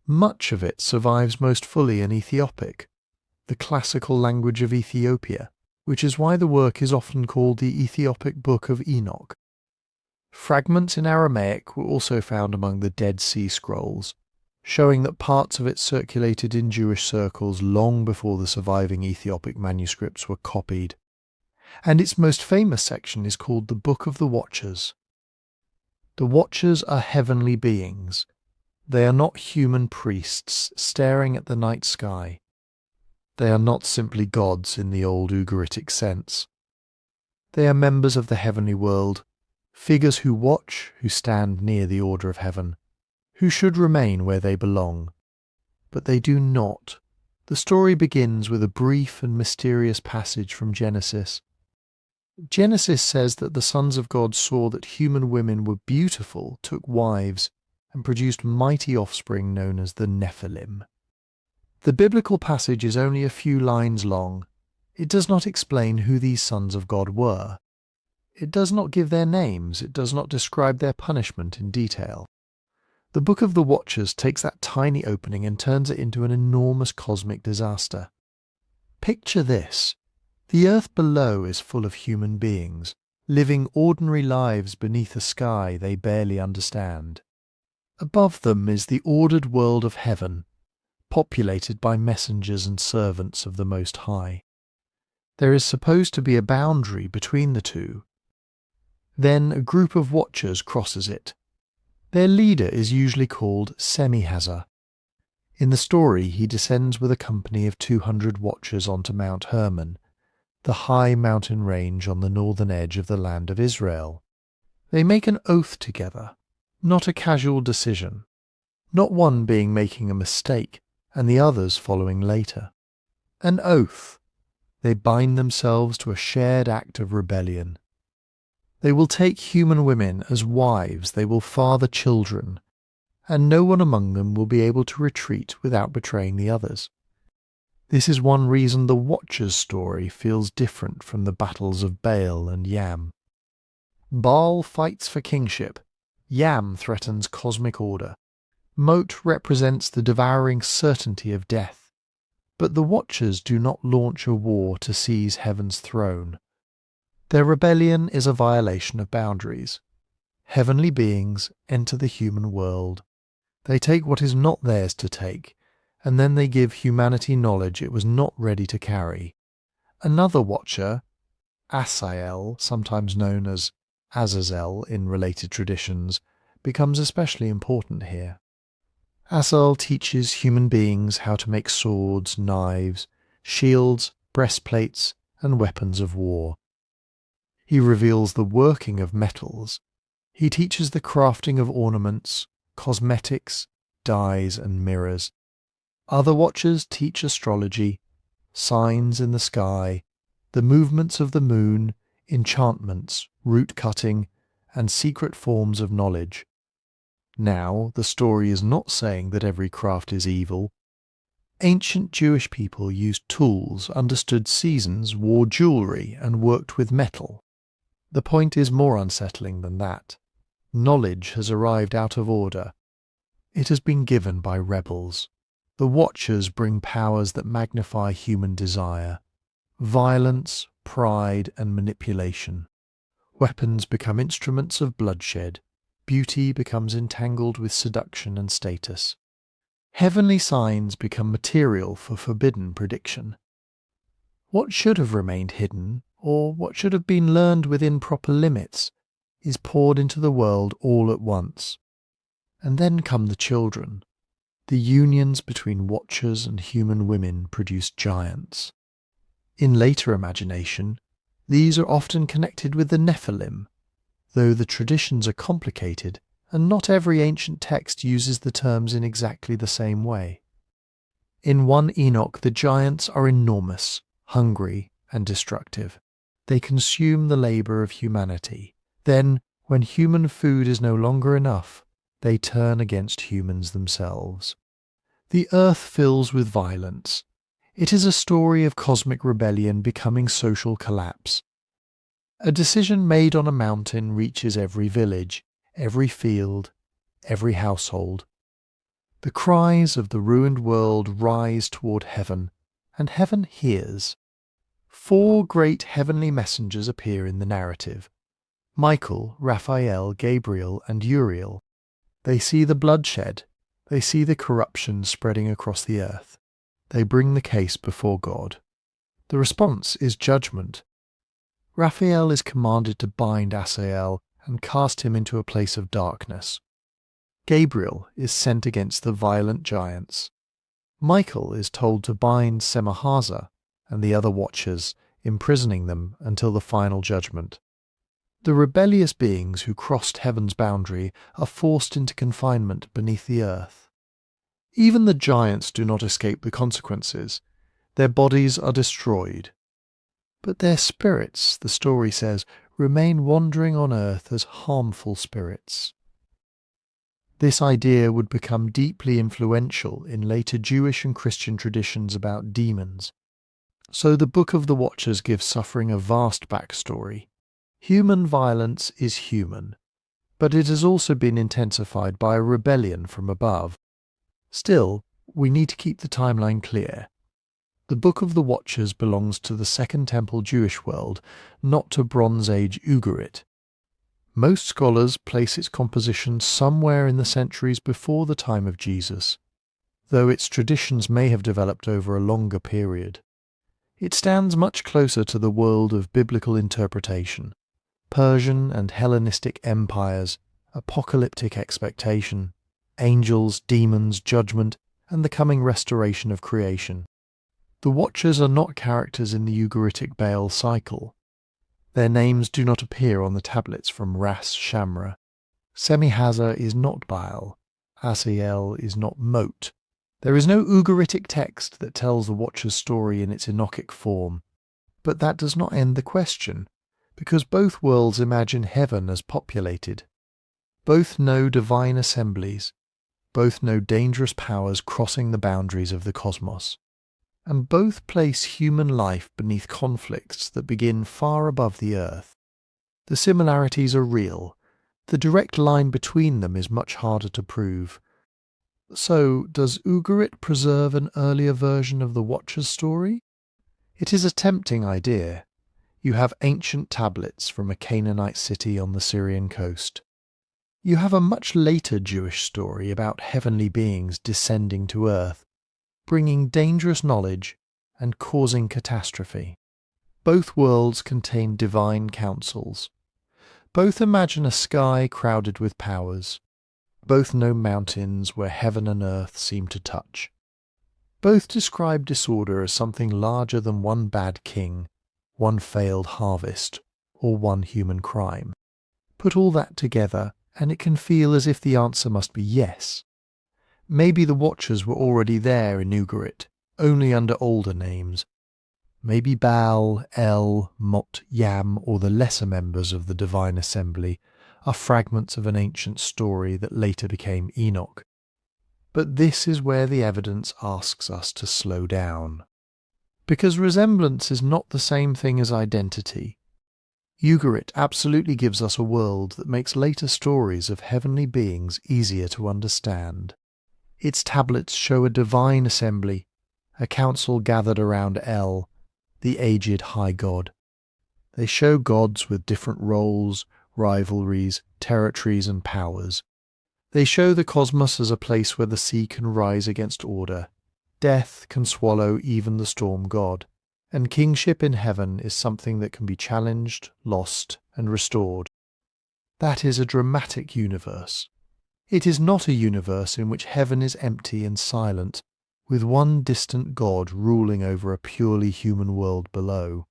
Speaker 1: Much of it survives most fully in Ethiopic, the classical language of Ethiopia, which is why the work is often called the Ethiopic Book of Enoch. Fragments in Aramaic were also found among the Dead Sea Scrolls, showing that parts of it circulated in Jewish circles long before the surviving Ethiopic manuscripts were copied. And its most famous section is called the Book of the Watchers. The Watchers are heavenly beings. They are not human priests staring at the night sky. They are not simply gods in the old Ugaritic sense. They are members of the heavenly world, figures who watch, who stand near the order of heaven, who should remain where they belong. But they do not. The story begins with a brief and mysterious passage from Genesis. Genesis says that the sons of God saw that human women were beautiful, took wives, and produced mighty offspring known as the Nephilim. The biblical passage is only a few lines long. It does not explain who these sons of God were. It does not give their names, it does not describe their punishment in detail. The Book of the Watchers takes that tiny opening and turns it into an enormous cosmic disaster. Picture this. The earth below is full of human beings, living ordinary lives beneath a sky they barely understand. Above them is the ordered world of heaven, populated by messengers and servants of the Most High. There is supposed to be a boundary between the two. Then a group of watchers crosses it. Their leader is usually called Semi-Hazar. In the story, he descends with a company of 200 watchers onto Mount Hermon, the high mountain range on the northern edge of the land of Israel. They make an oath together, not a casual decision, not one being making a mistake and the others following later. An oath. They bind themselves to a shared act of rebellion. They will take human women as wives, they will father children, and no one among them will be able to retreat without betraying the others. This is one reason the Watchers' story feels different from the battles of Baal and Yam. Baal fights for kingship. Yam threatens cosmic order. Mot represents the devouring certainty of death. But the Watchers do not launch a war to seize heaven's throne. Their rebellion is a violation of boundaries. Heavenly beings enter the human world. They take what is not theirs to take, and then they give humanity knowledge it was not ready to carry. Another Watcher, Asael, sometimes known as Azazel in related traditions, becomes especially important here. Asael teaches human beings how to make swords, knives, shields, breastplates, and weapons of war. He reveals the working of metals. He teaches the crafting of ornaments, cosmetics, dyes, and mirrors. Other Watchers teach astrology, signs in the sky, the movements of the moon, enchantments, root cutting, and secret forms of knowledge. Now, the story is not saying that every craft is evil. Ancient Jewish people used tools, understood seasons, wore jewelry, and worked with metal. The point is more unsettling than that. Knowledge has arrived out of order. It has been given by rebels. The Watchers bring powers that magnify human desire. Violence, pride, and manipulation. Weapons become instruments of bloodshed. Beauty becomes entangled with seduction and status. Heavenly signs become material for forbidden prediction. What should have remained hidden, or what should have been learned within proper limits, is poured into the world all at once. And then come the children. The unions between Watchers and human women produce giants. In later imagination, these are often connected with the Nephilim, though the traditions are complicated and not every ancient text uses the terms in exactly the same way. In 1 Enoch, the giants are enormous, hungry, and destructive. They consume the labour of humanity. Then, when human food is no longer enough, they turn against humans themselves. The earth fills with violence. It is a story of cosmic rebellion becoming social collapse. A decision made on a mountain reaches every village, every field, every household. The cries of the ruined world rise toward heaven, and heaven hears. 4 great heavenly messengers appear in the narrative: Michael, Raphael, Gabriel, and Uriel. They see the bloodshed. They see the corruption spreading across the earth. They bring the case before God. The response is judgment. Raphael is commanded to bind Asael and cast him into a place of darkness. Gabriel is sent against the violent giants. Michael is told to bind Semi-Hazar and the other Watchers, imprisoning them until the final judgment. The rebellious beings who crossed heaven's boundary are forced into confinement beneath the earth. Even the giants do not escape the consequences. Their bodies are destroyed. But their spirits, the story says, remain wandering on earth as harmful spirits. This idea would become deeply influential in later Jewish and Christian traditions about demons. So the Book of the Watchers gives suffering a vast backstory. Human violence is human, but it has also been intensified by a rebellion from above. Still, we need to keep the timeline clear. The Book of the Watchers belongs to the Second Temple Jewish world, not to Bronze Age Ugarit. Most scholars place its composition somewhere in the centuries before the time of Jesus, though its traditions may have developed over a longer period. It stands much closer to the world of biblical interpretation, Persian and Hellenistic empires, apocalyptic expectation, angels, demons, judgment, and the coming restoration of creation. The Watchers are not characters in the Ugaritic Baal Cycle. Their names do not appear on the tablets from Ras Shamra. Semihazar is not Baal. Asiel is not Mot. There is no Ugaritic text that tells the Watcher's story in its Enochic form. But that does not end the question, because both worlds imagine heaven as populated. Both know divine assemblies. Both know dangerous powers crossing the boundaries of the cosmos. And both place human life beneath conflicts that begin far above the earth. The similarities are real. The direct line between them is much harder to prove. So, does Ugarit preserve an earlier version of the Watcher's story? It is a tempting idea. You have ancient tablets from a Canaanite city on the Syrian coast. You have a much later Jewish story about heavenly beings descending to earth, bringing dangerous knowledge and causing catastrophe. Both worlds contain divine councils. Both imagine a sky crowded with powers. Both know mountains where heaven and earth seem to touch. Both describe disorder as something larger than one bad king, one failed harvest, or one human crime. Put all that together, and it can feel as if the answer must be yes. Maybe the Watchers were already there in Ugarit, only under older names. Maybe Baal, El, Mot, Yam, or the lesser members of the Divine Assembly are fragments of an ancient story that later became Enoch. But this is where the evidence asks us to slow down. Because resemblance is not the same thing as identity. Ugarit absolutely gives us a world that makes later stories of heavenly beings easier to understand. Its tablets show a divine assembly, a council gathered around El, the aged high god. They show gods with different roles, rivalries, territories and powers. They show the cosmos as a place where the sea can rise against order, death can swallow even the storm god, and kingship in heaven is something that can be challenged, lost, and restored. That is a dramatic universe. It is not a universe in which heaven is empty and silent, with one distant god ruling over a purely human world below.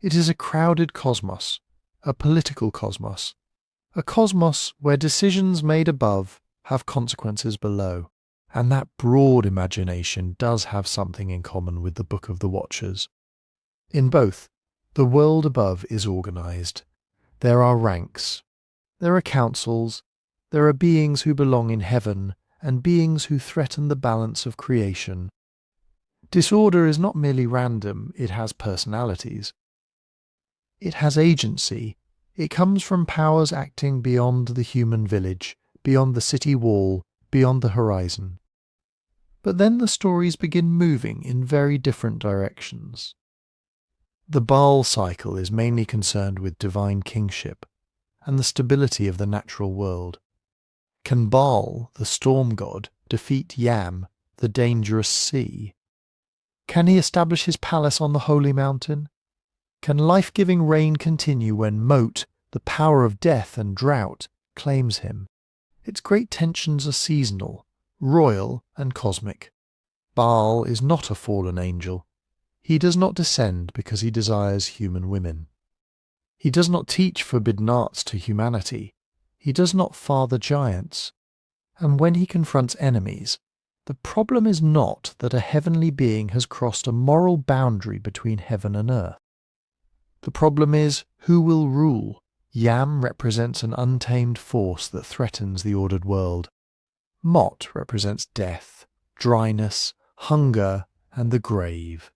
Speaker 1: It is a crowded cosmos, a political cosmos, a cosmos where decisions made above have consequences below, and that broad imagination does have something in common with the Book of the Watchers. In both, the world above is organized. There are ranks. There are councils. There are beings who belong in heaven and beings who threaten the balance of creation. Disorder is not merely random, it has personalities. It has agency. It comes from powers acting beyond the human village, beyond the city wall, beyond the horizon. But then the stories begin moving in very different directions. The Baal Cycle is mainly concerned with divine kingship and the stability of the natural world. Can Baal, the storm god, defeat Yam, the dangerous sea? Can he establish his palace on the holy mountain? Can life-giving rain continue when Mot, the power of death and drought, claims him? Its great tensions are seasonal, royal and cosmic. Baal is not a fallen angel. He does not descend because he desires human women. He does not teach forbidden arts to humanity. He does not father giants. And when he confronts enemies, the problem is not that a heavenly being has crossed a moral boundary between heaven and earth. The problem is who will rule. Yam represents an untamed force that threatens the ordered world. Mot represents death, dryness, hunger, and the grave.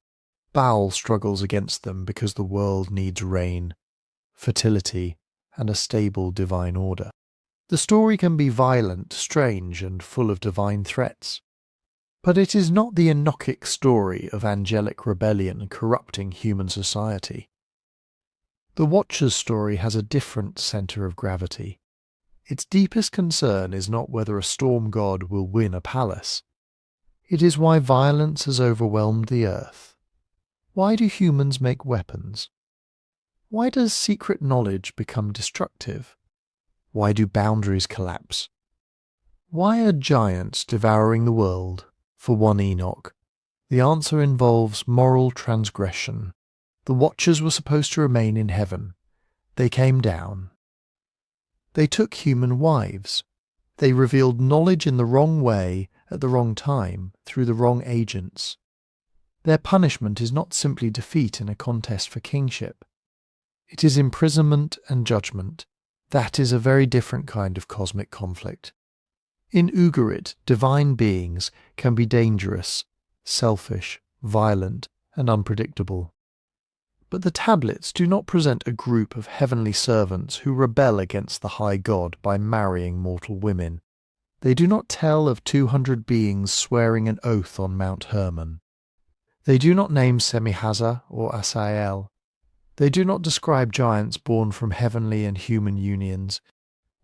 Speaker 1: Baal struggles against them because the world needs rain. fertility, and a stable divine order. The story can be violent, strange, and full of divine threats. But it is not the Enochic story of angelic rebellion corrupting human society. The Watchers' story has a different centre of gravity. Its deepest concern is not whether a storm god will win a palace. It is why violence has overwhelmed the earth. Why do humans make weapons? Why does secret knowledge become destructive? Why do boundaries collapse? Why are giants devouring the world? For one Enoch, the answer involves moral transgression. The Watchers were supposed to remain in heaven. They came down. They took human wives. They revealed knowledge in the wrong way at the wrong time through the wrong agents. Their punishment is not simply defeat in a contest for kingship. It is imprisonment and judgment. That is a very different kind of cosmic conflict. In Ugarit, divine beings can be dangerous, selfish, violent, and unpredictable. But the tablets do not present a group of heavenly servants who rebel against the high god by marrying mortal women. They do not tell of 200 beings swearing an oath on Mount Hermon. They do not name Semihaza or Asael. They do not describe giants born from heavenly and human unions.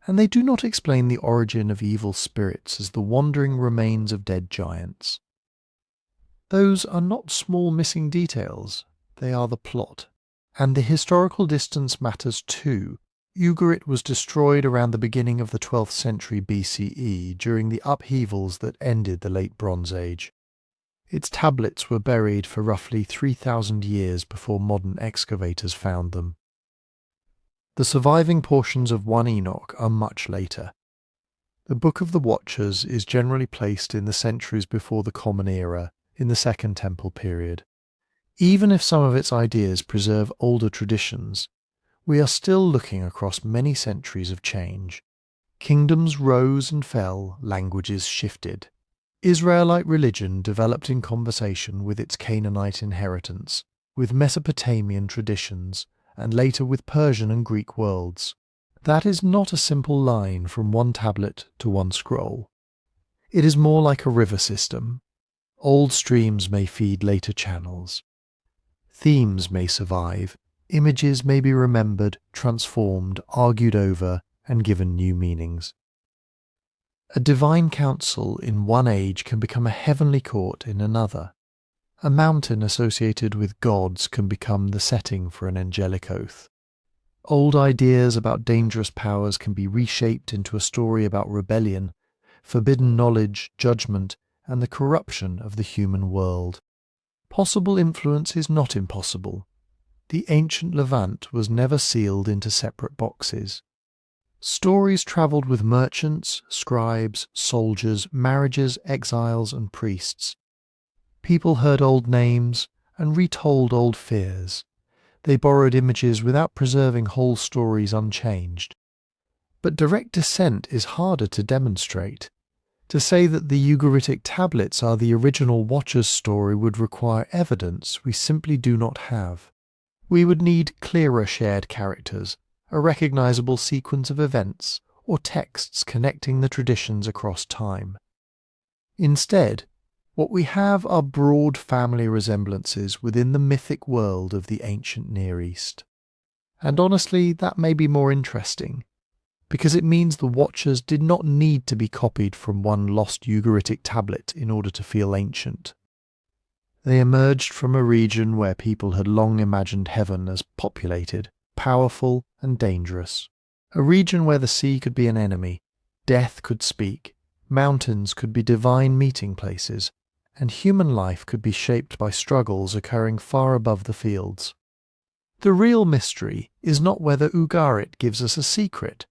Speaker 1: And they do not explain the origin of evil spirits as the wandering remains of dead giants. Those are not small missing details, they are the plot. And the historical distance matters too. Ugarit was destroyed around the beginning of the 12th century BCE during the upheavals that ended the Late Bronze Age. Its tablets were buried for roughly 3,000 years before modern excavators found them. The surviving portions of 1 Enoch are much later. The Book of the Watchers is generally placed in the centuries before the Common Era, in the Second Temple period. Even if some of its ideas preserve older traditions, we are still looking across many centuries of change. Kingdoms rose and fell, languages shifted. Israelite religion developed in conversation with its Canaanite inheritance, with Mesopotamian traditions, and later with Persian and Greek worlds. That is not a simple line from one tablet to one scroll. It is more like a river system. Old streams may feed later channels. Themes may survive, images may be remembered, transformed, argued over, and given new meanings. A divine council in one age can become a heavenly court in another. A mountain associated with gods can become the setting for an angelic oath. Old ideas about dangerous powers can be reshaped into a story about rebellion, forbidden knowledge, judgment, and the corruption of the human world. Possible influence is not impossible. The ancient Levant was never sealed into separate boxes. Stories travelled with merchants, scribes, soldiers, marriages, exiles, and priests. People heard old names and retold old fears. They borrowed images without preserving whole stories unchanged. But direct descent is harder to demonstrate. To say that the Ugaritic tablets are the original Watchers' story would require evidence we simply do not have. We would need clearer shared characters, a recognizable sequence of events, or texts connecting the traditions across time. Instead, what we have are broad family resemblances within the mythic world of the ancient Near East. And honestly, that may be more interesting, because it means the Watchers did not need to be copied from one lost Ugaritic tablet in order to feel ancient. They emerged from a region where people had long imagined heaven as populated, powerful, and dangerous. A region where the sea could be an enemy, death could speak, mountains could be divine meeting places, and human life could be shaped by struggles occurring far above the fields. The real mystery is not whether Ugarit gives us a secret,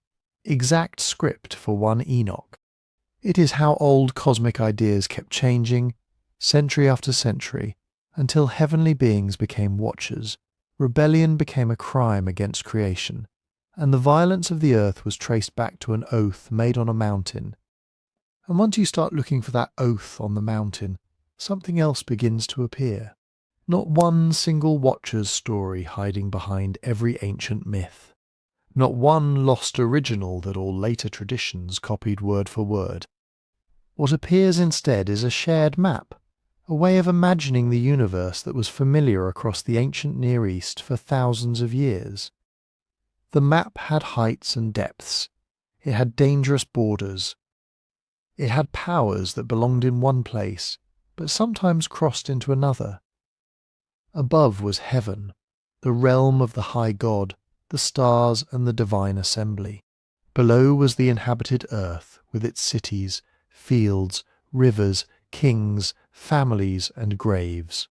Speaker 1: exact script for 1 Enoch. It is how old cosmic ideas kept changing, century after century, until heavenly beings became watchers, rebellion became a crime against creation, and the violence of the earth was traced back to an oath made on a mountain. And once you start looking for that oath on the mountain, something else begins to appear. Not one single Watcher's story hiding behind every ancient myth. not one lost original that all later traditions copied word for word. What appears instead is a shared map, a way of imagining the universe that was familiar across the ancient Near East for thousands of years. The map had heights and depths. It had dangerous borders. It had powers that belonged in one place, but sometimes crossed into another. Above was heaven, the realm of the high god, the stars and the divine assembly. Below was the inhabited earth, with its cities, fields, rivers, kings, families and graves.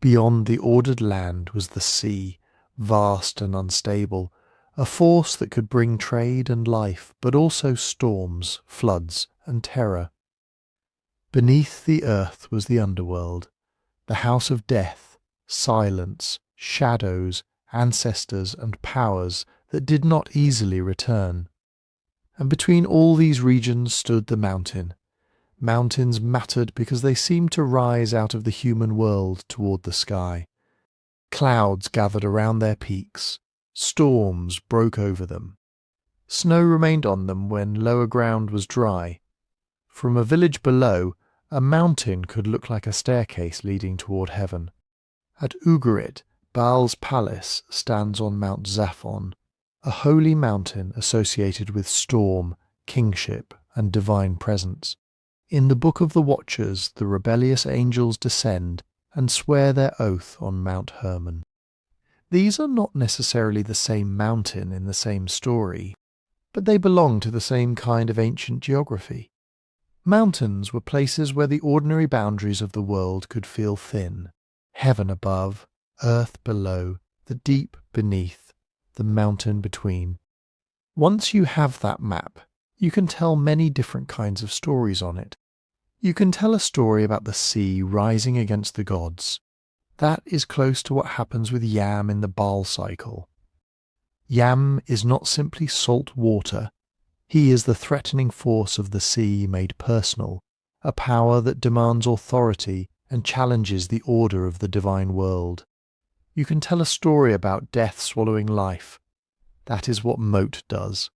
Speaker 1: Beyond the ordered land was the sea, vast and unstable, a force that could bring trade and life, but also storms, floods and terror. Beneath the earth was the underworld, the house of death, silence, shadows, ancestors and powers that did not easily return. And between all these regions stood the mountain. Mountains mattered because they seemed to rise out of the human world toward the sky. Clouds gathered around their peaks. Storms broke over them. Snow remained on them when lower ground was dry. From a village below, a mountain could look like a staircase leading toward heaven. At Ugarit, Baal's palace stands on Mount Zaphon, a holy mountain associated with storm, kingship, and divine presence. In the Book of the Watchers, the rebellious angels descend and swear their oath on Mount Hermon. These are not necessarily the same mountain in the same story, but they belong to the same kind of ancient geography. Mountains were places where the ordinary boundaries of the world could feel thin. Heaven above, earth below, the deep beneath, the mountain between. Once you have that map, you can tell many different kinds of stories on it. You can tell a story about the sea rising against the gods. That is close to what happens with Yam in the Baal Cycle. Yam is not simply salt water. He is the threatening force of the sea made personal, a power that demands authority and challenges the order of the divine world. You can tell a story about death swallowing life. That is what Mot does.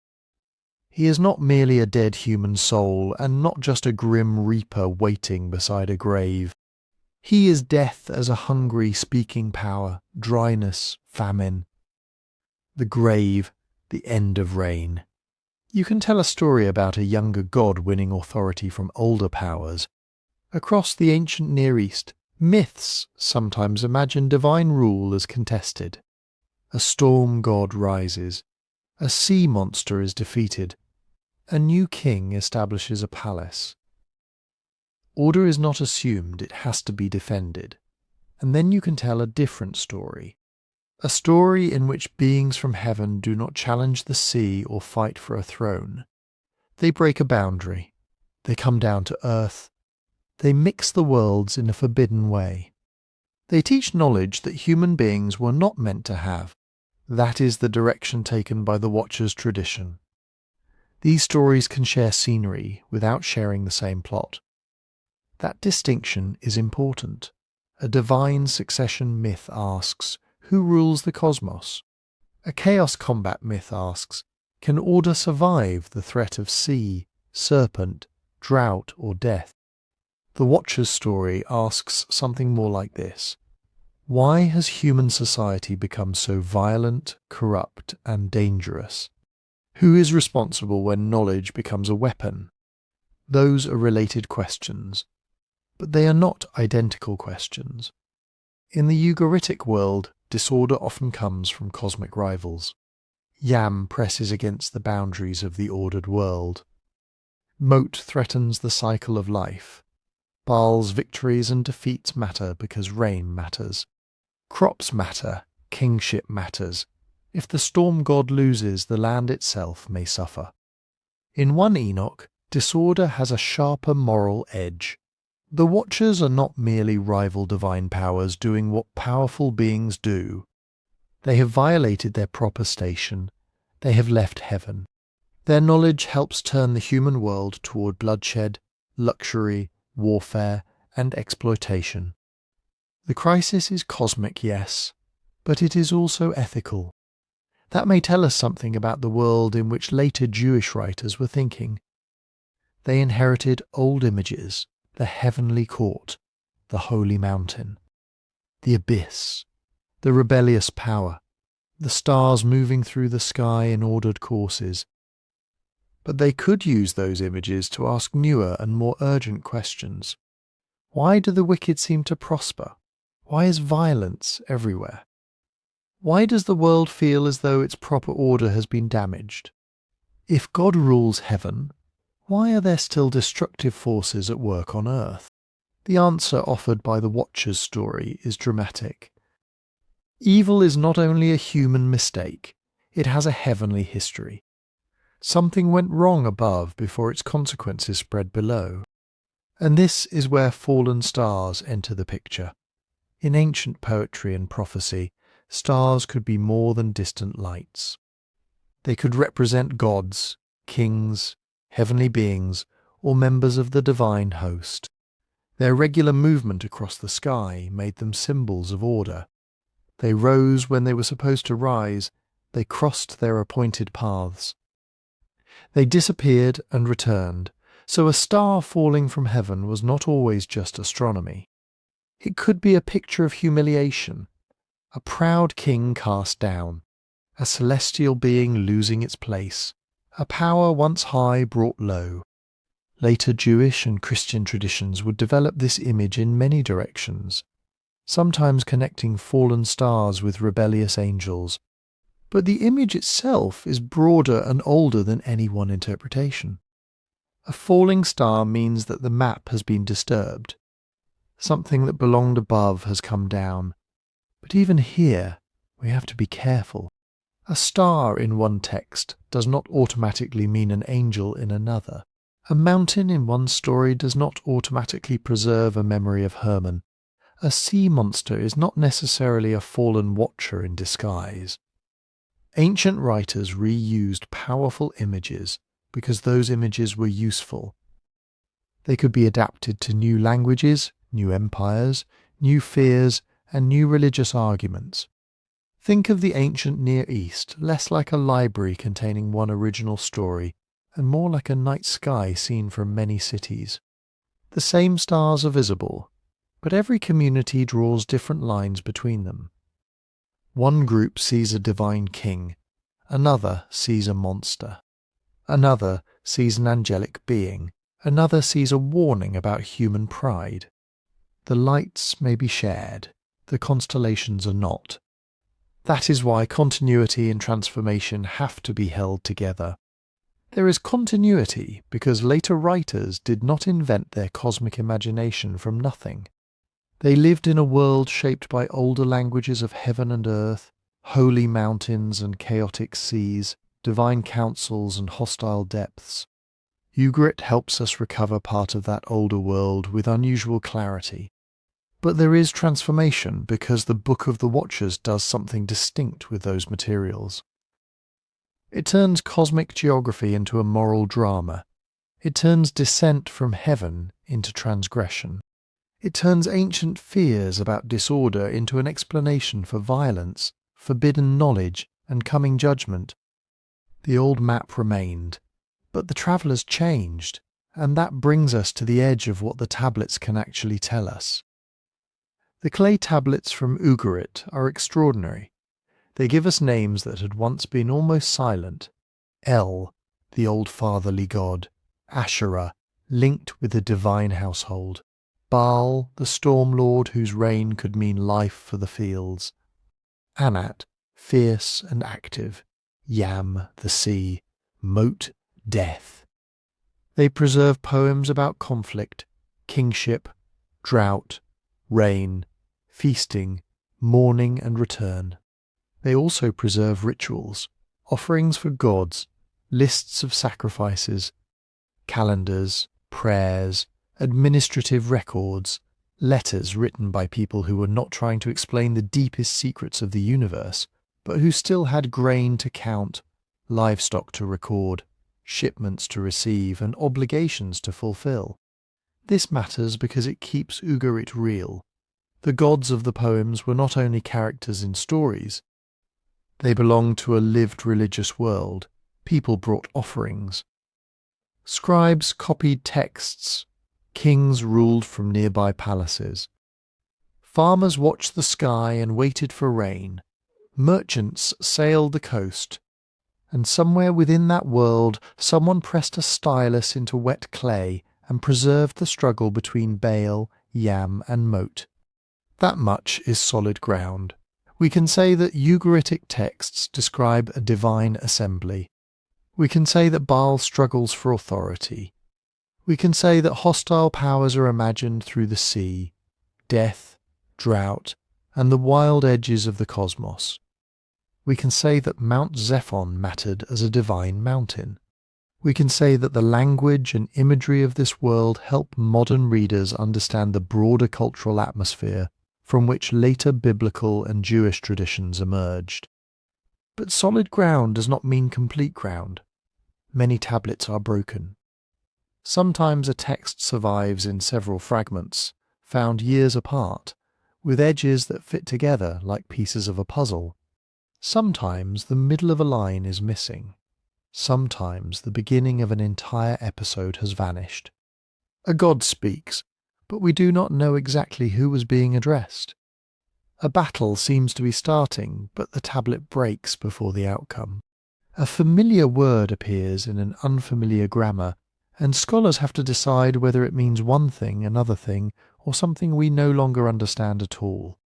Speaker 1: He is not merely a dead human soul, and not just a grim reaper waiting beside a grave. He is death as a hungry speaking power, dryness, famine. The grave, the end of reign. You can tell a story about a younger god winning authority from older powers. Across the ancient Near East, myths sometimes imagine divine rule as contested. A storm god rises. A sea monster is defeated. A new king establishes a palace. Order is not assumed, it has to be defended. And then you can tell a different story. A story in which beings from heaven do not challenge the sea or fight for a throne. They break a boundary. They come down to earth. They mix the worlds in a forbidden way. They teach knowledge that human beings were not meant to have. That is the direction taken by the Watchers' tradition. These stories can share scenery without sharing the same plot. That distinction is important. A divine succession myth asks, who rules the cosmos? A chaos combat myth asks, can order survive the threat of sea, serpent, drought or death? The Watcher's story asks something more like this. Why has human society become so violent, corrupt and dangerous? Who is responsible when knowledge becomes a weapon? Those are related questions. But they are not identical questions. In the Ugaritic world, disorder often comes from cosmic rivals. Yam presses against the boundaries of the ordered world. Mot threatens the cycle of life. Baal's victories and defeats matter because rain matters. Crops matter, kingship matters. If the storm god loses, the land itself may suffer. In 1 Enoch, disorder has a sharper moral edge. The Watchers are not merely rival divine powers doing what powerful beings do. They have violated their proper station. They have left heaven. Their knowledge helps turn the human world toward bloodshed, luxury, warfare, and exploitation. The crisis is cosmic, yes, but it is also ethical. That may tell us something about the world in which later Jewish writers were thinking. They inherited old images, the heavenly court, the holy mountain, the abyss, the rebellious power, the stars moving through the sky in ordered courses. But they could use those images to ask newer and more urgent questions. Why do the wicked seem to prosper? Why is violence everywhere? Why does the world feel as though its proper order has been damaged? If God rules heaven, why are there still destructive forces at work on earth? The answer offered by the Watchers' story is dramatic. Evil is not only a human mistake, it has a heavenly history. Something went wrong above before its consequences spread below. And this is where fallen stars enter the picture. In ancient poetry and prophecy, stars could be more than distant lights. They could represent gods, kings, heavenly beings, or members of the divine host. Their regular movement across the sky made them symbols of order. They rose when they were supposed to rise, they crossed their appointed paths. They disappeared and returned, so a star falling from heaven was not always just astronomy. It could be a picture of humiliation, a proud king cast down, a celestial being losing its place, a power once high brought low. Later Jewish and Christian traditions would develop this image in many directions, sometimes connecting fallen stars with rebellious angels. But the image itself is broader and older than any one interpretation. A falling star means that the map has been disturbed. Something that belonged above has come down. But even here, we have to be careful. A star in one text does not automatically mean an angel in another. A mountain in one story does not automatically preserve a memory of Herman. A sea monster is not necessarily a fallen watcher in disguise. Ancient writers reused powerful images because those images were useful. They could be adapted to new languages, new empires, new fears, and new religious arguments. Think of the ancient Near East less like a library containing one original story, and more like a night sky seen from many cities. The same stars are visible, but every community draws different lines between them. One group sees a divine king, another sees a monster, another sees an angelic being, another sees a warning about human pride. The lights may be shared, the constellations are not. That is why continuity and transformation have to be held together. There is continuity because later writers did not invent their cosmic imagination from nothing. They lived in a world shaped by older languages of heaven and earth, holy mountains and chaotic seas, divine councils and hostile depths. Ugarit helps us recover part of that older world with unusual clarity. But there is transformation because the Book of the Watchers does something distinct with those materials. It turns cosmic geography into a moral drama. It turns descent from heaven into transgression. It turns ancient fears about disorder into an explanation for violence, forbidden knowledge, and coming judgment. The old map remained, but the travellers changed, and that brings us to the edge of what the tablets can actually tell us. The clay tablets from Ugarit are extraordinary. They give us names that had once been almost silent. El, the old fatherly god. Asherah, linked with the divine household. Baal, the storm lord whose reign could mean life for the fields. Anat, fierce and active. Yam, the sea. Mot, death. They preserve poems about conflict, kingship, drought, rain, feasting, mourning and return. They also preserve rituals, offerings for gods, lists of sacrifices, calendars, prayers, administrative records, letters written by people who were not trying to explain the deepest secrets of the universe, but who still had grain to count, livestock to record, shipments to receive, and obligations to fulfill. This matters because it keeps Ugarit real. The gods of the poems were not only characters in stories, They belonged to a lived religious world. People brought offerings. Scribes copied texts. Kings ruled from nearby palaces. Farmers watched the sky and waited for rain. Merchants sailed the coast. And somewhere within that world, someone pressed a stylus into wet clay and preserved the struggle between Baal, Yam and Mot. That much is solid ground. We can say that Ugaritic texts describe a divine assembly. We can say that Baal struggles for authority. We can say that hostile powers are imagined through the sea, death, drought, and the wild edges of the cosmos. We can say that Mount Zephon mattered as a divine mountain. We can say that the language and imagery of this world help modern readers understand the broader cultural atmosphere from which later biblical and Jewish traditions emerged. But solid ground does not mean complete ground. Many tablets are broken. Sometimes a text survives in several fragments, found years apart, with edges that fit together like pieces of a puzzle. Sometimes the middle of a line is missing. Sometimes the beginning of an entire episode has vanished. A god speaks, but we do not know exactly who was being addressed. A battle seems to be starting, but the tablet breaks before the outcome. A familiar word appears in an unfamiliar grammar, and scholars have to decide whether it means one thing, another thing, or something we no longer understand at all.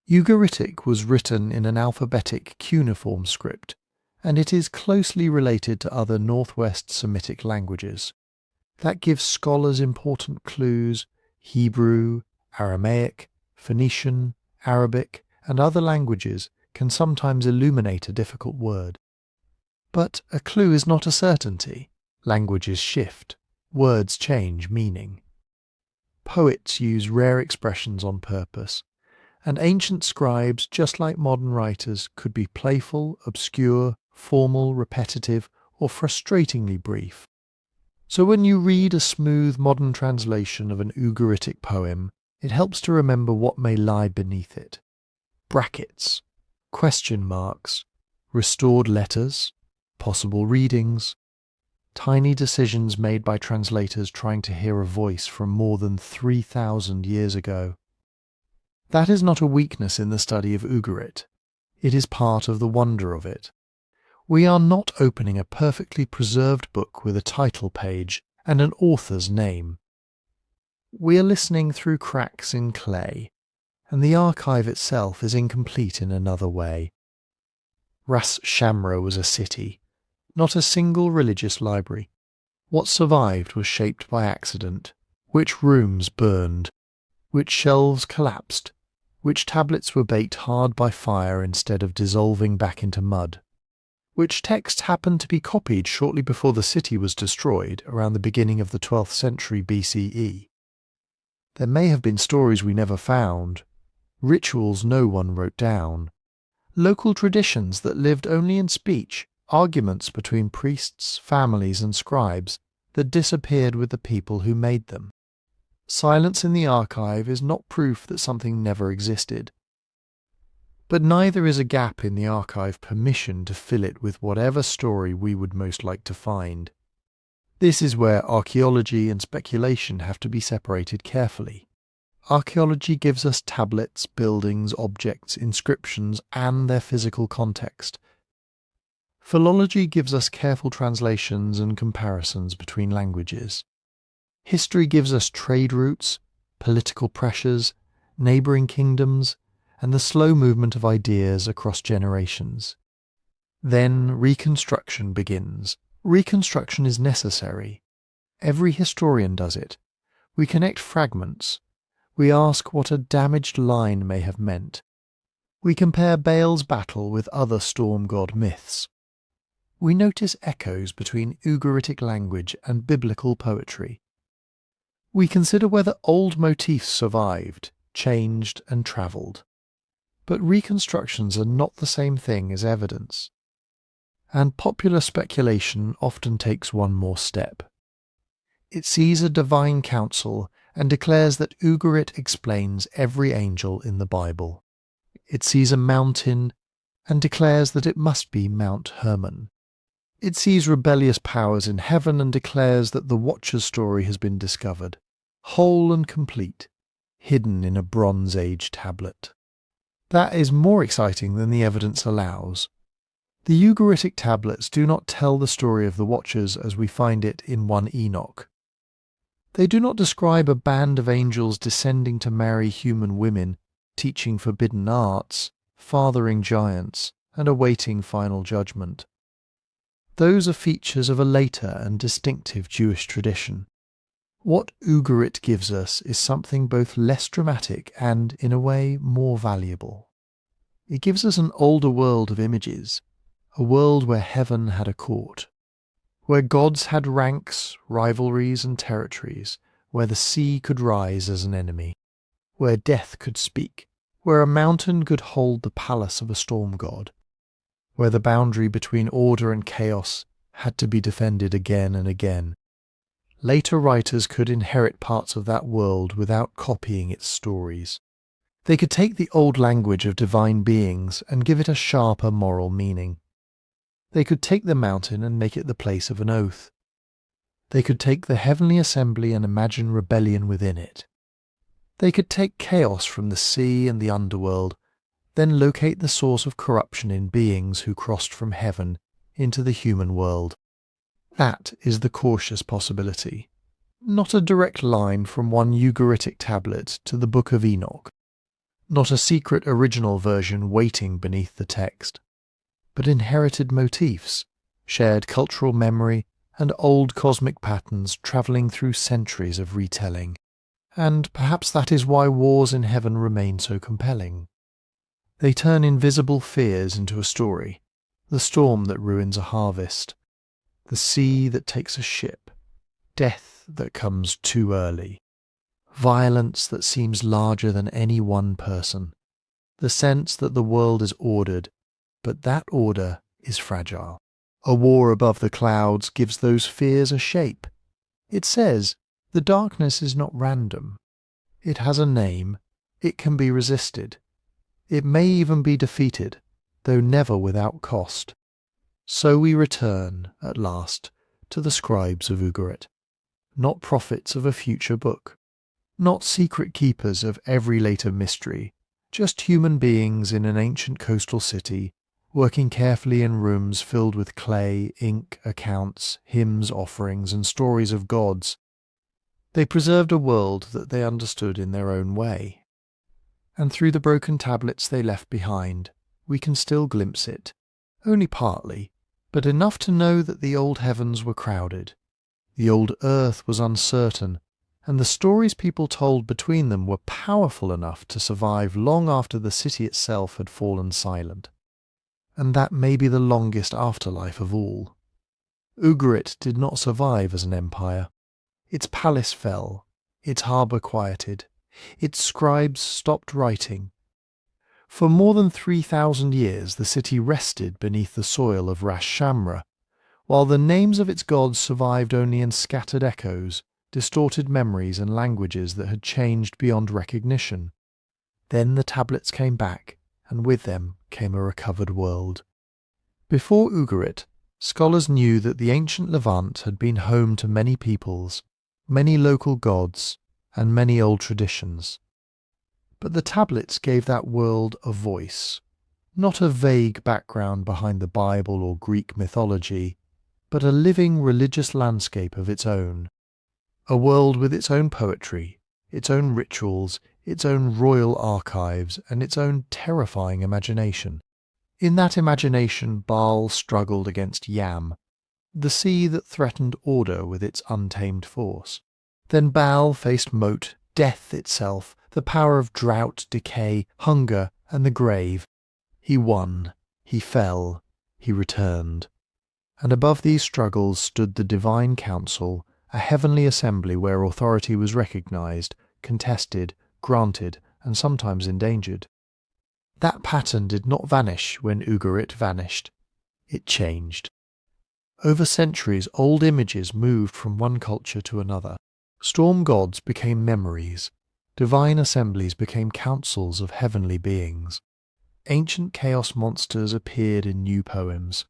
Speaker 1: Ugaritic was written in an alphabetic cuneiform script, and it is closely related to other Northwest Semitic languages. That gives scholars important clues. Hebrew, Aramaic, Phoenician, Arabic, and other languages can sometimes illuminate a difficult word. But a clue is not a certainty. Languages shift. Words change meaning. Poets use rare expressions on purpose, and ancient scribes, just like modern writers, could be playful, obscure, formal, repetitive, or frustratingly brief. So when you read a smooth modern translation of an Ugaritic poem, it helps to remember what may lie beneath it. Brackets, question marks, restored letters, possible readings, tiny decisions made by translators trying to hear a voice from more than 3,000 years ago. That is not a weakness in the study of Ugarit. It is part of the wonder of it. We are not opening a perfectly preserved book with a title page and an author's name. We are listening through cracks in clay, and the archive itself is incomplete in another way. Ras Shamra was a city, not a single religious library. What survived was shaped by accident. Which rooms burned, which shelves collapsed, which tablets were baked hard by fire instead of dissolving back into mud, which texts happened to be copied shortly before the city was destroyed around the beginning of the 12th century BCE. There may have been stories we never found, rituals no one wrote down, local traditions that lived only in speech, arguments between priests, families and scribes that disappeared with the people who made them. Silence in the archive is not proof that something never existed. But neither is a gap in the archive permission to fill it with whatever story we would most like to find. This is where archaeology and speculation have to be separated carefully. Archaeology gives us tablets, buildings, objects, inscriptions, and their physical context. Philology gives us careful translations and comparisons between languages. History gives us trade routes, political pressures, neighbouring kingdoms, and the slow movement of ideas across generations. Then reconstruction begins. Reconstruction is necessary. Every historian does it. We connect fragments. We ask what a damaged line may have meant. We compare Baal's battle with other storm god myths. We notice echoes between Ugaritic language and biblical poetry. We consider whether old motifs survived, changed and travelled. But reconstructions are not the same thing as evidence. And popular speculation often takes one more step. It sees a divine council and declares that Ugarit explains every angel in the Bible. It sees a mountain, and declares that it must be Mount Hermon. It sees rebellious powers in heaven and declares that the Watcher's story has been discovered, whole and complete, hidden in a Bronze Age tablet. That is more exciting than the evidence allows. The Ugaritic tablets do not tell the story of the Watchers as we find it in 1 Enoch. They do not describe a band of angels descending to marry human women, teaching forbidden arts, fathering giants, and awaiting final judgment. Those are features of a later and distinctive Jewish tradition. What Ugarit gives us is something both less dramatic and, in a way, more valuable. It gives us an older world of images, a world where heaven had a court, where gods had ranks, rivalries and territories, where the sea could rise as an enemy, where death could speak, where a mountain could hold the palace of a storm god, where the boundary between order and chaos had to be defended again and again. Later writers could inherit parts of that world without copying its stories. They could take the old language of divine beings and give it a sharper moral meaning. They could take the mountain and make it the place of an oath. They could take the heavenly assembly and imagine rebellion within it. They could take chaos from the sea and the underworld, then locate the source of corruption in beings who crossed from heaven into the human world. That is the cautious possibility, not a direct line from 1 Ugaritic tablet to the Book of Enoch, not a secret original version waiting beneath the text, but inherited motifs, shared cultural memory, and old cosmic patterns travelling through centuries of retelling. And perhaps that is why wars in heaven remain so compelling. They turn invisible fears into a story, the storm that ruins a harvest, the sea that takes a ship, death that comes too early, violence that seems larger than any one person, the sense that the world is ordered, but that order is fragile. A war above the clouds gives those fears a shape. It says, the darkness is not random. It has a name. It can be resisted. It may even be defeated, though never without cost. So we return, at last, to the scribes of Ugarit, not prophets of a future book, not secret keepers of every later mystery, just human beings in an ancient coastal city, working carefully in rooms filled with clay, ink, accounts, hymns, offerings, and stories of gods. They preserved a world that they understood in their own way. And through the broken tablets they left behind, we can still glimpse it, only partly, but enough to know that the old heavens were crowded, the old earth was uncertain, and the stories people told between them were powerful enough to survive long after the city itself had fallen silent. And that may be the longest afterlife of all. Ugarit did not survive as an empire. Its palace fell, its harbour quieted, its scribes stopped writing. For more than 3,000 years the city rested beneath the soil of Ras Shamra, while the names of its gods survived only in scattered echoes, distorted memories and languages that had changed beyond recognition. Then the tablets came back, and with them came a recovered world. Before Ugarit, scholars knew that the ancient Levant had been home to many peoples, many local gods, and many old traditions. But the tablets gave that world a voice, not a vague background behind the Bible or Greek mythology, but a living religious landscape of its own, a world with its own poetry, its own rituals, its own royal archives, and its own terrifying imagination. In that imagination Baal struggled against Yam, the sea that threatened order with its untamed force. Then Baal faced Mot, death itself, the power of drought, decay, hunger, and the grave. He won, he fell, he returned. And above these struggles stood the divine council, a heavenly assembly where authority was recognized, contested, granted, and sometimes endangered. That pattern did not vanish when Ugarit vanished. It changed. Over centuries, old images moved from one culture to another. Storm gods became memories. Divine assemblies became councils of heavenly beings. ancient chaos monsters appeared in new poems.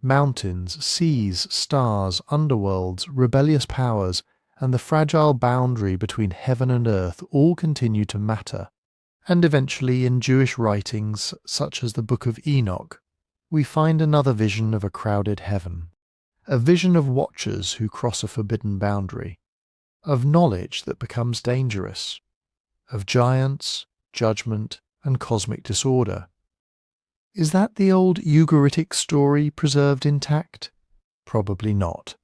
Speaker 1: Mountains, seas, stars, underworlds, rebellious powers, and the fragile boundary between heaven and earth all continue to matter. And eventually, in Jewish writings such as the Book of Enoch, we find another vision of a crowded heaven, a vision of watchers who cross a forbidden boundary, of knowledge that becomes dangerous, of giants, judgment, and cosmic disorder. Is that the old Ugaritic story preserved intact? Probably not.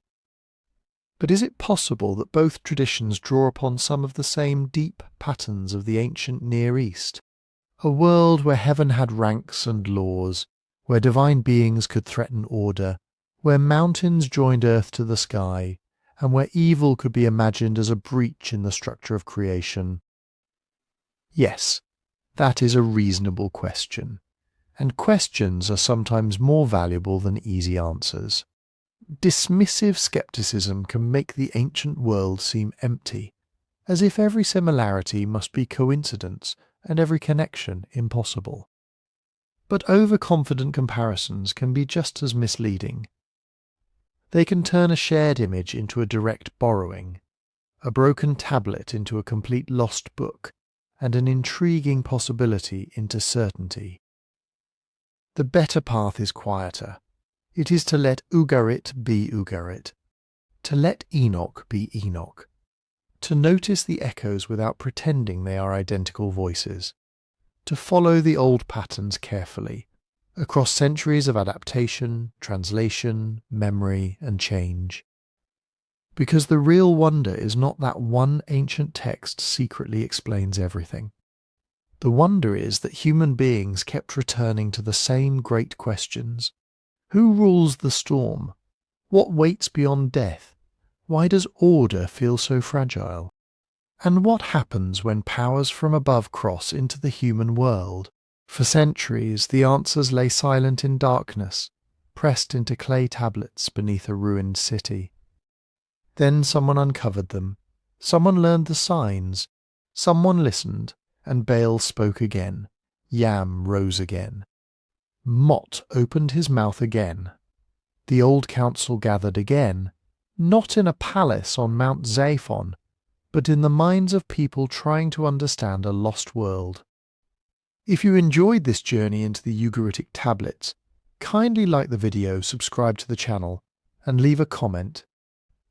Speaker 1: But is it possible that both traditions draw upon some of the same deep patterns of the ancient Near East? A world where heaven had ranks and laws, where divine beings could threaten order, where mountains joined earth to the sky, and where evil could be imagined as a breach in the structure of creation? Yes, that is a reasonable question, and questions are sometimes more valuable than easy answers. Dismissive skepticism can make the ancient world seem empty, as if every similarity must be coincidence and every connection impossible. But overconfident comparisons can be just as misleading. They can turn a shared image into a direct borrowing, a broken tablet into a complete lost book, and an intriguing possibility into certainty. The better path is quieter. It is to let Ugarit be Ugarit, to let Enoch be Enoch, to notice the echoes without pretending they are identical voices, to follow the old patterns carefully, across centuries of adaptation, translation, memory, and change. Because the real wonder is not that one ancient text secretly explains everything. The wonder is that human beings kept returning to the same great questions. Who rules the storm? What waits beyond death? Why does order feel so fragile? And what happens when powers from above cross into the human world? For centuries, the answers lay silent in darkness, pressed into clay tablets beneath a ruined city. Then someone uncovered them, someone learned the signs, someone listened, and Baal spoke again. Yam rose again. Mot opened his mouth again. The old council gathered again, not in a palace on Mount Zaphon, but in the minds of people trying to understand a lost world. If you enjoyed this journey into the Ugaritic tablets, kindly like the video, subscribe to the channel, and leave a comment.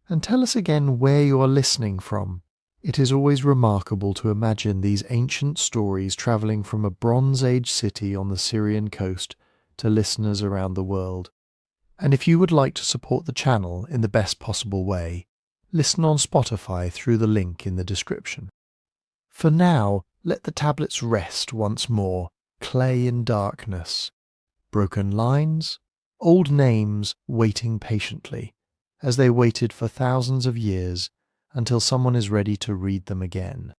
Speaker 1: And tell us again where you are listening from. It is always remarkable to imagine these ancient stories travelling from a Bronze Age city on the Syrian coast to listeners around the world. And if you would like to support the channel in the best possible way, listen on Spotify through the link in the description. For now, let the tablets rest once more, clay in darkness. Broken lines, old names waiting patiently, as they waited for thousands of years until someone is ready to read them again.